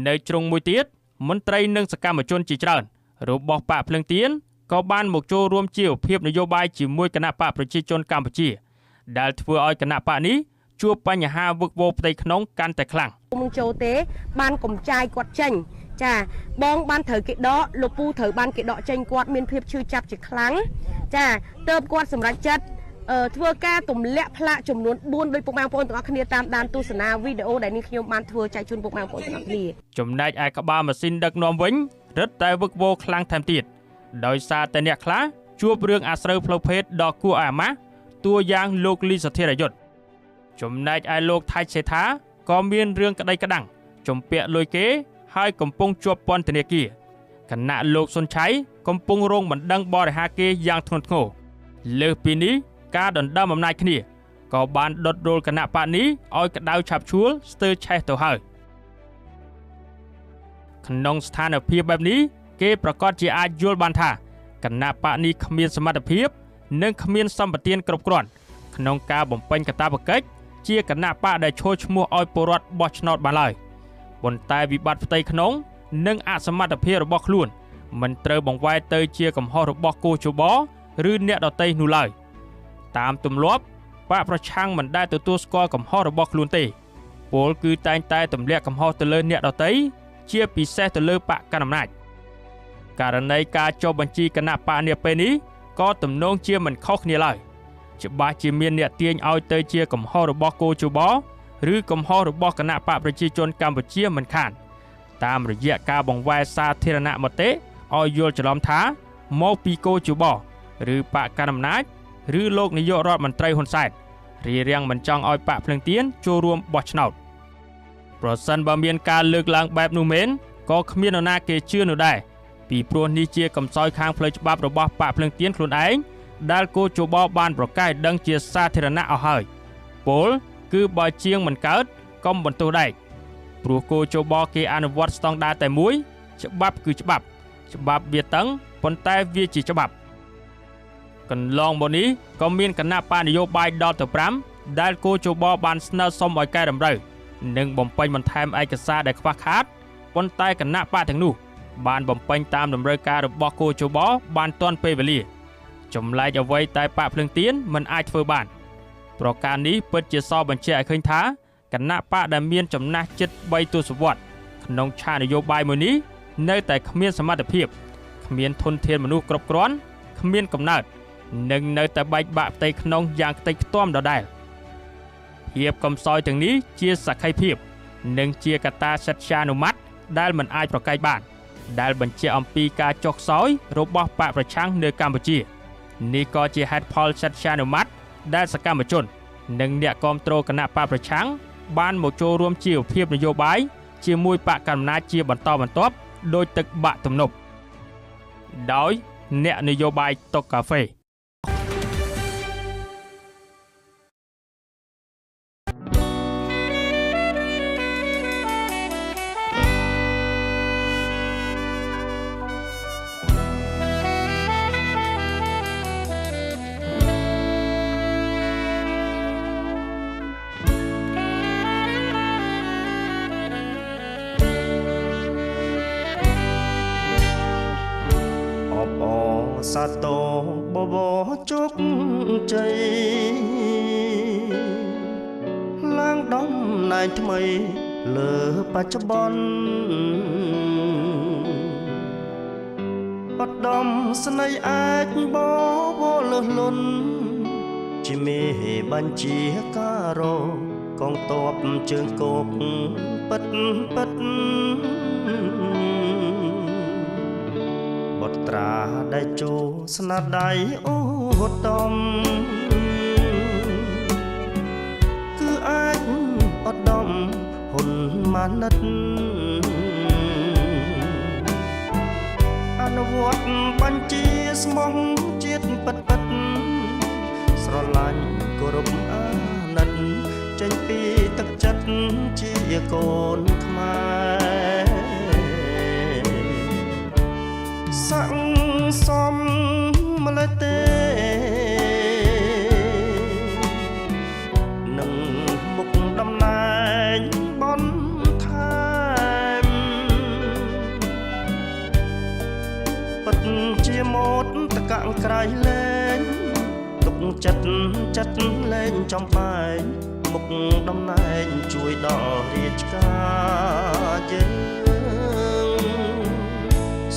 នៅជ្រុងមួយទៀតមន្ត្រីនិងសកម្មជនជាច្រើនរបស់បកភ្លើងទៀនក៏បានមកចូលរួមជាភាពនយោបាយជាមួយគណៈបកប្រជាជនកម្ពុជាដែលធ្វើឲ្យគណៈបកនេះ ជួបបញ្ហាវឹកវរផ្ទៃក្នុងកាន់តែខ្លាំង នឹងចូលទេបានកំចាយគាត់ចេញចាបងបានត្រូវគេដកលោកពូត្រូវបានគេដកចេញគាត់មានភាពឈឺចាប់ជាខ្លាំងចាទៅគាត់សម្រេចចិត្តធ្វើការទម្លាក់ផ្លាកចំនួន4ដោយពុកម៉ែបងប្អូនទាំងអស់គ្នាតាមដានទស្សនាវីដេអូដែលនេះខ្ញុំបានធ្វើចែកជូនពុកម៉ែបងប្អូនទាំងអស់គ្នា ចំណែកឯក្បាលម៉ាស៊ីនដឹកនាំវិញរឹតតែវឹកវរខ្លាំងថែមទៀតដោយសារតែអ្នកខ្លះជួបរឿងអាស្រូវផ្លូវភេទដ៏គួរឲ្យអាម៉ាស់តួយ៉ាងលោកលីសធិរយុទ្ធចំណែកឯលោកថៃសេថាក៏មានរឿងក្តីក្តាំងជំពាក់លុយគេហើយកំពុងជាប់ពន្ធនាគារគណៈលោកសុនឆៃកំពុងរងបណ្ដឹងបរិហាគេយ៉ាងធ្ងន់ធ្ងរលើសពីនេះការដណ្ដើមអំណាចគ្នាក៏បានដុតរលគណៈបកនេះឲ្យក្តៅឆាប់ឆួលស្ទើរឆេះទៅហើយក្នុងស្ថានភាពបែបនេះគេប្រកាសជាអាចយល់បានថាគណៈបកនេះគ្មានសមត្ថភាពនិងគ្មានសម្បទានគ្រប់គ្រាន់ក្នុងការបំពេញកាតព្វកិច្ចជាគណៈបកដែលឈរឈ្មោះឲ្យពលរដ្ឋបោះឆ្នោតបានឡើយប៉ុន្តែវិបត្តិផ្ទៃក្នុងនិងអសមត្ថភាពរបស់ខ្លួនមិនត្រូវបង្វែរទៅជាកំហុសរបស់គូជបឬអ្នកដទៃនោះឡើយតាមទម្លាប់បកប្រឆាំងមិនដែលទទួលស្គាល់កំហុសរបស់ខ្លួនទេពលគឺតែងតែទម្លាក់កំហុសទៅលើអ្នកដទៃជាពិសេសទៅលើបកកណ្ដាលអំណាចករណីការចុះបញ្ជីគណៈបកនេះពេលនេះក៏ទំនងជាមិនខុសគ្នាឡើយច្បាស់ជាមានអ្នកទាញឲ្យទៅជាកំហុសរបស់គូជបឬកំហុសរបស់គណៈបកប្រជាជនកម្ពុជាមិនខានតាមរយៈការបង្វែរសាធារណមតិឲ្យយល់ច្រឡំថាមកពីគូជបឬបកកណ្ដាលអំណាចឬលោកនាយករដ្ឋមន្ត្រីហ៊ុនសែនរារាំងមិនចង់ឲ្យបកភ្លើងទៀនចូលរួមបោះឆ្នោតប្រសិនបើមានការលើកឡើងបែបនោះមែនក៏គ្មាននរណាគេជឿនោះដែរពីព្រោះនេះជាកំសោយខាងផ្លូវច្បាប់របស់បកភ្លើងទៀនខ្លួនឯងដែលគូជបបានប្រកាសដឹងជាសាធារណៈអស់ហើយពលគឺបើជាងមិនកើតកុំបន្ទោសដែកព្រោះគូជបគេអនុវត្តស្តង់ដារតែមួយច្បាប់គឺច្បាប់វាតឹងប៉ុន្តែវាជាច្បាប់កន្លងមកនេះក៏មានគណៈបកនយោបាយដល់ទៅ5ដែលគូជបបានស្នើសុំឲ្យកែតម្រូវនិងបំពេញបន្ថែមឯកសារដែលខ្វះខាតប៉ុន្តែគណៈបកទាំងនោះបានបំពេញតាមតម្រូវការរបស់គូជបបានទាន់ពេលវេលាចម្លែកអ្វីតែបកភ្លើងទៀនមិនអាចធ្វើបានប្រការនេះពិតជាសបញ្ជាក់ឲ្យឃើញថាគណៈបកដែលមានចំណាស់ជិត3ទសវត្សរ៍ក្នុងឆាកនយោបាយមួយនេះនៅតែគ្មានសមត្ថភាពគ្មានធនធានមនុស្សគ្រប់គ្រាន់គ្មានកំណើតនិងនៅតែបែកបាក់ផ្ទៃក្នុងយ៉ាងខ្ទេចខ្ទាំដដែលភាពកំសោយទាំងនេះជាសក្ខីភាពនិងជាកត្តាសច្ចានុមត្តដែលមិនអាចប្រកែកបានដែលបញ្ជាក់អំពីការចុះខ្សោយរបស់បកប្រឆាំងនៅកម្ពុជានេះក៏ជាហេតុផលសច្ចានុមត្តដែលសកម្មជននិងអ្នកគាំទ្រគណៈបកប្រឆាំងបានមកចូលរួមជាវិភាគនយោបាយជាមួយបកកណ្ដាលអំណាចជាបន្តបន្ទាប់ដោយទឹកបាក់ទំនប់ដោយអ្នកនយោបាយតុកកាហ្វេ សាទរបបជោគជ័យឡើងដំណែងថ្មីលើបច្ចុប្បន្នបដមស្នេហ៍អាចបបលឺលន់ជាមេបញ្ជាការកងទ័ពជើងគោកពិតបត្រាដែលជោស្នាដៃអូតមគឺអាចឧត្តមហ៊ុនម៉ាណិតអនុវត្តបញ្ជាស្មោះជាតិពិតស្រឡាញ់គោរពអាណិតចេញពីទឹកចិត្តជាកូនខ្មែរស័ក្តិសមម្លេះទេនឹងមុខតំណែងបនថែមពិតជាមោទតកក្រៃលែងទុកចិត្តលែងចំបែក មុខតំណែងជួយដល់រាជការយើង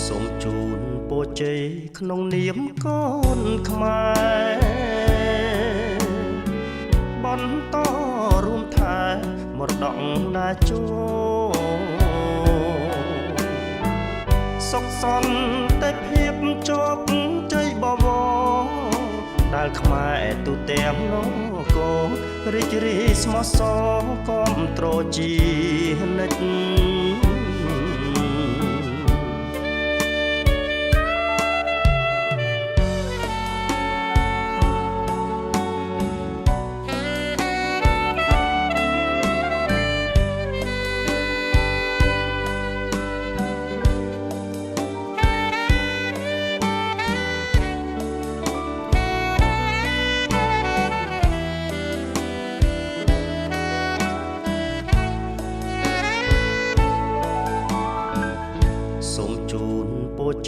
សូមជូនពរជ័យក្នុងនាមកូនខ្មែរបន្តរួមថែមរតកណាជោសុខសន្តិភាពជោគជ័យបវរដែលខ្មែរទូទាំងលោកូនរីករាយស្មោះសរគាំទ្រជានិច្ច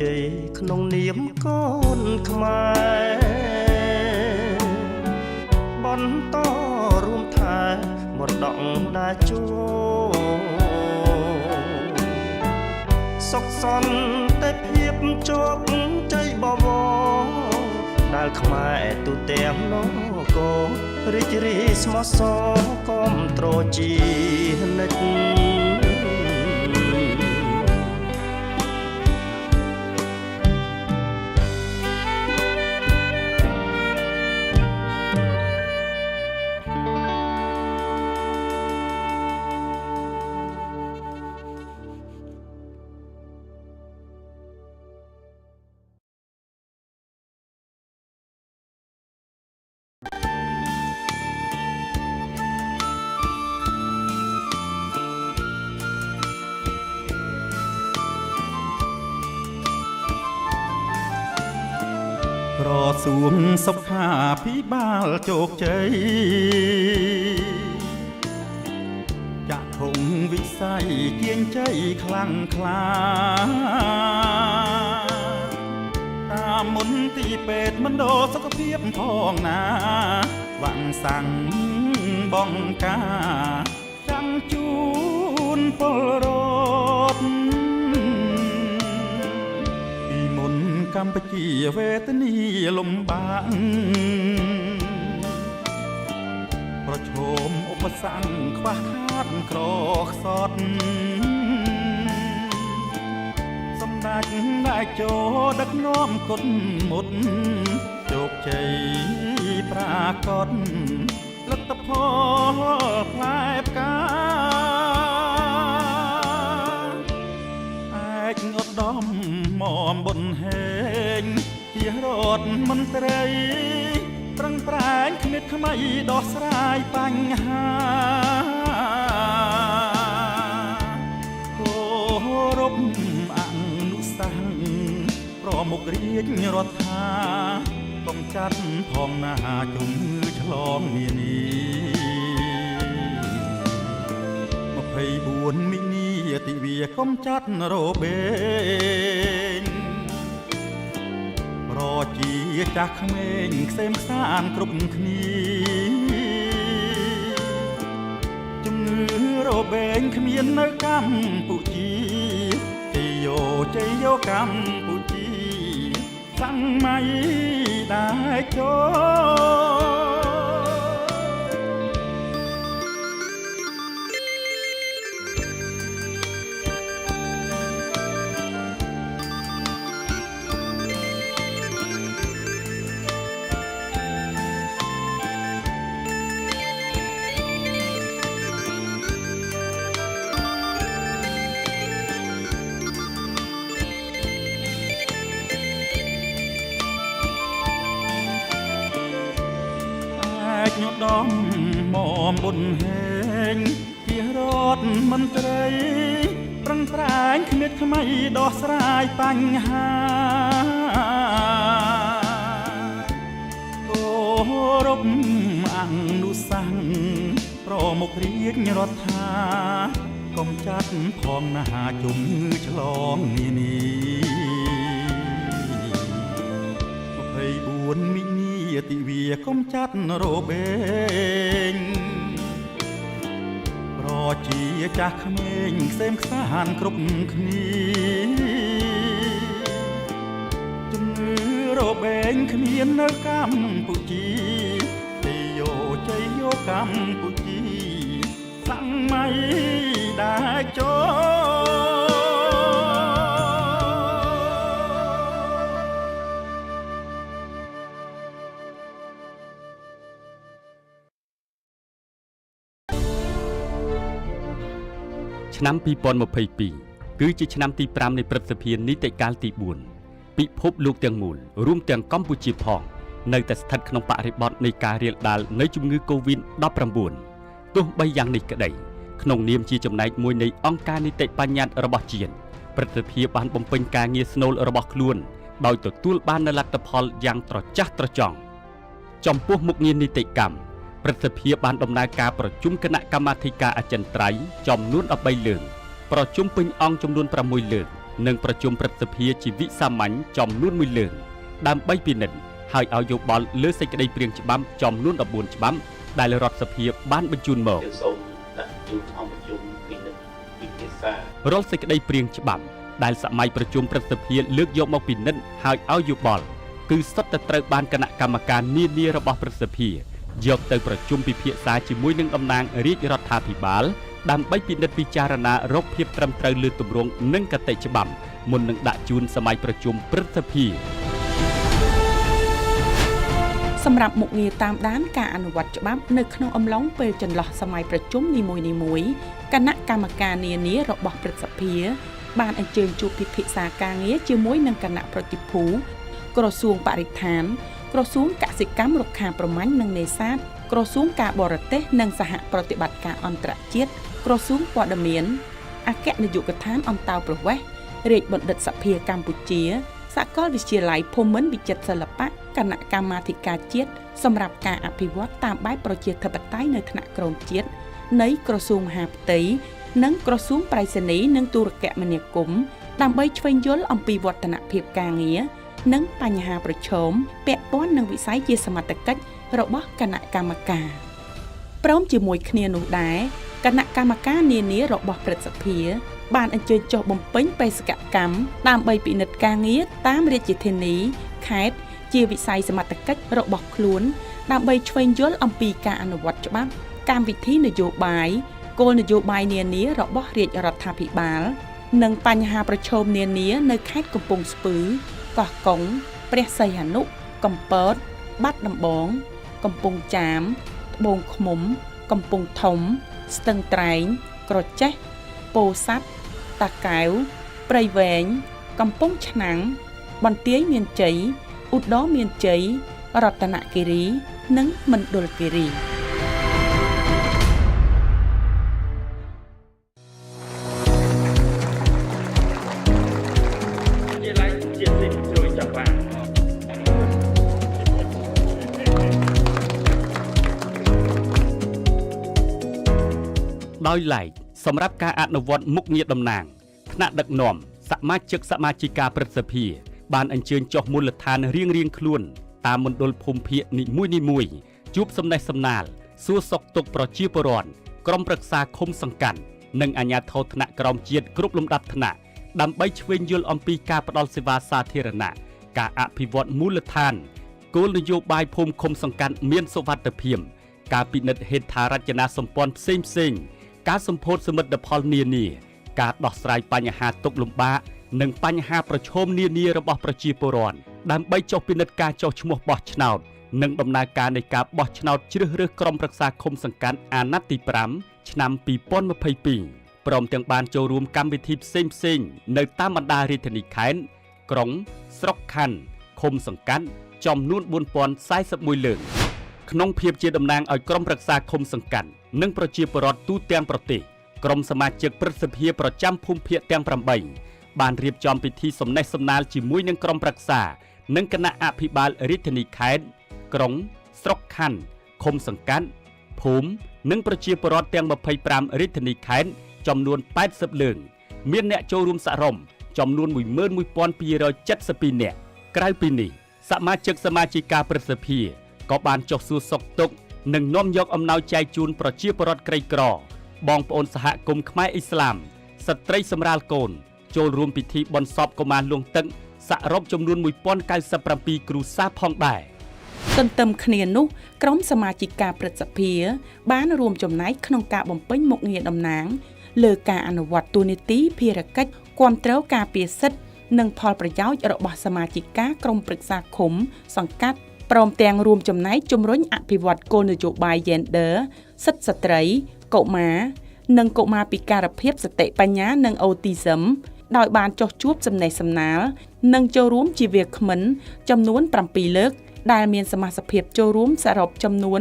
ជ័យក្នុងនាមកូនខ្មែរបន្តរួមថែមរតកណាជោសុខសន្តិភាពជោគជ័យបវរដែលខ្មែរទូទាំងលោកូនរីករាយស្មោះសរគាំទ្រជានិច្ចប្រសួងសុខាភិបាលជោគជ័យចាក់ធំវិស័យជាងជ័យខ្លាំងក្លាតាមមន្ទីរពេទ្យមណ្ឌលសុខភាពផងណាវាំងសាំងបងកាចាំជូនពលរដ្ឋកម្ពុជាវេទនាលំបាកប្រឈមឧបសគ្គខ្វះខាតក្រខ្សត់សម្ដេចនាយកជោដឹកនាំគុណមុតជោគជ័យប្រាកដលទ្ធផលផ្លែផ្កាឯកឧត្តមមបុនហេងជារដ្ឋមន្ត្រីប្រឹងប្រែងគ្មានថ្មីដោះស្រាយបញ្ហាគោរពអនុសាសន៍ប្រមុខរាជរដ្ឋាកុំចាត់ផងណាជំងឺឆ្លងនានា24មីនាទិវាកុំចាត់របេងប្រជាចាស់ក្មេងខ្សែមខ្សានគ្រប់គ្នាជំងឺរបេងគ្មាននៅកម្ពុជាជ័យយោកម្ពុជាសម័យដែលចូលឧត្តមមបុនហេងជារដ្ឋមន្ត្រីប្រឹងប្រែងគ្មានថ្មីដោះស្រាយបញ្ហាគោរពអនុសាសន៍ប្រមុខរាជរដ្ឋាកុំចាត់ផងណាជំងឺឆ្លងនានា24មីនាទិវាកុំចាត់របេង ជាចាស់ក្មេងក្សេមខ្សានគ្រប់គ្នាជំងឺរបេងគ្មាននៅកម្ពុជាទីយោជ័យយោកម្ពុជាសម័យដែលចូលឆ្នាំ2022គឺជាឆ្នាំទី5នៃព្រឹទ្ធសភានីតិកាលទី4ពិភពលោកទាំងមូលរួមទាំងកម្ពុជាផងនៅតែស្ថិតក្នុងបរិបទនៃការរាលដាលនៃជំងឺ Covid-19 ទោះបីយ៉ាងនេះក្តីក្នុងនាមជាចំណែកមួយនៃអង្គការនីតិបញ្ញត្តិរបស់ជាតិព្រឹទ្ធសភាបានបំពេញការងារស្នូលរបស់ខ្លួនដោយទទួលបាននូវលទ្ធផលយ៉ាងត្រចះត្រចង់ចំពោះមុខងារនីតិកម្មព្រឹទ្ធសភាបានដំណើរការប្រជុំគណៈកម្មាធិការអចិន្ត្រៃយ៍ចំនួន13លើកប្រជុំពេញអង្គចំនួន6លើកនិងប្រជុំព្រឹទ្ធសភាជាវិសាមញ្ញចំនួន1លើកដើម្បីពិនិត្យហើយឲ្យយោបល់លើសេចក្តីព្រាងច្បាប់ចំនួន14ច្បាប់ដែលរដ្ឋសភាបានបញ្ជូនមកសូមដាក់ជូនអង្គប្រជុំពិនិត្យពិភាក្សារាល់សេចក្តីព្រាងច្បាប់ដែលសម័យប្រជុំព្រឹទ្ធសភាលើកយកមកពិនិត្យហើយឲ្យយោបល់គឺសុទ្ធតែត្រូវបានគណៈកម្មការនានារបស់ព្រឹទ្ធសភាយកទៅប្រជុំពិភាក្សាជាមួយនឹងតំណាងរាជរដ្ឋាភិបាលដើម្បីពិនិត្យពិចារណារកភាពត្រឹមត្រូវលើទម្រង់និងគតិច្បាប់មុននឹងដាក់ជូនសម័យប្រជុំព្រឹទ្ធសភាសម្រាប់មុខងារតាមដានការអនុវត្តច្បាប់នៅក្នុងអំឡុងពេលចន្លោះសម័យប្រជុំនីមួយៗគណៈកម្មការនានារបស់ព្រឹទ្ធសភាបានអញ្ជើញជួបពិភាក្សាការងារជាមួយនឹងគណៈប្រតិភូក្រសួងបរិស្ថានក្រសួងកសិកម្មរុក្ខាប្រមាញ់និងនេសាទក្រសួងការបរទេសនិងសហប្រតិបត្តិការអន្តរជាតិក្រសួងព័ត៌មានអគ្គនាយកដ្ឋានអន្តោប្រវេសន៍រាជបណ្ឌិតសភាកម្ពុជាសាកលវិទ្យាល័យភូមិន្ទវិចិត្រសិល្បៈគណៈកម្មាធិការជាតិសម្រាប់ការអភិវឌ្ឍតាមបែបប្រជាធិបតេយ្យនៅថ្នាក់ក្រោមជាតិនៃក្រសួងមហាផ្ទៃនិងក្រសួងប្រៃសណីย์និងទូរគមនាគមន៍ដើម្បីឆ្វេងយល់អំពីវឌ្ឍនភាពការងារនិងបញ្ហាប្រឈមពាក់ព័ន្ធនឹងវិស័យជាសមត្ថកិច្ចរបស់គណៈកម្មការព្រមជាមួយគ្នានោះដែរគណៈកម្មការនានារបស់ព្រឹទ្ធសភាបានអញ្ជើញចុះបំពេញបេសកកម្មដើម្បីពិនិត្យការងារតាមរាជធានីខេត្តជាវិស័យសមត្ថកិច្ចរបស់ខ្លួនដើម្បីឆ្វេងយល់អំពីការអនុវត្តច្បាប់កម្មវិធីនយោបាយគោលនយោបាយនានារបស់រាជរដ្ឋាភិបាលនិងបញ្ហាប្រឈមនានានៅខេត្តកំពង់ស្ពឺកោះកុងព្រះសីហនុកំពតបាត់ដំបងកំពង់ចាមត្បូងឃ្មុំកំពង់ធំស្ទឹងត្រែងក្រចេះពោធិ៍សាត់តាកែវព្រៃវែងកំពង់ឆ្នាំងបន្ទាយមានជ័យឧត្តរមានជ័យរតនគិរីនិងមណ្ឌលគិរីដោយឡែកសម្រាប់ការអនុវត្តមុខងារតំណាងថ្នាក់ដឹកនាំសមាជិកសមាជិកាព្រឹទ្ធសភាបានអញ្ជើញចុះមូលដ្ឋានរៀងៗខ្លួនតាមមណ្ឌលភូមិភាគនីមួយៗជួបសំណេះសំណាលសួរសុខទុក្ខប្រជាពលរដ្ឋក្រុមប្រឹក្សាឃុំសង្កាត់និងអាជ្ញាធរថ្នាក់ក្រោមជាតិគ្រប់លំដាប់ថ្នាក់ដើម្បីឆ្វេងយល់អំពីការផ្តល់សេវាសាធារណៈការអភិវឌ្ឍមូលដ្ឋានគោលនយោបាយភូមិឃុំសង្កាត់មានសុវត្ថិភាពការពិនិត្យហេដ្ឋារចនាសម្ព័ន្ធផ្សេងៗការសម្ពោធសមិទ្ធផលនានាការដោះស្រាយបញ្ហាទុក្ខលំបាកនិងបញ្ហាប្រឈមនានារបស់ប្រជាពលរដ្ឋដើម្បីចុះពិនិត្យការចុះឈ្មោះបោះឆ្នោតនិងដំណើរការនៃការបោះឆ្នោតជ្រើសរើសក្រុមប្រឹក្សាឃុំសង្កាត់អាណត្តិទី5ឆ្នាំ2022ព្រមទាំងបានចូលរួមកម្មវិធីផ្សេងៗនៅតាមបណ្ដារាជធានីខេត្តក្រុងស្រុកខណ្ឌឃុំសង្កាត់ចំនួន4041លើកក្នុងភាពជាតំណាងឲ្យក្រុមប្រឹក្សាឃុំសង្កាត់និងប្រជាពលរដ្ឋទូទាំងប្រទេសក្រុមសមាជិកព្រឹទ្ធសភាប្រចាំភូមិភាគទាំង8បានរៀបចំពិធីសំណេះសំណាលជាមួយនឹងក្រុមប្រឹក្សានិងគណៈអភិបាលរាជធានីខេត្តក្រុងស្រុកខណ្ឌឃុំសង្កាត់ភូមិនិងប្រជាពលរដ្ឋទាំង25រាជធានីខេត្តចំនួន80លើកមានអ្នកចូលរួមសរុបចំនួន 11272 នាក់ក្រៅពីនេះសមាជិកសមាជិកាព្រឹទ្ធសភាក៏បានចុះសួរសុខទុក្ខនិងនាំយកអំណោយចែកជូនប្រជាពលរដ្ឋក្រីក្រ បងប្អូនសហគមន៍ខ្មែរអ៊ីស្លាមស្ត្រីសម្រាលកូនចូលរួមពិធីបុណ្យសពកុមារលួងទឹកសរុបចំនួន1097គ្រួសារផងដែរទន្ទឹមគ្នានោះក្រុមសមាជិកាព្រឹទ្ធសភាបានរួមចំណែកក្នុងការបំពេញមុខងារតំណាងលើការអនុវត្តទូនីតិភារកិច្ចគាំទ្រការពារសិទ្ធិនិងផលប្រយោជន៍របស់សមាជិកាក្រុមប្រឹក្សាឃុំសង្កាត់ព្រមទាំងរួមចំណែកជំរុញអភិវឌ្ឍគោលនយោបាយ Gender សិទ្ធិស្ត្រីកុមារនិងកុមារពិការភាពសតិបញ្ញានិង Autism ដោយបានចុះជួបសំណេះសំណាលនិងចូលរួមជាវាគ្មិនចំនួន7លើកដែលមានសមាជិកចូលរួមសរុបចំនួន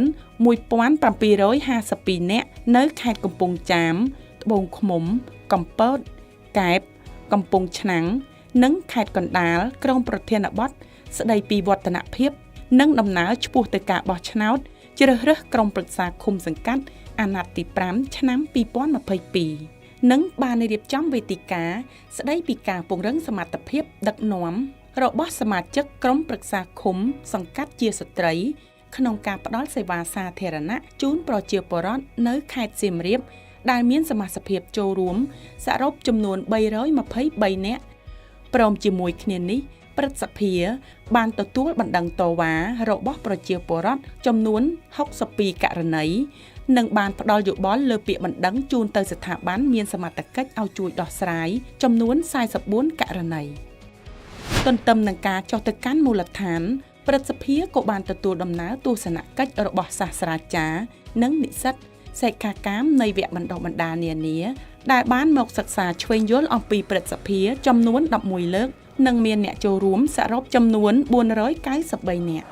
1752នាក់នៅខេត្តកំពង់ចាមត្បូងឃ្មុំកំពតកែបកំពង់ឆ្នាំងនិងខេត្តកណ្ដាលក្រុងប្រធានបទស្ដីពីវឌ្ឍនភាពនិងដំណើរឆ្ពោះទៅការបោះឆ្នោតជ្រើសរើសក្រុមប្រឹក្សាឃុំសង្កាត់អាណត្តិទី5ឆ្នាំ2022និងបានរៀបចំវេទិកាស្ដីពីការពង្រឹងសមត្ថភាពដឹកនាំរបស់សមាជិកក្រុមប្រឹក្សាឃុំសង្កាត់ជាស្ត្រីក្នុងការផ្តល់សេវាសាធារណៈជូនប្រជាពលរដ្ឋនៅខេត្តសៀមរាបដែលមានសមាជិកចូលរួមសរុបចំនួន323នាក់ព្រមជាមួយគ្នានេះព្រឹទ្ធសភាបានទទួលបណ្ដឹងតវ៉ារបស់ប្រជាពលរដ្ឋចំនួន62ករណីនិងបានផ្ដល់យោបល់លើពាក្យបណ្ដឹងជូនទៅស្ថាប័នមានសមត្ថកិច្ចឲ្យជួយដោះស្រាយចំនួន44ករណីទន្ទឹមនឹងការចុះទៅកាន់មូលដ្ឋានព្រឹទ្ធសភាក៏បានទទួលដំណើរទស្សនកិច្ចរបស់សាស្ត្រាចារ្យនិងនិស្សិតសិក្ខាកាមនៃវគ្គបណ្ដុះបណ្ដាលនានាដែលបានមកសិក្សាឆ្វេងយល់អំពីព្រឹទ្ធសភាចំនួន11លើកនិងមានអ្នកចូលរួមសរុបចំនួន493នាក់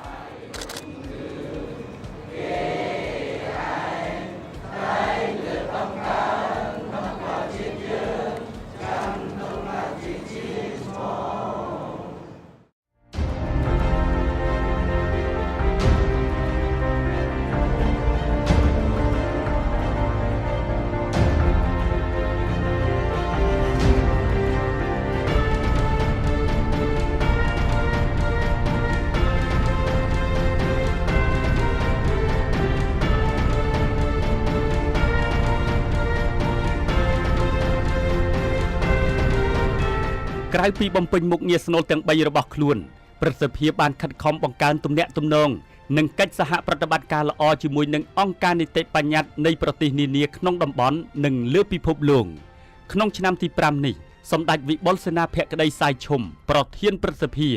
ក្រៅពីបំពេញមុខងារស្នូលទាំង3របស់ខ្លួនព្រឹទ្ធសភាបានខិតខំបង្កើនទំនាក់ទំនងនិងកិច្ចសហប្រតិបត្តិការល្អជាមួយនឹងអង្គការនីតិបញ្ញត្តិនៃប្រទេសនានាក្នុងតំបន់និងលើពិភពលោកក្នុងឆ្នាំទី5នេះសម្ដេចវិបុលសេនាភក្តីសាយឈុំប្រធានព្រឹទ្ធសភា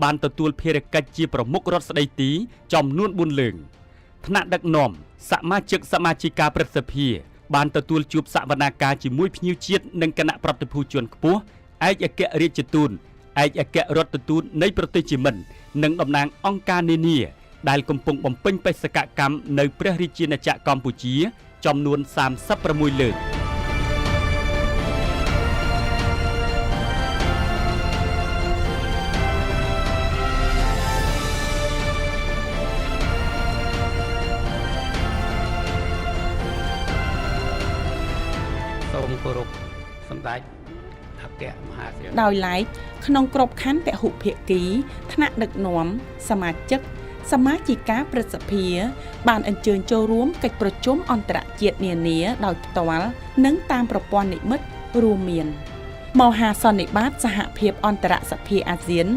បានទទួលភារកិច្ចជាប្រមុខរដ្ឋស្ដីទីចំនួន4លើកថ្នាក់ដឹកនាំសមាជិកសមាជិកាព្រឹទ្ធសភាបានទទួលជួបសវនាការជាមួយភ្ញៀវជាតិនិងគណៈប្រតិភូជាន់ខ្ពស់ឯកអគ្គរដ្ឋទូតឯកអគ្គរដ្ឋទូតនៃប្រទេសជាមិត្តនិងតំណាងអង្គការនានាដែលកំពុងបំពេញបេសកកម្មនៅព្រះរាជាណាចក្រកម្ពុជាចំនួន36លើកសូមគោរពសម្ដេចដោយឡែកក្នុងក្របខ័ណ្ឌពហុភាគីថ្នាក់ដឹកនាំសមាជិកសមាជិកាព្រឹទ្ធសភាបានអញ្ជើញចូលរួមកិច្ចប្រជុំអន្តរជាតិនានាដោយផ្ទាល់និងតាមប្រព័ន្ធនិម្មិតរួមមានមហាសន្និបាតសហភាពអន្តរសភាអាស៊ាន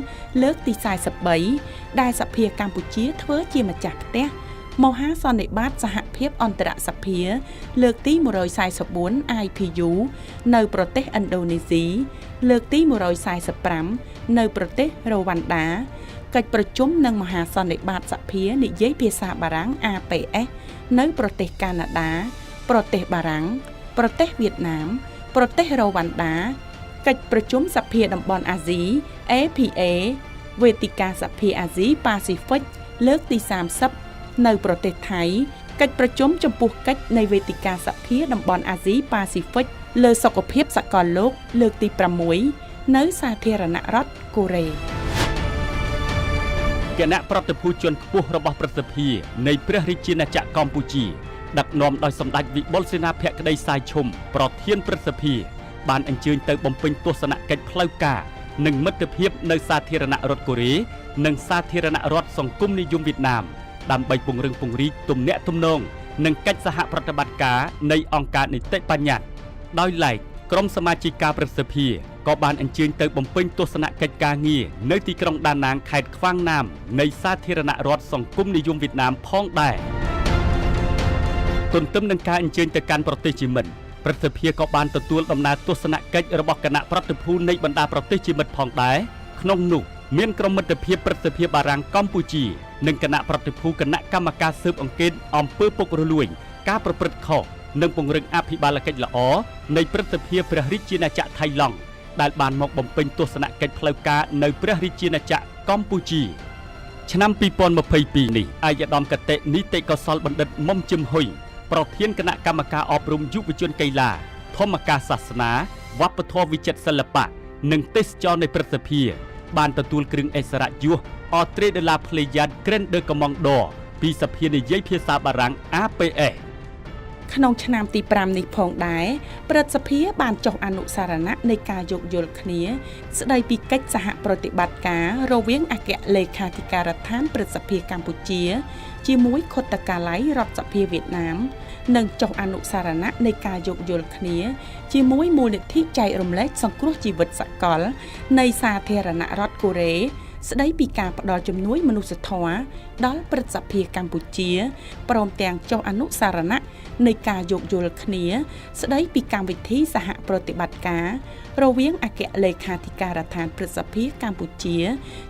លើកទី43ដែលសភាកម្ពុជាធ្វើជាម្ចាស់ផ្ទះមហាសន្និបាតសហភាពអន្តរសភាលើកទី144 IPU នៅប្រទេសឥណ្ឌូនេស៊ីលើកទី145នៅប្រទេសរ៉ូវ៉ាន់ដាកិច្ចប្រជុំនឹងមហាសន្និបាតសភានិយាយភាសាបារាំង APS នៅប្រទេសកាណាដាប្រទេសបារាំងប្រទេសវៀតណាមប្រទេសរ៉ូវ៉ាន់ដាកិច្ចប្រជុំសភាតំបន់អាស៊ី APA វេទិកាសភាអាស៊ីប៉ាស៊ីហ្វិកលើកទី30នៅប្រទេសថៃកិច្ចប្រជុំចំពោះកិច្ចនៃវេទិកាសភាតំបន់អាស៊ីប៉ាស៊ីហ្វិកលើសុខភាពសកលលោកលើកទី6នៅសាធារណរដ្ឋកូរ៉េគណៈប្រតិភូជាន់ខ្ពស់របស់ព្រឹទ្ធសភានៃព្រះរាជាណាចក្រកម្ពុជាដឹកនាំដោយសម្ដេចវិបុលសេនាភក្តីសាយឈុំប្រធានព្រឹទ្ធសភាបានអញ្ជើញទៅបំពេញទស្សនកិច្ចផ្លូវការនិងមិត្តភាពនៅសាធារណរដ្ឋកូរ៉េនិងសាធារណរដ្ឋសង្គមនិយមវៀតណាមដើម្បីពង្រឹងពង្រីកទំនាក់ទំនង និងកិច្ចសហប្រតិបត្តិការនៃអង្គការនីតិបញ្ញត្តិដោយឡែកក្រុមសមាជិកការប្រសិទ្ធិក៏បានអញ្ជើញទៅបំពេញទស្សនកិច្ចការងារនៅទីក្រុងដាណាងខេត្តខ្វាងណាមនៃសាធារណរដ្ឋសង្គមនិយមវៀតណាមផងដែរទន្ទឹមនឹងការអញ្ជើញទៅកាន់ប្រទេសជាមិត្តប្រសិទ្ធិក៏បានទទួលដំណើរទស្សនកិច្ចរបស់គណៈប្រតិភូនៃបណ្ដាប្រទេសជាមិត្តផងដែរក្នុងនោះមានក្រុមមិត្តភាពប្រសិទ្ធិបារាំងកម្ពុជានិងគណៈប្រតិភូគណៈកម្មការស៊ើបអង្កេតអំពើពុករលួយការប្រព្រឹត្តខុសនិងពង្រឹងអភិបាលកិច្ចល្អនៃព្រឹទ្ធសភាព្រះរាជាណាចក្រថៃឡង់ដែលបានមកបំពេញទស្សនកិច្ចផ្លូវការនៅព្រះរាជាណាចក្រកម្ពុជាឆ្នាំ2022នេះអាយដាមកតេនីតិកោសលបណ្ឌិតមុំជឹមហ៊ុយប្រធានគណៈកម្មការអប់រំយុវជនកីឡាធម្មការសាសនាវប្បធម៌វិចិត្រសិល្បៈនិងទេសចរនៃព្រឹទ្ធសភាបានទទួលគ្រឿងអិសរាជយសអត្រេដឺឡាផ្លេយ៉ាតក្រែនដឺកម៉ង់ដពីសភានិយាយភាសាបារាំង APS ក្នុងឆ្នាំទី5នេះផងដែរព្រឹទ្ធសភាបានចុះអនុសារណៈនៃការយោគយល់គ្នាស្ដីពីកិច្ចសហប្រតិបត្តិការរវាងអគ្គលេខាធិការដ្ឋានព្រឹទ្ធសភាកម្ពុជាជាមួយខុទ្ទកាល័យរដ្ឋសភាវៀតណាមនិងចុះអនុសារណៈនៃការយោគយល់គ្នាជាមួយមូលនិធិចែករំលែកសង្គ្រោះជីវិតសកលនៃសាធារណរដ្ឋកូរ៉េស្ដីពីការផ្ដល់ជំនួយមនុស្សធម៌ដល់ព្រឹទ្ធសភាកម្ពុជាព្រមទាំងចុះអនុសារណៈនៃការយោគយល់គ្នាស្ដីពីកម្មវិធីសហប្រតិបត្តិការរវាងអគ្គលេខាធិការដ្ឋានព្រឹទ្ធសភាកម្ពុជា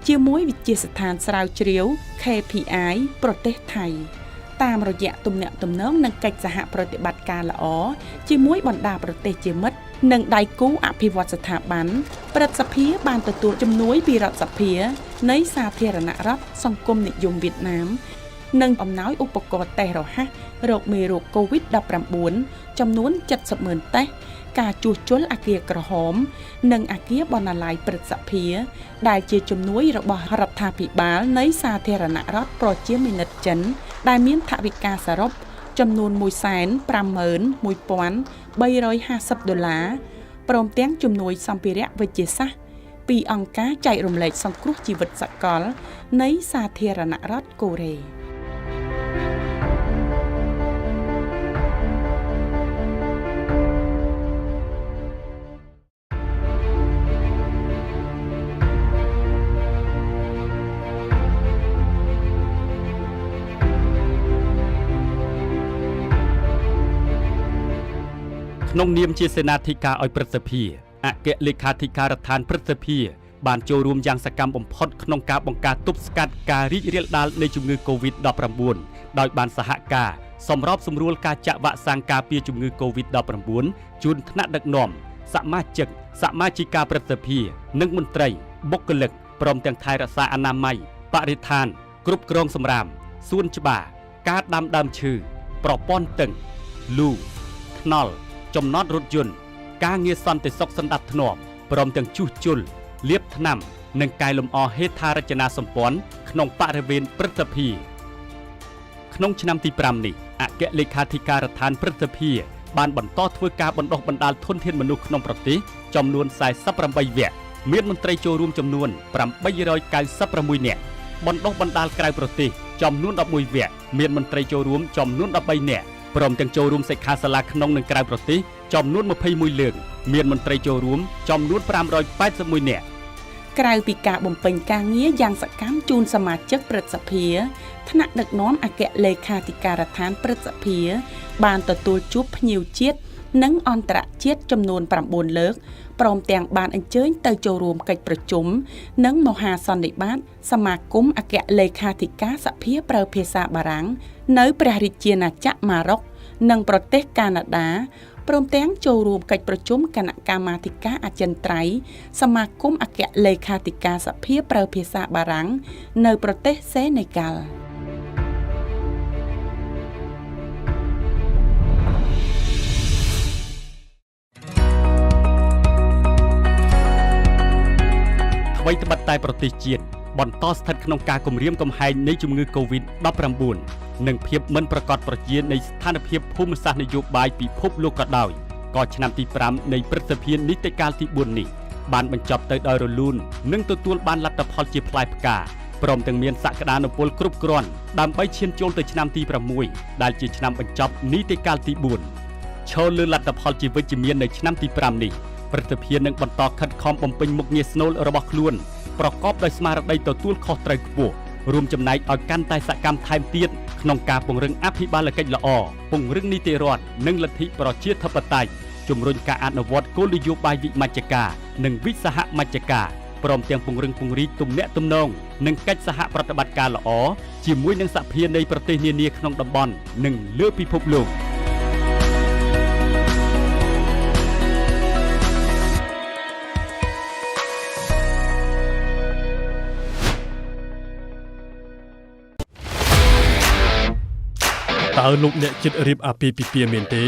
ជាមួយវិទ្យាស្ថានស្រាវជ្រាវ KPI ប្រទេសថៃតាមរយៈទំនាក់ទំនងនិងកិច្ចសហប្រតិបត្តិការល្អជាមួយបណ្ដាប្រទេសជាមិត្តនិងដៃគូអភិវឌ្ឍស្ថាប័នព្រឹទ្ធសភាបានទទួលជំនួយពីរដ្ឋសភានៃសាធារណរដ្ឋសង្គមនិយមវៀតណាមនិងអំណោយឧបករណ៍តេស្តរហ័សរោគមេរោគ COVID-19 ចំនួន70,000តេស្តការជួសជុលអគារក្រហមនិងអគារបណ្ណាល័យព្រឹទ្ធសភាដែលជាជំនួយរបស់រដ្ឋាភិបាលនៃសាធារណរដ្ឋប្រជាមានិតចិនដែលមានថវិកាសរុបចំនួន$151,350ព្រមទាំងជំនួយសម្ភារៈវិទ្យាសាស្ត្រពីអង្គការចែករំលែកសង្គ្រោះជីវិតសកលនៃសាធារណរដ្ឋកូរ៉េក្នុងនាមជាសេនាធិការឲ្យព្រឹទ្ធសភាអគ្គលេខាធិការដ្ឋានព្រឹទ្ធសភាបានចូលរួមយ៉ាងសកម្មបំផុតក្នុងការបង្ការទប់ស្កាត់ការរីករាលដាលនៃជំងឺ COVID-19 ដោយបានសហការសម្របសម្រួលការចាក់វ៉ាក់សាំងការពារជំងឺ COVID-19 ជូនថ្នាក់ដឹកនាំសមាជិកសមាជិកាព្រឹទ្ធសភានិងមន្ត្រីបុគ្គលិកព្រមទាំងថែរក្សាអនាម័យបរិស្ថានគ្រប់គ្រងសម្រាមសួនច្បារការដាំដើមឈើប្រព័ន្ធទឹកលូថ្នល់ចំណតរថយន្តការងារសន្តិសុខសណ្ដាប់ធ្នាប់ព្រមទាំងជួសជុលលាបថ្នាំនិងកែលម្អហេដ្ឋារចនាសម្ព័ន្ធក្នុងបរិវេណព្រឹទ្ធសភាក្នុងឆ្នាំទី5នេះអគ្គលេខាធិការដ្ឋានព្រឹទ្ធសភាបានបន្តធ្វើការបណ្ដុះបណ្ដាលធនធានមនុស្សក្នុងប្រទេសចំនួន48វគ្គមានមន្ត្រីចូលរួមចំនួន896នាក់បណ្ដុះបណ្ដាលក្រៅប្រទេសចំនួន11វគ្គមានមន្ត្រីចូលរួមចំនួន13នាក់ព្រមទាំងចូលរួមសិក្ខាសាលាក្នុងនិងក្រៅប្រទេសចំនួន21លើកមានមន្ត្រីចូលរួមចំនួន581នាក់ក្រៅពីការបំពេញការងារយ៉ាងសកម្មជូនសមាជិកព្រឹទ្ធសភាថ្នាក់ដឹកនាំអគ្គលេខាធិការដ្ឋានព្រឹទ្ធសភាបានទទួលជួបភ្ញៀវជាតិនិងអន្តរជាតិចំនួន9លើកព្រមទាំងបានអញ្ជើញទៅចូលរួមកិច្ចប្រជុំនិងមហាសន្និបាតសមាគមអគ្គលេខាធិការសភាប្រើភាសាបារាំងនៅព្រះរាជាណាចក្រម៉ារ៉ុកនិងប្រទេសកាណាដាព្រមទាំងចូលរួមកិច្ចប្រជុំគណៈកម្មាធិការអចិន្ត្រៃយ៍សមាគមអគ្គលេខាធិការសភាប្រើភាសាបារាំងនៅប្រទេសសេនេហ្គាល់អ្វីត្បិតតែប្រទេសជាតិបន្តស្ថិតក្នុងការគំរាមកំហែងនៃជំងឺ COVID-19 និងភាពមិនប្រកបប្រជានៃស្ថានភាពភូមិសាស្ត្រនយោបាយពិភពលោកក៏ដោយក៏ឆ្នាំទី5នៃព្រឹទ្ធសភានីតិកាលទី4នេះបានបញ្ចប់ទៅដោយរលូននិងទទួលបានលទ្ធផលជាផ្លែផ្កា ព្រមទាំងមានសក្តានុពលគ្រប់គ្រាន់ដើម្បីឈានចូលទៅឆ្នាំទី6ដែលជាឆ្នាំបញ្ចប់នីតិកាលទី4ឈរលើលទ្ធផលជាវិជ្ជមាននៅឆ្នាំទី5នេះព្រឹទ្ធសភានឹងបន្តខិតខំបំពេញមុខងារស្នូលរបស់ខ្លួនប្រកបដោយស្មារតីទទួលខុសត្រូវខ្ពស់រួមចំណែកឲ្យកាន់តែសកម្មថែមទៀតក្នុងការពង្រឹងអភិបាលកិច្ចល្អពង្រឹងនីតិរដ្ឋនិងលទ្ធិប្រជាធិបតេយ្យជំរុញការអនុវត្តគោលនយោបាយវិមជ្ឈការនិងវិសហមជ្ឈការព្រមទាំងពង្រឹងពង្រីកទំនាក់ទំនងនិងកិច្ចសហប្រតិបត្តិការល្អជាមួយនឹងសហភាពនៃប្រទេសនានាក្នុងតំបន់និងលើពិភពលោកតើលោកអ្នកចិត្តរៀបអាពាហ៍ពិពាហ៍មែនទេ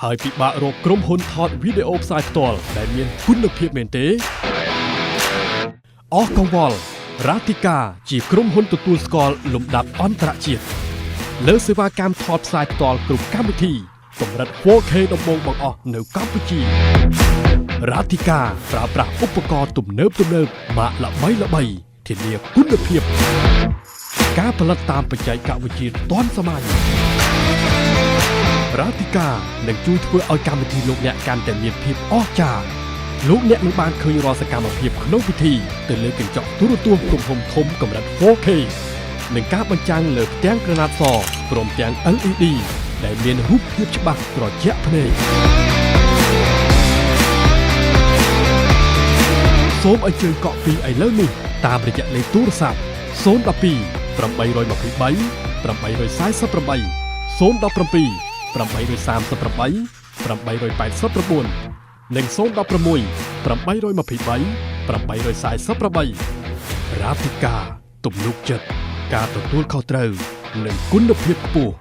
ហើយពិបាករកក្រុមហ៊ុនថតវីដេអូផ្សាយផ្ទាល់ដែលមានគុណភាពមែនទេអស់កង្វល់រ៉ាទីកាជាក្រុមហ៊ុនទទួលស្គាល់លំដាប់អន្តរជាតិលើសេវាកម្មថតផ្សាយផ្ទាល់គ្រប់កម្មវិធីកម្រិត 4K ដំបូងបង្អស់នៅកម្ពុជារ៉ាទីកាប្រើប្រាស់ឧបករណ៍ទំនើបម៉ាកល្បីធានាគុណភាពការផលិតតាមបច្ចេកវិទ្យាទាន់សម័យរ៉ាទីកានឹងជួយធ្វើឲ្យកម្មវិធីលោកអ្នកកាន់តែមានភាពអស្ចារ្យលោកអ្នកនឹងបានឃើញរាល់សកម្មភាពក្នុងពិធីទៅលើកញ្ចក់ទូរទស្សន៍ទំហំធំកម្រិត 4K និងការបញ្ចាំងលើផ្ទាំងក្រណាត់សព្រមទាំង LED ដែលមានរូបភាពច្បាស់ត្រជាក់ភ្នែកសូមអញ្ជើញកក់ពីឥឡូវនេះតាមរយៈលេខទូរស័ព្ទ012 823 848 017 838 889និង016 823 848រ៉ាទីកាទំនុកចិត្តការទទួលខុសត្រូវនិងគុណភាពខ្ពស់